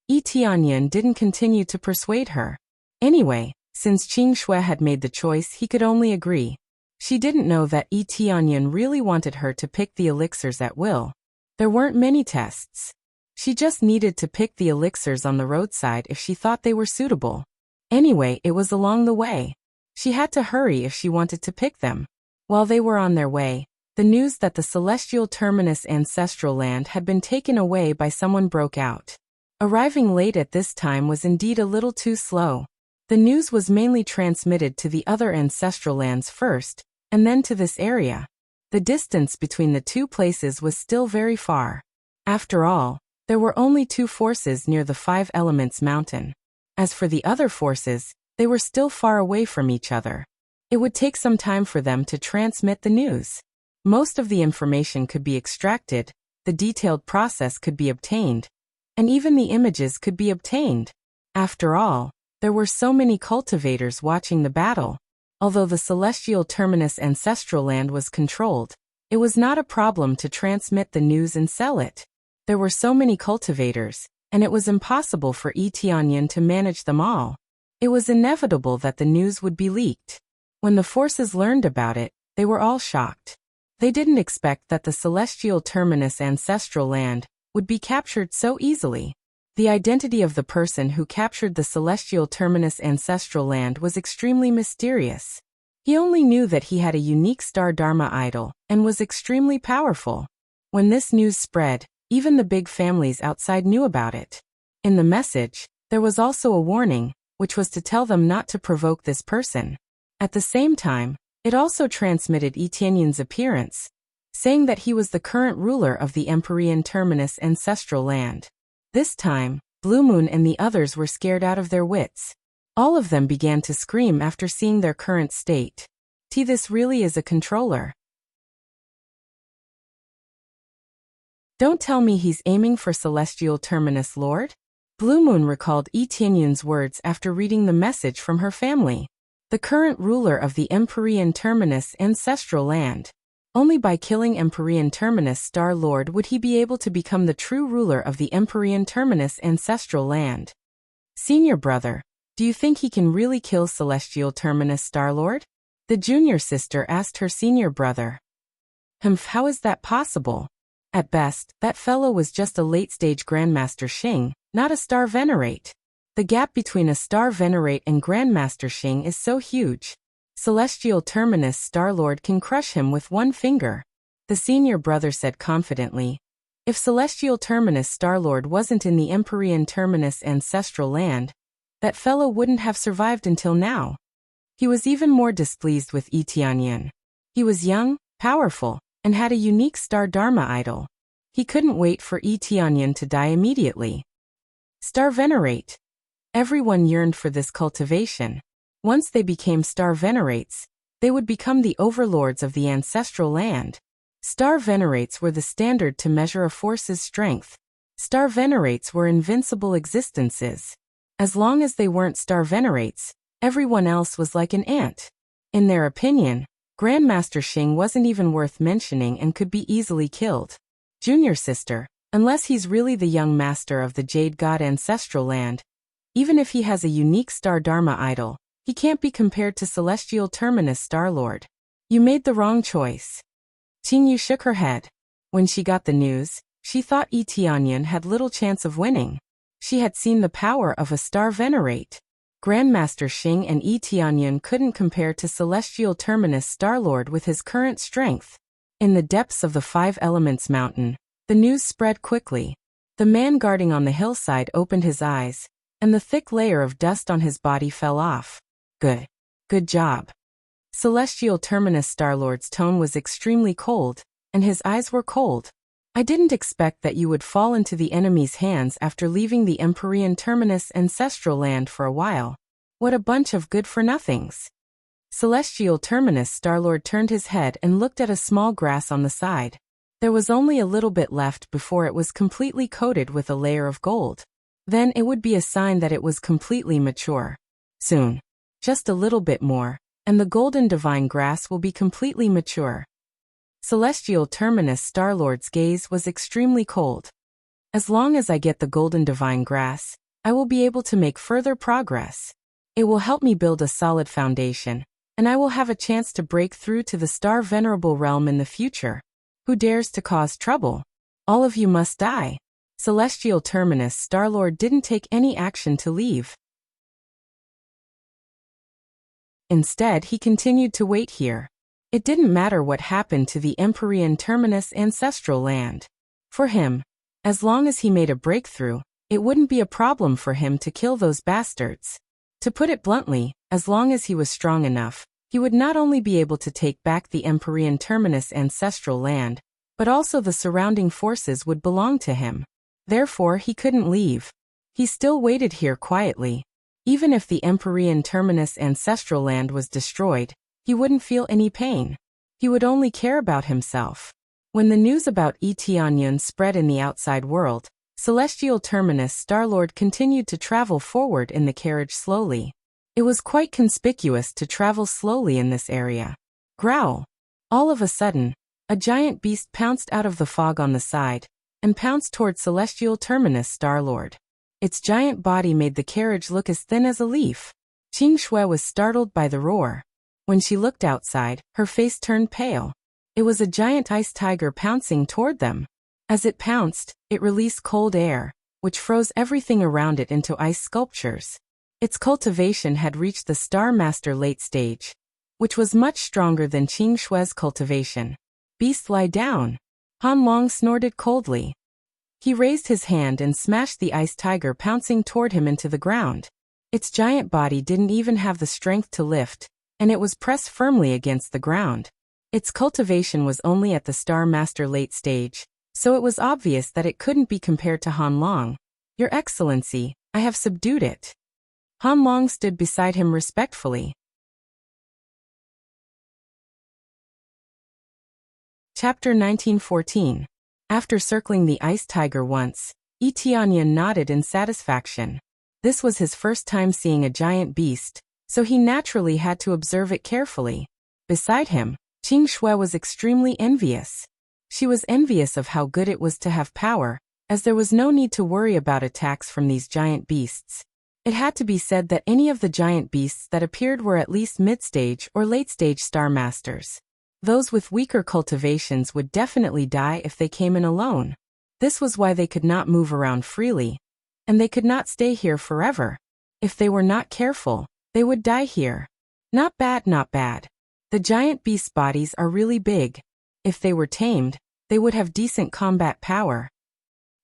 Yi Tianyan didn't continue to persuade her. Anyway, since Qing Shui had made the choice, he could only agree. She didn't know that Yi Tianyan really wanted her to pick the elixirs at will. There weren't many tests. She just needed to pick the elixirs on the roadside if she thought they were suitable. Anyway, it was along the way. She had to hurry if she wanted to pick them. While they were on their way, the news that the celestial terminus ancestral land had been taken away by someone broke out. Arriving late at this time was indeed a little too slow. The news was mainly transmitted to the other ancestral lands first, and then to this area. The distance between the two places was still very far. After all, there were only two forces near the Five Elements Mountain. As for the other forces, they were still far away from each other. It would take some time for them to transmit the news. Most of the information could be extracted, the detailed process could be obtained, and even the images could be obtained. After all, there were so many cultivators watching the battle. Although the celestial terminus ancestral land was controlled, it was not a problem to transmit the news and sell it. There were so many cultivators, and it was impossible for Yi Tianyan to manage them all. It was inevitable that the news would be leaked. When the forces learned about it, they were all shocked. They didn't expect that the celestial terminus ancestral land would be captured so easily. The identity of the person who captured the celestial terminus ancestral land was extremely mysterious. He only knew that he had a unique star Dharma idol and was extremely powerful. When this news spread, even the big families outside knew about it. In the message, there was also a warning, which was to tell them not to provoke this person. At the same time, it also transmitted Yi Tianyan's appearance, saying that he was the current ruler of the Empyrean Terminus ancestral land. This time, Blue Moon and the others were scared out of their wits. All of them began to scream after seeing their current state. This really is a controller. Don't tell me he's aiming for Celestial Terminus Lord? Blue Moon recalled Yi Tianyan's words after reading the message from her family. The current ruler of the Empyrean Terminus ancestral land. Only by killing Empyrean Terminus Star Lord would he be able to become the true ruler of the Empyrean Terminus ancestral land. Senior brother, do you think he can really kill Celestial Terminus Star Lord? The junior sister asked her senior brother. How is that possible? At best, that fellow was just a late-stage Grandmaster Xing, not a Star Venerate. The gap between a Star Venerate and Grandmaster Xing is so huge. Celestial Terminus Star-Lord can crush him with one finger. The senior brother said confidently. If Celestial Terminus Star-Lord wasn't in the Empyrean Terminus ancestral land, that fellow wouldn't have survived until now. He was even more displeased with Yi Tianyan. He was young, powerful, and had a unique Star Dharma idol. He couldn't wait for Yi Tianyan to die immediately. Star Venerate. Everyone yearned for this cultivation. Once they became Star Venerates, they would become the overlords of the ancestral land. Star Venerates were the standard to measure a force's strength. Star Venerates were invincible existences. As long as they weren't Star Venerates, everyone else was like an ant. In their opinion, Grandmaster Xing wasn't even worth mentioning and could be easily killed. Junior sister, unless he's really the young master of the Jade God ancestral land, even if he has a unique Star Dharma idol, he can't be compared to Celestial Terminus Star-Lord. You made the wrong choice. Qingyu shook her head. When she got the news, she thought Yi Tianyan had little chance of winning. She had seen the power of a Star Venerate. Grandmaster Xing and Yi Tianyan couldn't compare to Celestial Terminus Star-Lord with his current strength. In the depths of the Five Elements Mountain, the news spread quickly. The man guarding on the hillside opened his eyes, and the thick layer of dust on his body fell off. Good job. Celestial Terminus Star-Lord's tone was extremely cold, and his eyes were cold. I didn't expect that you would fall into the enemy's hands after leaving the Empyrean Terminus ancestral land for a while. What a bunch of good-for-nothings. Celestial Terminus Star-Lord turned his head and looked at a small grass on the side. There was only a little bit left before it was completely coated with a layer of gold. Then it would be a sign that it was completely mature. Soon. Just a little bit more, and the golden divine grass will be completely mature. Celestial Terminus Star-Lord's gaze was extremely cold. As long as I get the golden divine grass, I will be able to make further progress. It will help me build a solid foundation, and I will have a chance to break through to the Star Venerable realm in the future. Who dares to cause trouble? All of you must die. Celestial Terminus Star-Lord didn't take any action to leave. Instead, he continued to wait here. It didn't matter what happened to the Empyrean Terminus ancestral land. For him, as long as he made a breakthrough, it wouldn't be a problem for him to kill those bastards. To put it bluntly, as long as he was strong enough, he would not only be able to take back the Empyrean Terminus ancestral land, but also the surrounding forces would belong to him. Therefore, he couldn't leave. He still waited here quietly. Even if the Empyrean Terminus ancestral land was destroyed, he wouldn't feel any pain. He would only care about himself. When the news about Eteonion spread in the outside world, Celestial Terminus Star-Lord continued to travel forward in the carriage slowly. It was quite conspicuous to travel slowly in this area. Growl! All of a sudden, a giant beast pounced out of the fog on the side, and pounced toward Celestial Terminus Star-Lord. Its giant body made the carriage look as thin as a leaf. Qing Shui was startled by the roar. When she looked outside, her face turned pale. It was a giant ice tiger pouncing toward them. As it pounced, it released cold air, which froze everything around it into ice sculptures. Its cultivation had reached the Star Master late stage, which was much stronger than Qing Shui's cultivation. Beast, lie down. Han Long snorted coldly. He raised his hand and smashed the ice tiger pouncing toward him into the ground. Its giant body didn't even have the strength to lift, and it was pressed firmly against the ground. Its cultivation was only at the Star Master late stage, so it was obvious that it couldn't be compared to Han Long. Your Excellency, I have subdued it. Han Long stood beside him respectfully. Chapter 1914. After circling the ice tiger once, Eteonion nodded in satisfaction. This was his first time seeing a giant beast, so he naturally had to observe it carefully. Beside him, Qing Shui was extremely envious. She was envious of how good it was to have power, as there was no need to worry about attacks from these giant beasts. It had to be said that any of the giant beasts that appeared were at least mid-stage or late-stage Star Masters. Those with weaker cultivations would definitely die if they came in alone. This was why they could not move around freely, and they could not stay here forever. If they were not careful, they would die here. Not bad, not bad. The giant beast bodies are really big. If they were tamed, they would have decent combat power.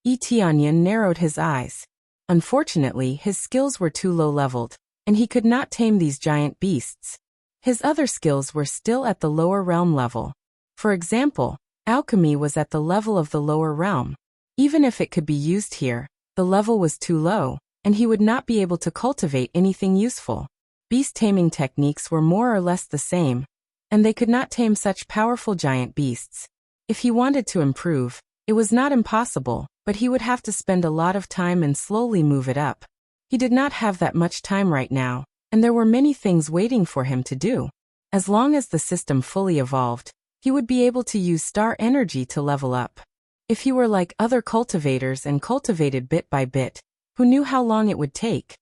Eteonion narrowed his eyes. Unfortunately, his skills were too low-leveled, and he could not tame these giant beasts. His other skills were still at the lower realm level. For example, alchemy was at the level of the lower realm. Even if it could be used here, the level was too low, and he would not be able to cultivate anything useful. Beast taming techniques were more or less the same, and they could not tame such powerful giant beasts. If he wanted to improve, it was not impossible, but he would have to spend a lot of time and slowly move it up. He did not have that much time right now, and there were many things waiting for him to do. As long as the system fully evolved, he would be able to use star energy to level up. If he were like other cultivators and cultivated bit by bit, who knew how long it would take?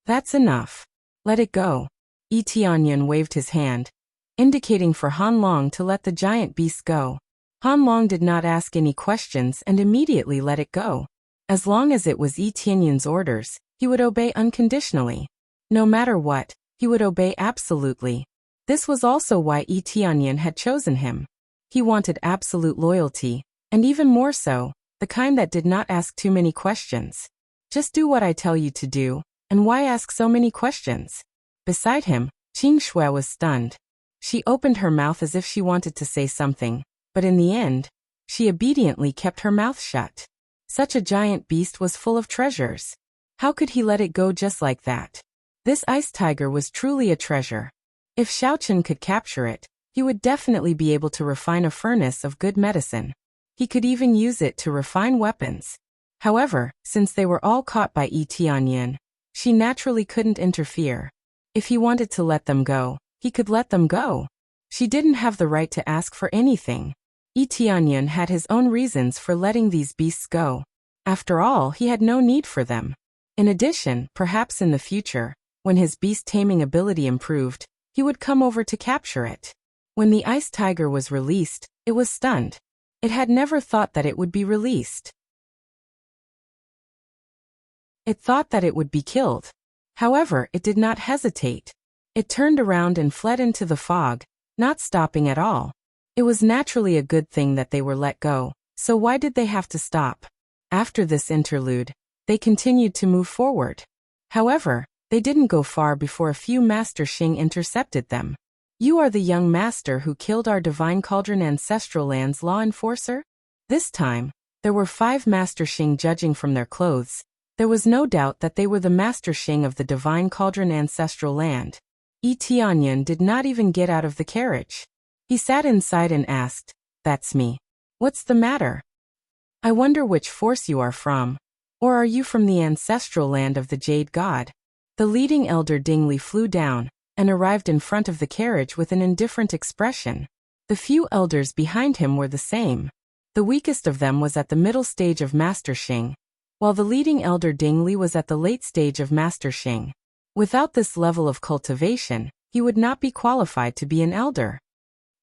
That's enough. Let it go. Eteonion waved his hand, indicating for Han Long to let the giant beast go. Han Long did not ask any questions and immediately let it go. As long as it was Eteonion's orders, he would obey unconditionally. No matter what, he would obey absolutely. This was also why Eteonion had chosen him. He wanted absolute loyalty, and even more so, the kind that did not ask too many questions. Just do what I tell you to do, and why ask so many questions? Beside him, Qing Shui was stunned. She opened her mouth as if she wanted to say something, but in the end, she obediently kept her mouth shut. Such a giant beast was full of treasures. How could he let it go just like that? This ice tiger was truly a treasure. If Xiaochen could capture it, he would definitely be able to refine a furnace of good medicine. He could even use it to refine weapons. However, since they were all caught by Eteonion, she naturally couldn't interfere. If he wanted to let them go, he could let them go. She didn't have the right to ask for anything. Eteonion had his own reasons for letting these beasts go. After all, he had no need for them. In addition, perhaps in the future, When his beast-taming ability improved, he would come over to capture it. When the ice tiger was released, it was stunned. It had never thought that it would be released. It thought that it would be killed. However, it did not hesitate. It turned around and fled into the fog, not stopping at all. It was naturally a good thing that they were let go, so why did they have to stop? After this interlude, they continued to move forward. However, they didn't go far before a few Master Xing intercepted them. You are the young master who killed our Divine Cauldron Ancestral Land's law enforcer? This time, there were 5 Master Xing judging from their clothes. There was no doubt that they were the Master Xing of the Divine Cauldron Ancestral Land. Yi Tianyan did not even get out of the carriage. He sat inside and asked, "That's me. What's the matter? I wonder which force you are from. Or are you from the ancestral land of the Jade God?" The leading elder Dingli flew down and arrived in front of the carriage with an indifferent expression. The few elders behind him were the same. The weakest of them was at the middle stage of Master Xing, while the leading elder Dingli was at the late stage of Master Xing. Without this level of cultivation, he would not be qualified to be an elder.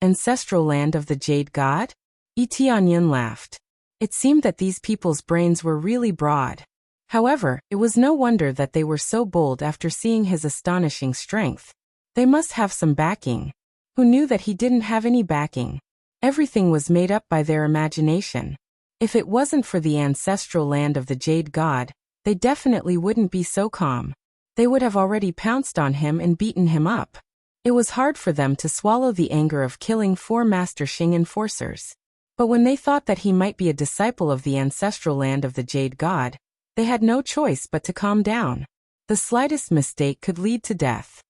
Ancestral land of the Jade God? Yi Tianyan laughed. It seemed that these people's brains were really broad. However, it was no wonder that they were so bold after seeing his astonishing strength. They must have some backing. Who knew that he didn't have any backing? Everything was made up by their imagination. If it wasn't for the ancestral land of the Jade God, they definitely wouldn't be so calm. They would have already pounced on him and beaten him up. It was hard for them to swallow the anger of killing 4 Master Xing enforcers. But when they thought that he might be a disciple of the ancestral land of the Jade God, they had no choice but to calm down. The slightest mistake could lead to death.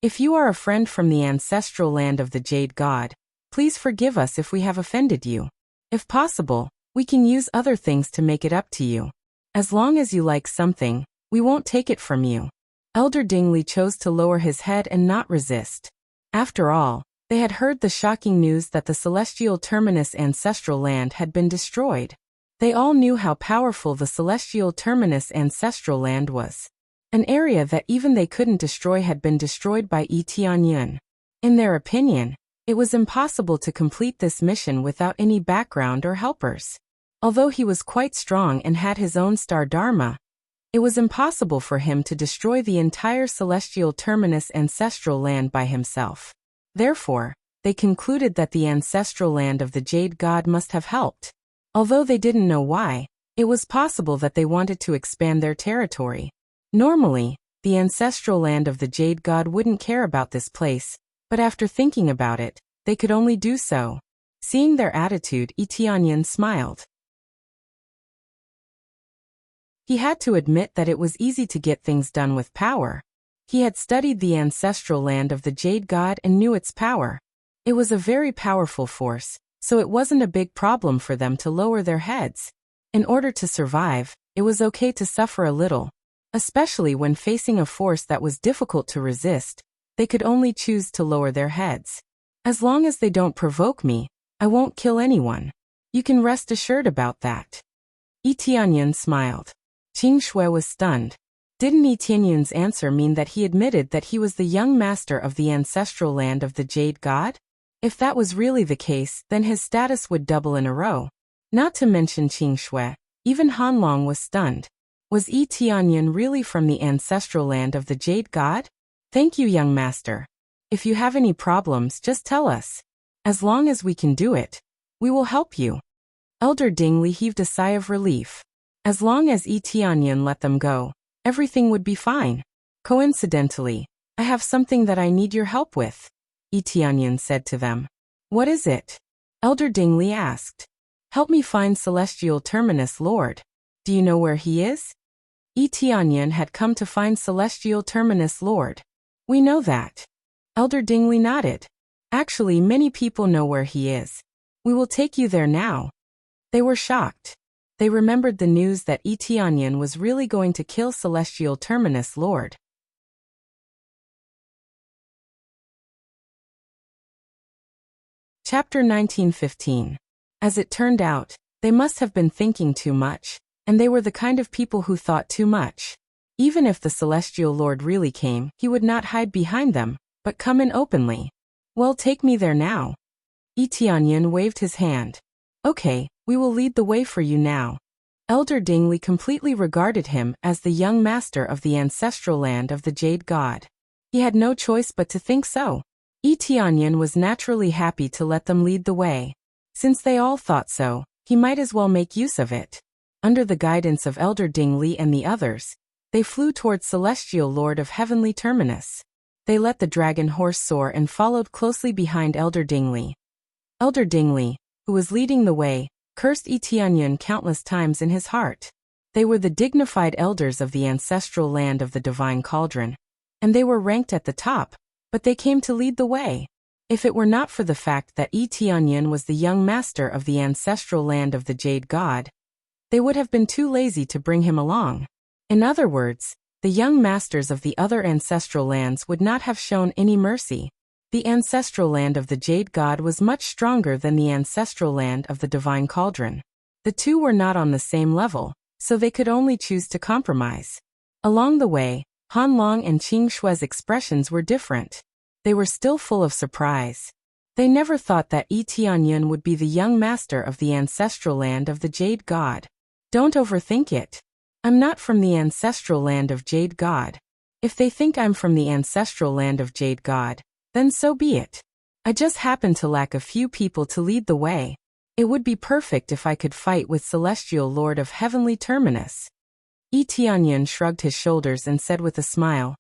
If you are a friend from the ancestral land of the Jade God, please forgive us if we have offended you. If possible, we can use other things to make it up to you. As long as you like something, we won't take it from you. Elder Dingli chose to lower his head and not resist. After all, they had heard the shocking news that the Celestial Terminus ancestral land had been destroyed. They all knew how powerful the Celestial Terminus ancestral land was. An area that even they couldn't destroy had been destroyed by Yi Tianyan. In their opinion, it was impossible to complete this mission without any background or helpers. Although he was quite strong and had his own star dharma, it was impossible for him to destroy the entire Celestial Terminus ancestral land by himself. Therefore, they concluded that the ancestral land of the Jade God must have helped. Although they didn't know why, it was possible that they wanted to expand their territory. Normally, the ancestral land of the Jade God wouldn't care about this place, but after thinking about it, they could only do so. Seeing their attitude, Yi Tianyan smiled. He had to admit that it was easy to get things done with power. He had studied the ancestral land of the Jade God and knew its power. It was a very powerful force, so it wasn't a big problem for them to lower their heads. In order to survive, it was okay to suffer a little. Especially when facing a force that was difficult to resist, they could only choose to lower their heads. As long as they don't provoke me, I won't kill anyone. You can rest assured about that. Yi Tianyan smiled. Qing Shui was stunned. Didn't Yi Tianyan's answer mean that he admitted that he was the young master of the ancestral land of the Jade God? If that was really the case, then his status would double in a row. Not to mention Qing Shui, even Han Long was stunned. Was Yi Tianyan really from the ancestral land of the Jade God? Thank you, young master. If you have any problems, just tell us. As long as we can do it, we will help you. Elder Dingli heaved a sigh of relief. As long as Yi Tianyan let them go, everything would be fine. Coincidentally, I have something that I need your help with, Yi Tianyan said to them. What is it? Elder Dingli asked. Help me find Celestial Terminus Lord. Do you know where he is? Yi Tianyan had come to find Celestial Terminus Lord. We know that. Elder Dingli nodded. Actually, many people know where he is. We will take you there now. They were shocked. They remembered the news that Yi Tianyan was really going to kill Celestial Terminus Lord. Chapter 1915. As it turned out, they must have been thinking too much, and they were the kind of people who thought too much. Even if the Celestial Lord really came, he would not hide behind them, but come in openly. Well, take me there now. Yi Tianyan waved his hand. Okay, we will lead the way for you now. Elder Dingli completely regarded him as the young master of the ancestral land of the Jade God. He had no choice but to think so. Yi Tianyan was naturally happy to let them lead the way. Since they all thought so, he might as well make use of it. Under the guidance of Elder Dingli and the others, they flew towards Celestial Lord of Heavenly Terminus. They let the dragon horse soar and followed closely behind Elder Dingli. Elder Dingli, who was leading the way, cursed Yi Tianyan countless times in his heart. They were the dignified elders of the ancestral land of the Divine Cauldron, and they were ranked at the top, but they came to lead the way. If it were not for the fact that Yi Tianyan was the young master of the ancestral land of the Jade God, they would have been too lazy to bring him along. In other words, the young masters of the other ancestral lands would not have shown any mercy. The ancestral land of the Jade God was much stronger than the ancestral land of the Divine Cauldron. The two were not on the same level, so they could only choose to compromise. Along the way, Han Long and Qing Shue's expressions were different. They were still full of surprise. They never thought that Yi Tianyan would be the young master of the ancestral land of the Jade God. Don't overthink it. I'm not from the ancestral land of Jade God. If they think I'm from the ancestral land of Jade God, then so be it. I just happen to lack a few people to lead the way. It would be perfect if I could fight with Celestial Lord of Heavenly Terminus. Yi Tianyan shrugged his shoulders and said with a smile,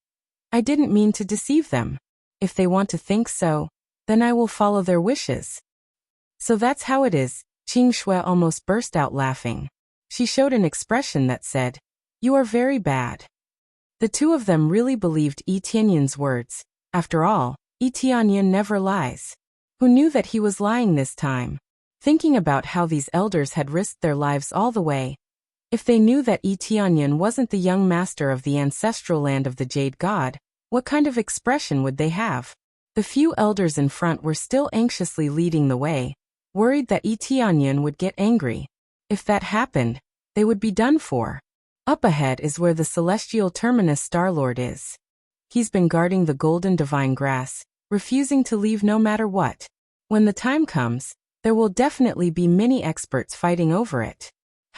I didn't mean to deceive them. If they want to think so, then I will follow their wishes. So that's how it is. Qing Shui almost burst out laughing. She showed an expression that said, You are very bad. The two of them really believed Yi Tianyan's words. After all, Yi Tianyan never lies. Who knew that he was lying this time? Thinking about how these elders had risked their lives all the way. If they knew that Yi Tianyan wasn't the young master of the ancestral land of the Jade God, what kind of expression would they have? The few elders in front were still anxiously leading the way, worried that Yi Tianyan would get angry. If that happened, they would be done for. Up ahead is where the Celestial Terminus Star-Lord is. He's been guarding the golden divine grass, refusing to leave no matter what. When the time comes, there will definitely be many experts fighting over it.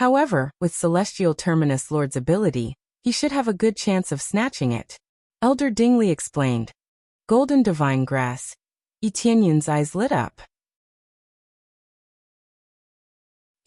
However, with Celestial Terminus Lord's ability, he should have a good chance of snatching it. Elder Dingli explained. Golden divine grass. Yi Tianyan's eyes lit up.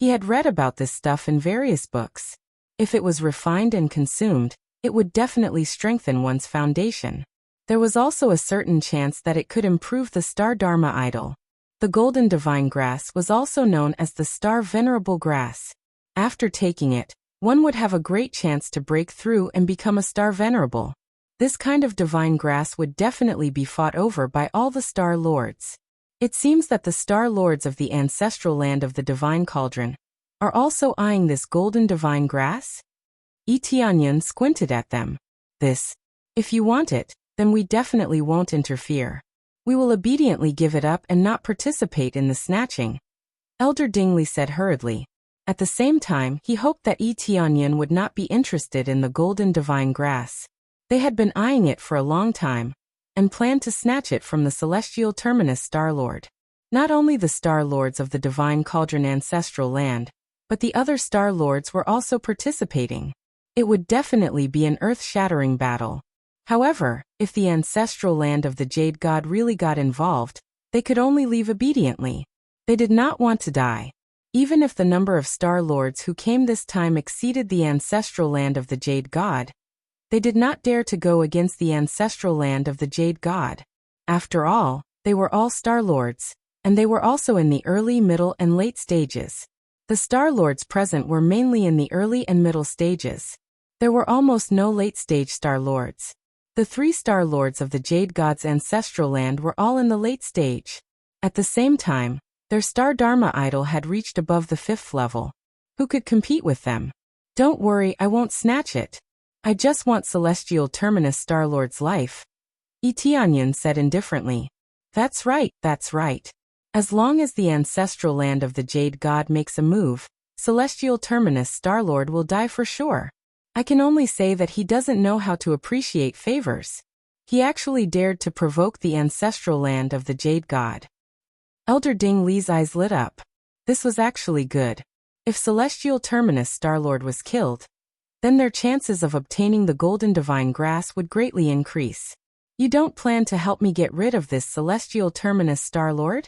He had read about this stuff in various books. If it was refined and consumed, it would definitely strengthen one's foundation. There was also a certain chance that it could improve the Star Dharma idol. The golden divine grass was also known as the Star Venerable Grass. After taking it, one would have a great chance to break through and become a Star Venerable. This kind of divine grass would definitely be fought over by all the Star Lords. It seems that the Star Lords of the ancestral land of the Divine Cauldron are also eyeing this golden divine grass? Yi Tianyan squinted at them. If you want it, then we definitely won't interfere. We will obediently give it up and not participate in the snatching. Elder Dingli said hurriedly. At the same time, he hoped that Yi Tianyan would not be interested in the golden divine grass. They had been eyeing it for a long time, and planned to snatch it from the Celestial Terminus Star-Lord. Not only the Star-Lords of the Divine Cauldron ancestral land, but the other Star-Lords were also participating. It would definitely be an earth-shattering battle. However, if the ancestral land of the Jade God really got involved, they could only leave obediently. They did not want to die. Even if the number of Star-Lords who came this time exceeded the ancestral land of the Jade God, they did not dare to go against the ancestral land of the Jade God. After all, they were all Star-Lords, and they were also in the early, middle, and late stages. The Star-Lords present were mainly in the early and middle stages. There were almost no late-stage Star-Lords. The 3 Star-Lords of the Jade God's ancestral land were all in the late stage. At the same time, their Star Dharma idol had reached above the 5th level. Who could compete with them? Don't worry, I won't snatch it. I just want Celestial Terminus Star-Lord's life. Yi Tianyan said indifferently. That's right, that's right. As long as the ancestral land of the Jade God makes a move, Celestial Terminus Star-Lord will die for sure. I can only say that he doesn't know how to appreciate favors. He actually dared to provoke the ancestral land of the Jade God. Elder Ding Li's eyes lit up. This was actually good. If Celestial Terminus Starlord was killed, then their chances of obtaining the Golden Divine Grass would greatly increase. You don't plan to help me get rid of this Celestial Terminus Starlord?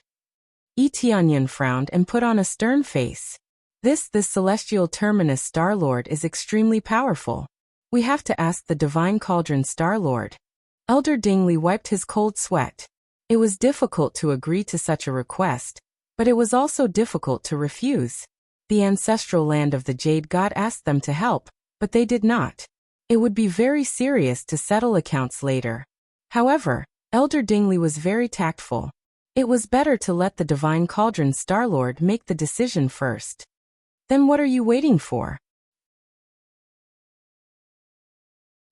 Yi Tianyan frowned and put on a stern face. This Celestial Terminus Starlord is extremely powerful. We have to ask the Divine Cauldron Starlord. Elder Ding Li wiped his cold sweat. It was difficult to agree to such a request, but it was also difficult to refuse. The ancestral land of the Jade God asked them to help, but they did not. It would be very serious to settle accounts later. However, Elder Ding Li was very tactful. It was better to let the Divine Cauldron Starlord make the decision first. Then what are you waiting for?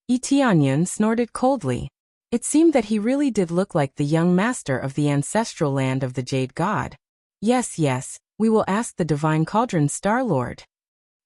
Yi Tianyan snorted coldly. It seemed that he really did look like the young master of the ancestral land of the Jade God. Yes, we will ask the Divine Cauldron Starlord.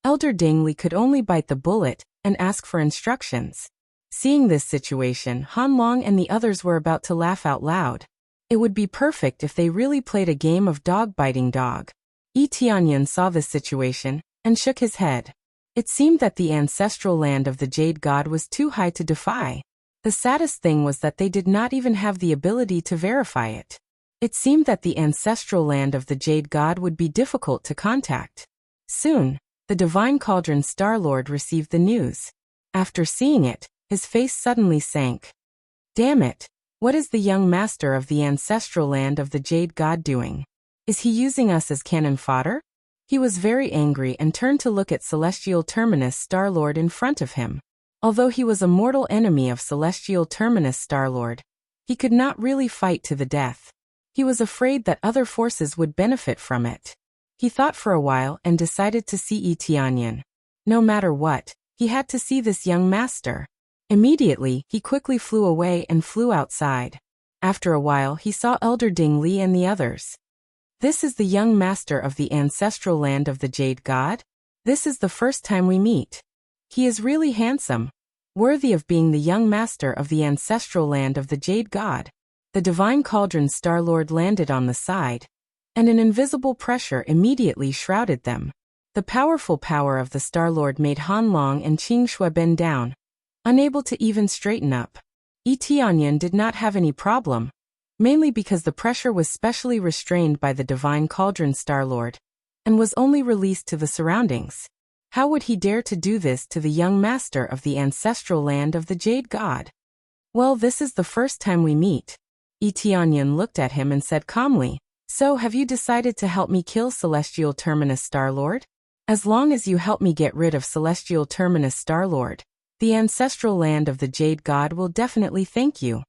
Elder Ding Li could only bite the bullet and ask for instructions. Seeing this situation, Han Long and the others were about to laugh out loud. It would be perfect if they really played a game of dog biting dog. Yi Tianyan saw this situation and shook his head. It seemed that the ancestral land of the Jade God was too high to defy. The saddest thing was that they did not even have the ability to verify it. It seemed that the ancestral land of the Jade God would be difficult to contact. Soon, the Divine Cauldron Starlord received the news. After seeing it, his face suddenly sank. Damn it! What is the young master of the ancestral land of the Jade God doing? Is he using us as cannon fodder? He was very angry and turned to look at Celestial Terminus Starlord in front of him. Although he was a mortal enemy of Celestial Terminus Starlord, he could not really fight to the death. He was afraid that other forces would benefit from it. He thought for a while and decided to see Yi Tianyan. No matter what, he had to see this young master. Immediately, he quickly flew away and flew outside. After a while, he saw Elder Ding Li and the others. This is the young master of the ancestral land of the Jade God? This is the first time we meet. He is really handsome, worthy of being the young master of the ancestral land of the Jade God. The Divine Cauldron Starlord landed on the side, and an invisible pressure immediately shrouded them. The powerful power of the Starlord made Han Long and Qing Shui bend down, unable to even straighten up. Yi Tianyan did not have any problem, mainly because the pressure was specially restrained by the Divine Cauldron Starlord, and was only released to the surroundings. How would he dare to do this to the young master of the ancestral land of the Jade God? Well, this is the first time we meet. Yi Tianyan looked at him and said calmly, So have you decided to help me kill Celestial Terminus Starlord? As long as you help me get rid of Celestial Terminus Starlord, the ancestral land of the Jade God will definitely thank you.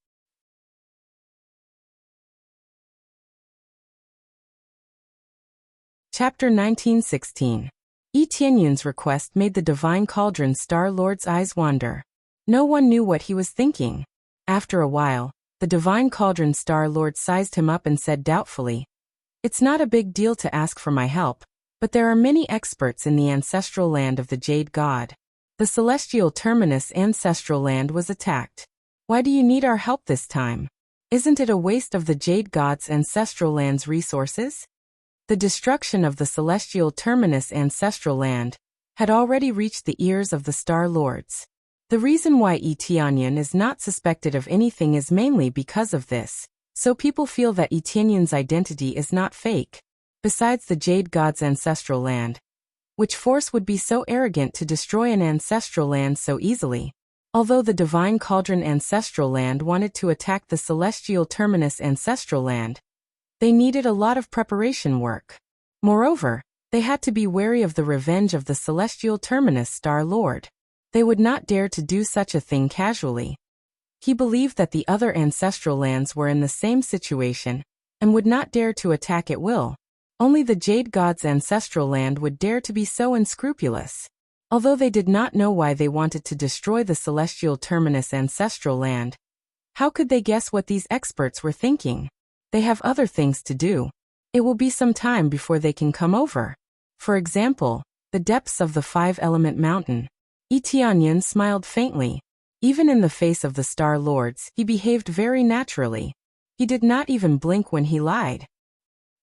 Chapter 1916. Yi Tianyan's request made the Divine Cauldron Starlord's eyes wander. No one knew what he was thinking. After a while, the Divine Cauldron Starlord sized him up and said doubtfully, It's not a big deal to ask for my help, but there are many experts in the ancestral land of the Jade God. The Celestial Terminus ancestral land was attacked. Why do you need our help this time? Isn't it a waste of the Jade God's ancestral land's resources? The destruction of the Celestial Terminus ancestral land had already reached the ears of the Star Lords. The reason why Yi Tianyan is not suspected of anything is mainly because of this, so people feel that Yi Tianyan's identity is not fake. Besides the Jade God's ancestral land, which force would be so arrogant to destroy an ancestral land so easily? Although the Divine Cauldron ancestral land wanted to attack the Celestial Terminus ancestral land, they needed a lot of preparation work. Moreover, they had to be wary of the revenge of the Celestial Terminus Star Lord. They would not dare to do such a thing casually. He believed that the other ancestral lands were in the same situation, and would not dare to attack at will. Only the Jade God's ancestral land would dare to be so unscrupulous. Although they did not know why they wanted to destroy the Celestial Terminus ancestral land, how could they guess what these experts were thinking? They have other things to do. It will be some time before they can come over. For example, the depths of the 5-element mountain. Tianyan smiled faintly. Even in the face of the Star Lords, he behaved very naturally. He did not even blink when he lied.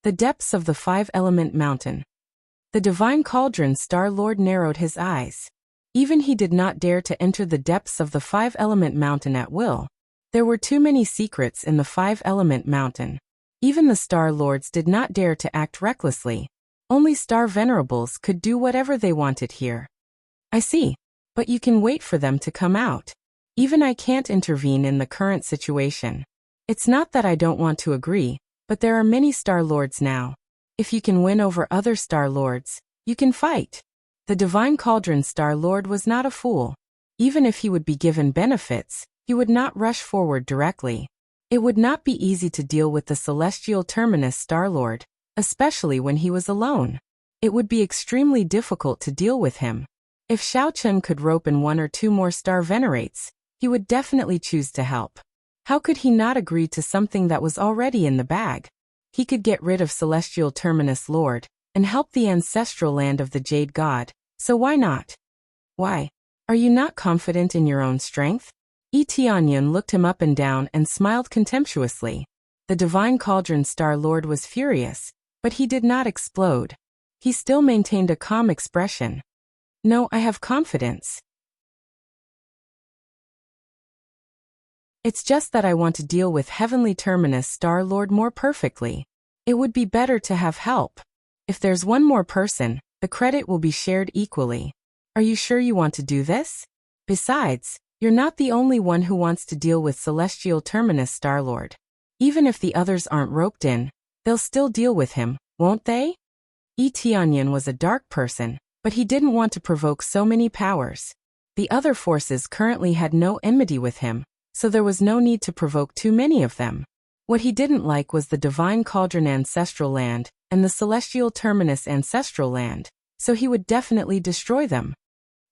The depths of the five-element mountain. The divine cauldron Star Lord narrowed his eyes. Even he did not dare to enter the depths of the five-element mountain at will. There were too many secrets in the five-element mountain. Even the Star Lords did not dare to act recklessly. Only Star Venerables could do whatever they wanted here. I see. But you can wait for them to come out. Even I can't intervene in the current situation. It's not that I don't want to agree, but there are many Star Lords now. If you can win over other Star Lords, you can fight. The Divine Cauldron Star Lord was not a fool. Even if he would be given benefits, he would not rush forward directly. It would not be easy to deal with the Celestial Terminus Star Lord, especially when he was alone. It would be extremely difficult to deal with him. If Xiao Chen could rope in one or two more Star Venerates, he would definitely choose to help. How could he not agree to something that was already in the bag? He could get rid of Celestial Terminus Lord and help the ancestral land of the Jade God, so why not? Why? Are you not confident in your own strength? Tianyan looked him up and down and smiled contemptuously. The Divine Cauldron Star Lord was furious, but he did not explode. He still maintained a calm expression. No, I have confidence. It's just that I want to deal with Heavenly Terminus Star Lord more perfectly. It would be better to have help. If there's one more person, the credit will be shared equally. Are you sure you want to do this? Besides, you're not the only one who wants to deal with Celestial Terminus Star Lord. Even if the others aren't roped in, they'll still deal with him, won't they? Tianyan was a dark person, but he didn't want to provoke so many powers. The other forces currently had no enmity with him, so there was no need to provoke too many of them. What he didn't like was the Divine Cauldron Ancestral Land and the Celestial Terminus Ancestral Land, so he would definitely destroy them.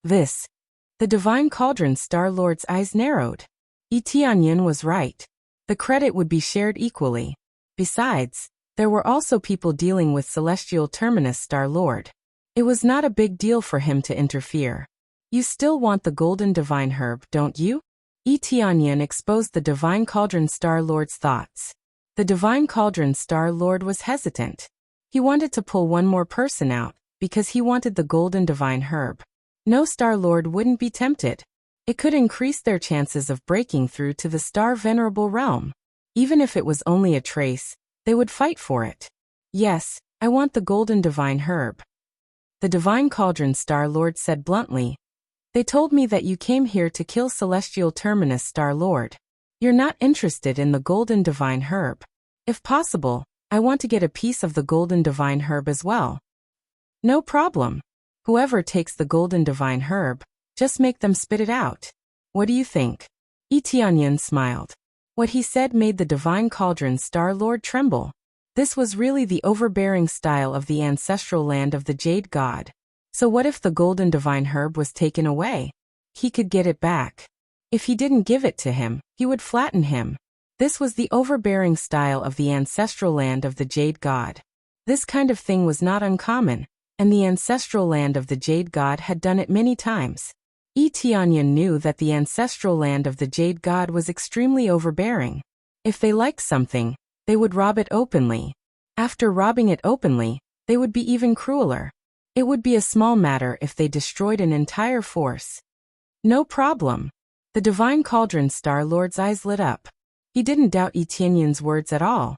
The Divine Cauldron Star Lord's eyes narrowed. Tianyan was right. The credit would be shared equally. Besides, there were also people dealing with Celestial Terminus Star Lord. It was not a big deal for him to interfere. You still want the Golden Divine Herb, don't you? Tianyan exposed the Divine Cauldron Star Lord's thoughts. The Divine Cauldron Star Lord was hesitant. He wanted to pull one more person out, because he wanted the Golden Divine Herb. No Star Lord wouldn't be tempted. It could increase their chances of breaking through to the Star Venerable realm. Even if it was only a trace, they would fight for it. Yes, I want the Golden Divine Herb. The Divine Cauldron Star Lord said bluntly. They told me that you came here to kill Celestial Terminus Star Lord. You're not interested in the Golden Divine Herb. If possible, I want to get a piece of the Golden Divine Herb as well. No problem. Whoever takes the Golden Divine Herb, just make them spit it out. What do you think? Tianyan smiled. What he said made the Divine Cauldron Star Lord tremble. This was really the overbearing style of the ancestral land of the Jade God. So what if the Golden Divine Herb was taken away? He could get it back. If he didn't give it to him, he would flatten him. This was the overbearing style of the ancestral land of the Jade God. This kind of thing was not uncommon, and the ancestral land of the Jade God had done it many times. Tianyan knew that the ancestral land of the Jade God was extremely overbearing. If they liked something, they would rob it openly. After robbing it openly, they would be even crueler. It would be a small matter if they destroyed an entire force. No problem. The Divine Cauldron Star Lord's eyes lit up. He didn't doubt Tianyan's words at all.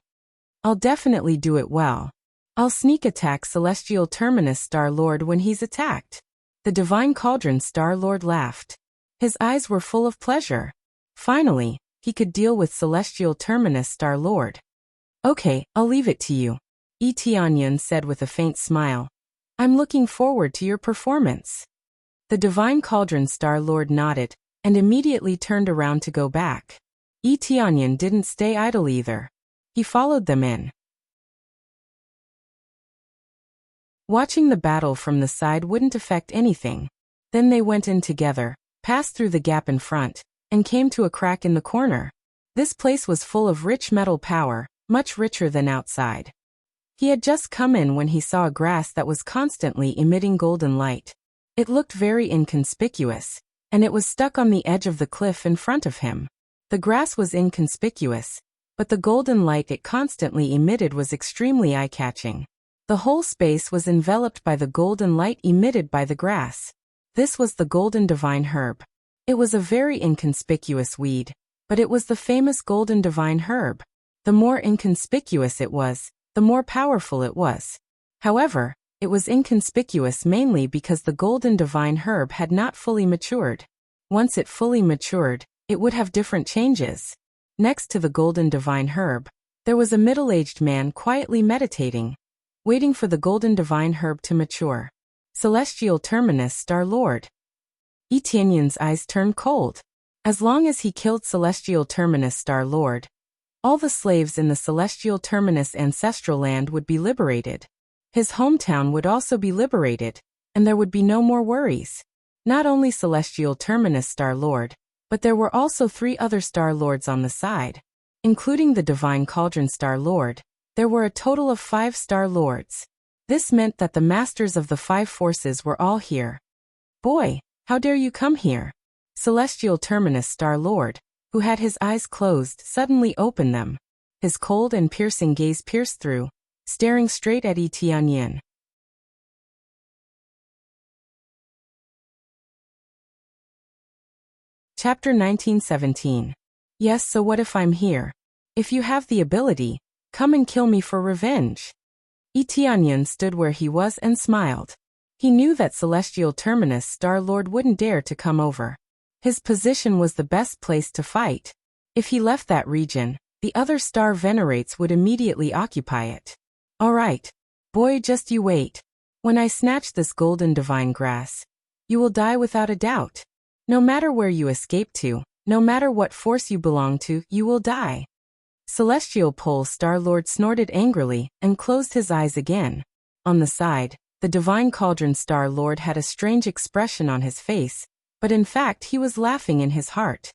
I'll definitely do it well. I'll sneak attack Celestial Terminus Star Lord when he's attacked. The Divine Cauldron Star Lord laughed. His eyes were full of pleasure. Finally, he could deal with Celestial Terminus Star Lord. Okay, I'll leave it to you, Tianyan said with a faint smile. I'm looking forward to your performance. The Divine Cauldron Star Lord nodded, and immediately turned around to go back. Tianyan didn't stay idle either. He followed them in. Watching the battle from the side wouldn't affect anything. Then they went in together, passed through the gap in front, and came to a crack in the corner. This place was full of rich metal power, much richer than outside. He had just come in when he saw a grass that was constantly emitting golden light. It looked very inconspicuous, and it was stuck on the edge of the cliff in front of him. The grass was inconspicuous, but the golden light it constantly emitted was extremely eye-catching. The whole space was enveloped by the golden light emitted by the grass. This was the golden divine herb. It was a very inconspicuous weed, but it was the famous golden divine herb. The more inconspicuous it was, the more powerful it was. However, it was inconspicuous mainly because the golden divine herb had not fully matured. Once it fully matured, it would have different changes. Next to the golden divine herb, there was a middle-aged man quietly meditating, waiting for the golden divine herb to mature. Celestial Terminus Star Lord. Etienne's eyes turned cold. As long as he killed Celestial Terminus Star Lord, all the slaves in the Celestial Terminus ancestral land would be liberated. His hometown would also be liberated, and there would be no more worries. Not only Celestial Terminus Star Lord, but there were also 3 other Star Lords on the side. Including the Divine Cauldron Star Lord, there were a total of 5 Star Lords. This meant that the masters of the 5 forces were all here. Boy, how dare you come here? Celestial Terminus Star Lord, who had his eyes closed, suddenly opened them. His cold and piercing gaze pierced through, staring straight at Etienne. Chapter 1917. Yes, so what if I'm here? If you have the ability, come and kill me for revenge. Etienne stood where he was and smiled. He knew that Celestial Terminus Star Lord wouldn't dare to come over. His position was the best place to fight. If he left that region, the other Star Venerates would immediately occupy it. All right, boy, just you wait. When I snatch this golden divine grass, you will die without a doubt. No matter where you escape to, no matter what force you belong to, you will die. Celestial Pole Star Lord snorted angrily and closed his eyes again. On the side, the Divine Cauldron Star Lord had a strange expression on his face, but in fact he was laughing in his heart.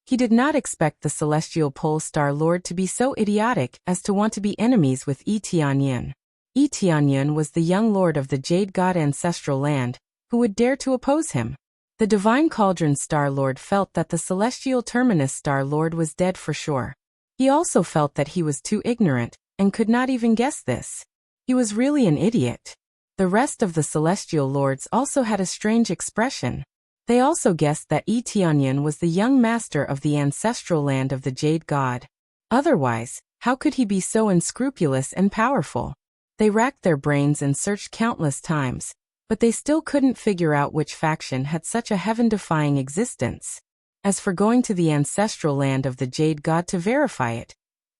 He did not expect the Celestial Pole Star Lord to be so idiotic as to want to be enemies with Etienne. Etienne was the young lord of the Jade God ancestral land, who would dare to oppose him. The Divine Cauldron Star Lord felt that the Celestial Terminus Star Lord was dead for sure. He also felt that he was too ignorant, and could not even guess this. He was really an idiot. The rest of the Celestial Lords also had a strange expression. They also guessed that Etienne was the young master of the ancestral land of the Jade God. Otherwise, how could he be so unscrupulous and powerful? They racked their brains and searched countless times, but they still couldn't figure out which faction had such a heaven-defying existence. As for going to the ancestral land of the Jade God to verify it,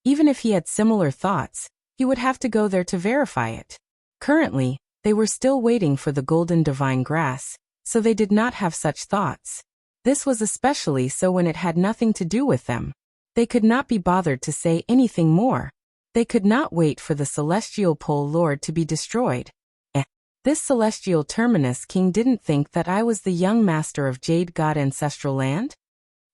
even if he had similar thoughts, he would have to go there to verify it. Currently, they were still waiting for the golden divine grass, so they did not have such thoughts. This was especially so when it had nothing to do with them. They could not be bothered to say anything more. They could not wait for the Celestial Pole Lord to be destroyed. This Celestial Terminus King didn't think that I was the young master of Jade God ancestral land?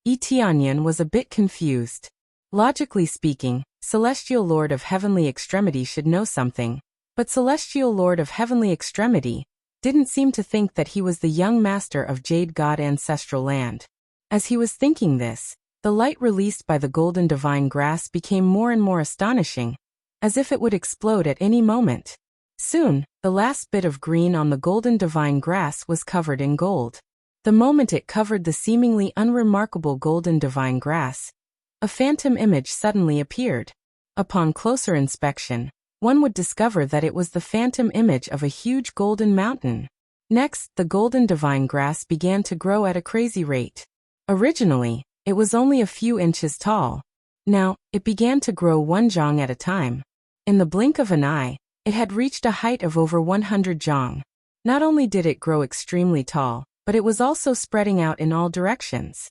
Etienne was a bit confused. Logically speaking, Celestial Lord of Heavenly Extremity should know something, but Celestial Lord of Heavenly Extremity didn't seem to think that he was the young master of Jade God ancestral land. As he was thinking this, the light released by the golden divine grass became more and more astonishing, as if it would explode at any moment. Soon, the last bit of green on the golden divine grass was covered in gold. The moment it covered the seemingly unremarkable golden divine grass, a phantom image suddenly appeared. Upon closer inspection, one would discover that it was the phantom image of a huge golden mountain. Next, the golden divine grass began to grow at a crazy rate. Originally, it was only a few inches tall. Now, it began to grow 1 zhang at a time. In the blink of an eye, it had reached a height of over 100 zhang. Not only did it grow extremely tall, but it was also spreading out in all directions.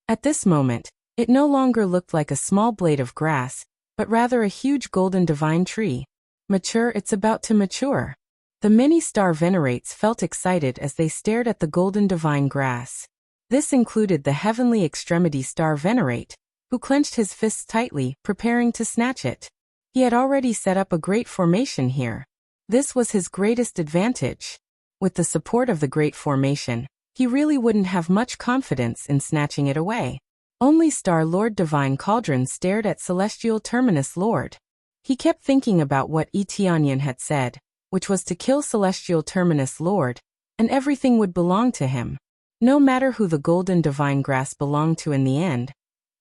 At this moment, it no longer looked like a small blade of grass, but rather a huge golden divine tree. Mature, it's about to mature. The many star venerates felt excited as they stared at the golden divine grass. This included the Heavenly Extremity Star Venerate, who clenched his fists tightly, preparing to snatch it. He had already set up a great formation here. This was his greatest advantage. With the support of the Great Formation, he really wouldn't have much confidence in snatching it away. Only Star Lord Divine Cauldron stared at Celestial Terminus Lord. He kept thinking about what Etianyan had said, which was to kill Celestial Terminus Lord, and everything would belong to him. No matter who the Golden Divine Grass belonged to in the end,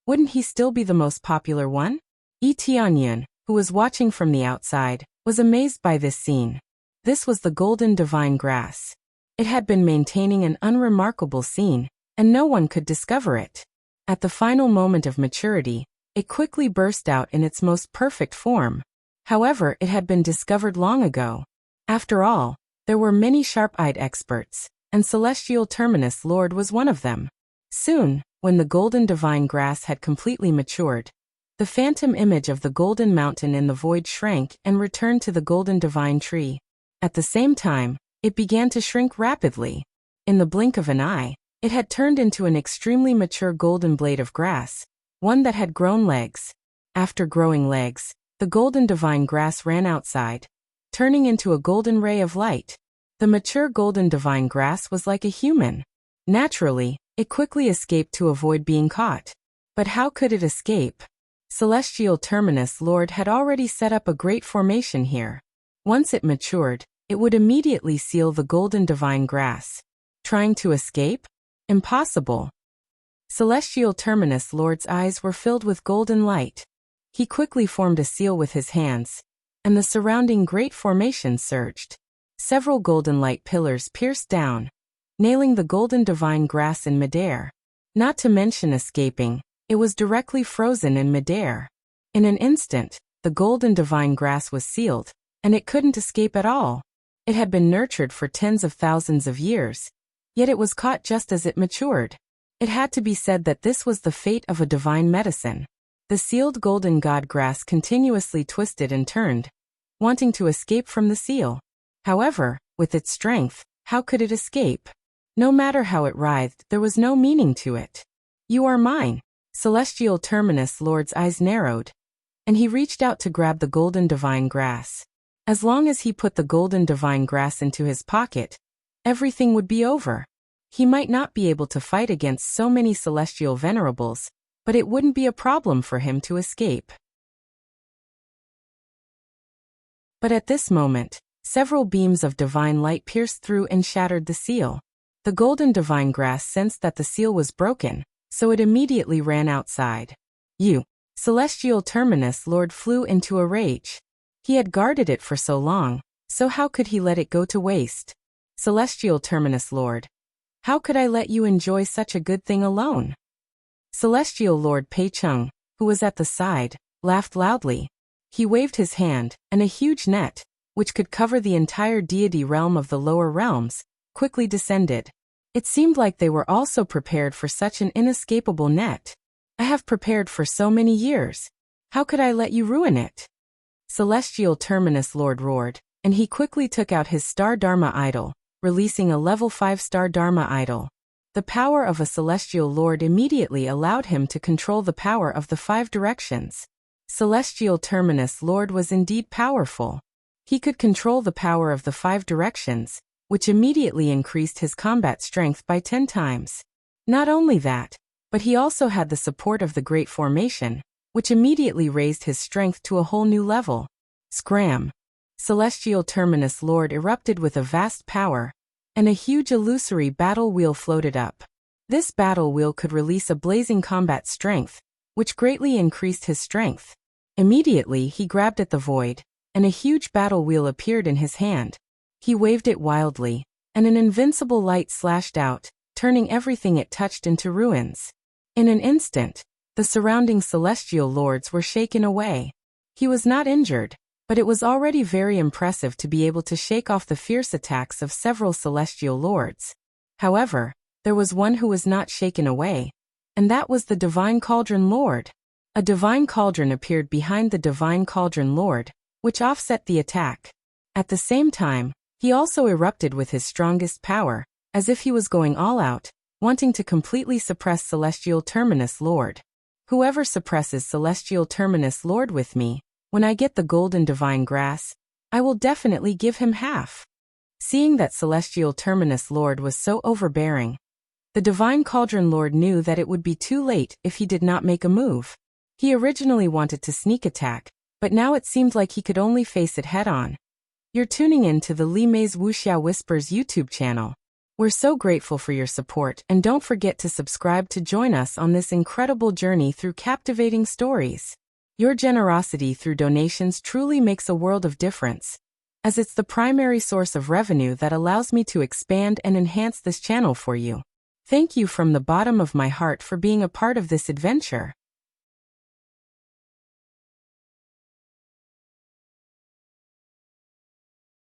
wouldn't he still be the most popular one? Etianyan, who was watching from the outside, was amazed by this scene. This was the Golden Divine Grass. It had been maintaining an unremarkable scene, and no one could discover it. At the final moment of maturity, it quickly burst out in its most perfect form. However, it had been discovered long ago. After all, there were many sharp-eyed experts, and Celestial Terminus Lord was one of them. Soon, when the Golden Divine Grass had completely matured, the phantom image of the Golden Mountain in the void shrank and returned to the Golden Divine Tree. At the same time, it began to shrink rapidly. In the blink of an eye, it had turned into an extremely mature golden blade of grass, one that had grown legs. After growing legs, the Golden Divine Grass ran outside, turning into a golden ray of light. The mature Golden Divine Grass was like a human. Naturally, it quickly escaped to avoid being caught. But how could it escape? Celestial Terminus Lord had already set up a great formation here. Once it matured, it would immediately seal the Golden Divine Grass. Trying to escape? Impossible. Celestial Terminus Lord's eyes were filled with golden light. He quickly formed a seal with his hands, and the surrounding great formation surged. Several golden light pillars pierced down, nailing the Golden Divine Grass in midair. Not to mention escaping, it was directly frozen in midair. In an instant, the Golden Divine Grass was sealed, and it couldn't escape at all. It had been nurtured for tens of thousands of years, yet it was caught just as it matured. It had to be said that this was the fate of a divine medicine. The sealed Golden God Grass continuously twisted and turned, wanting to escape from the seal. However, with its strength, how could it escape? No matter how it writhed, there was no meaning to it. "You are mine." Celestial Terminus Lord's eyes narrowed, and he reached out to grab the Golden Divine Grass. As long as he put the Golden Divine Grass into his pocket, everything would be over. He might not be able to fight against so many celestial venerables, but it wouldn't be a problem for him to escape. But at this moment, several beams of divine light pierced through and shattered the seal. The Golden Divine Grass sensed that the seal was broken, so it immediately ran outside. Celestial Terminus Lord flew into a rage. He had guarded it for so long, so how could he let it go to waste? Celestial Terminus Lord, how could I let you enjoy such a good thing alone? Celestial Lord Pei Chung, who was at the side, laughed loudly. He waved his hand, and a huge net, which could cover the entire deity realm of the lower realms, quickly descended. It seemed like they were also prepared for such an inescapable net. I have prepared for so many years. How could I let you ruin it? Celestial Terminus Lord roared, and he quickly took out his Star Dharma Idol, releasing a level 5 Star Dharma Idol. The power of a Celestial Lord immediately allowed him to control the power of the 5 directions. Celestial Terminus Lord was indeed powerful. He could control the power of the 5 directions, which immediately increased his combat strength by 10 times. Not only that, but he also had the support of the Great Formation, which immediately raised his strength to a whole new level. Scram! Celestial Terminus Lord erupted with a vast power, and a huge illusory battle wheel floated up. This battle wheel could release a blazing combat strength, which greatly increased his strength. Immediately he grabbed at the void, and a huge battle wheel appeared in his hand. He waved it wildly, and an invincible light slashed out, turning everything it touched into ruins. In an instant, the surrounding celestial lords were shaken away. He was not injured, but it was already very impressive to be able to shake off the fierce attacks of several celestial lords. However, there was one who was not shaken away, and that was the Divine Cauldron Lord. A Divine Cauldron appeared behind the Divine Cauldron Lord, which offset the attack. At the same time, he also erupted with his strongest power, as if he was going all out, wanting to completely suppress Celestial Terminus Lord. Whoever suppresses Celestial Terminus Lord with me, when I get the Golden Divine Grass, I will definitely give him half. Seeing that Celestial Terminus Lord was so overbearing, the Divine Cauldron Lord knew that it would be too late if he did not make a move. He originally wanted to sneak attack, but now it seemed like he could only face it head-on. You're tuning in to the Li Mei's Wuxia Whispers YouTube channel. We're so grateful for your support, and don't forget to subscribe to join us on this incredible journey through captivating stories. Your generosity through donations truly makes a world of difference, as it's the primary source of revenue that allows me to expand and enhance this channel for you. Thank you from the bottom of my heart for being a part of this adventure.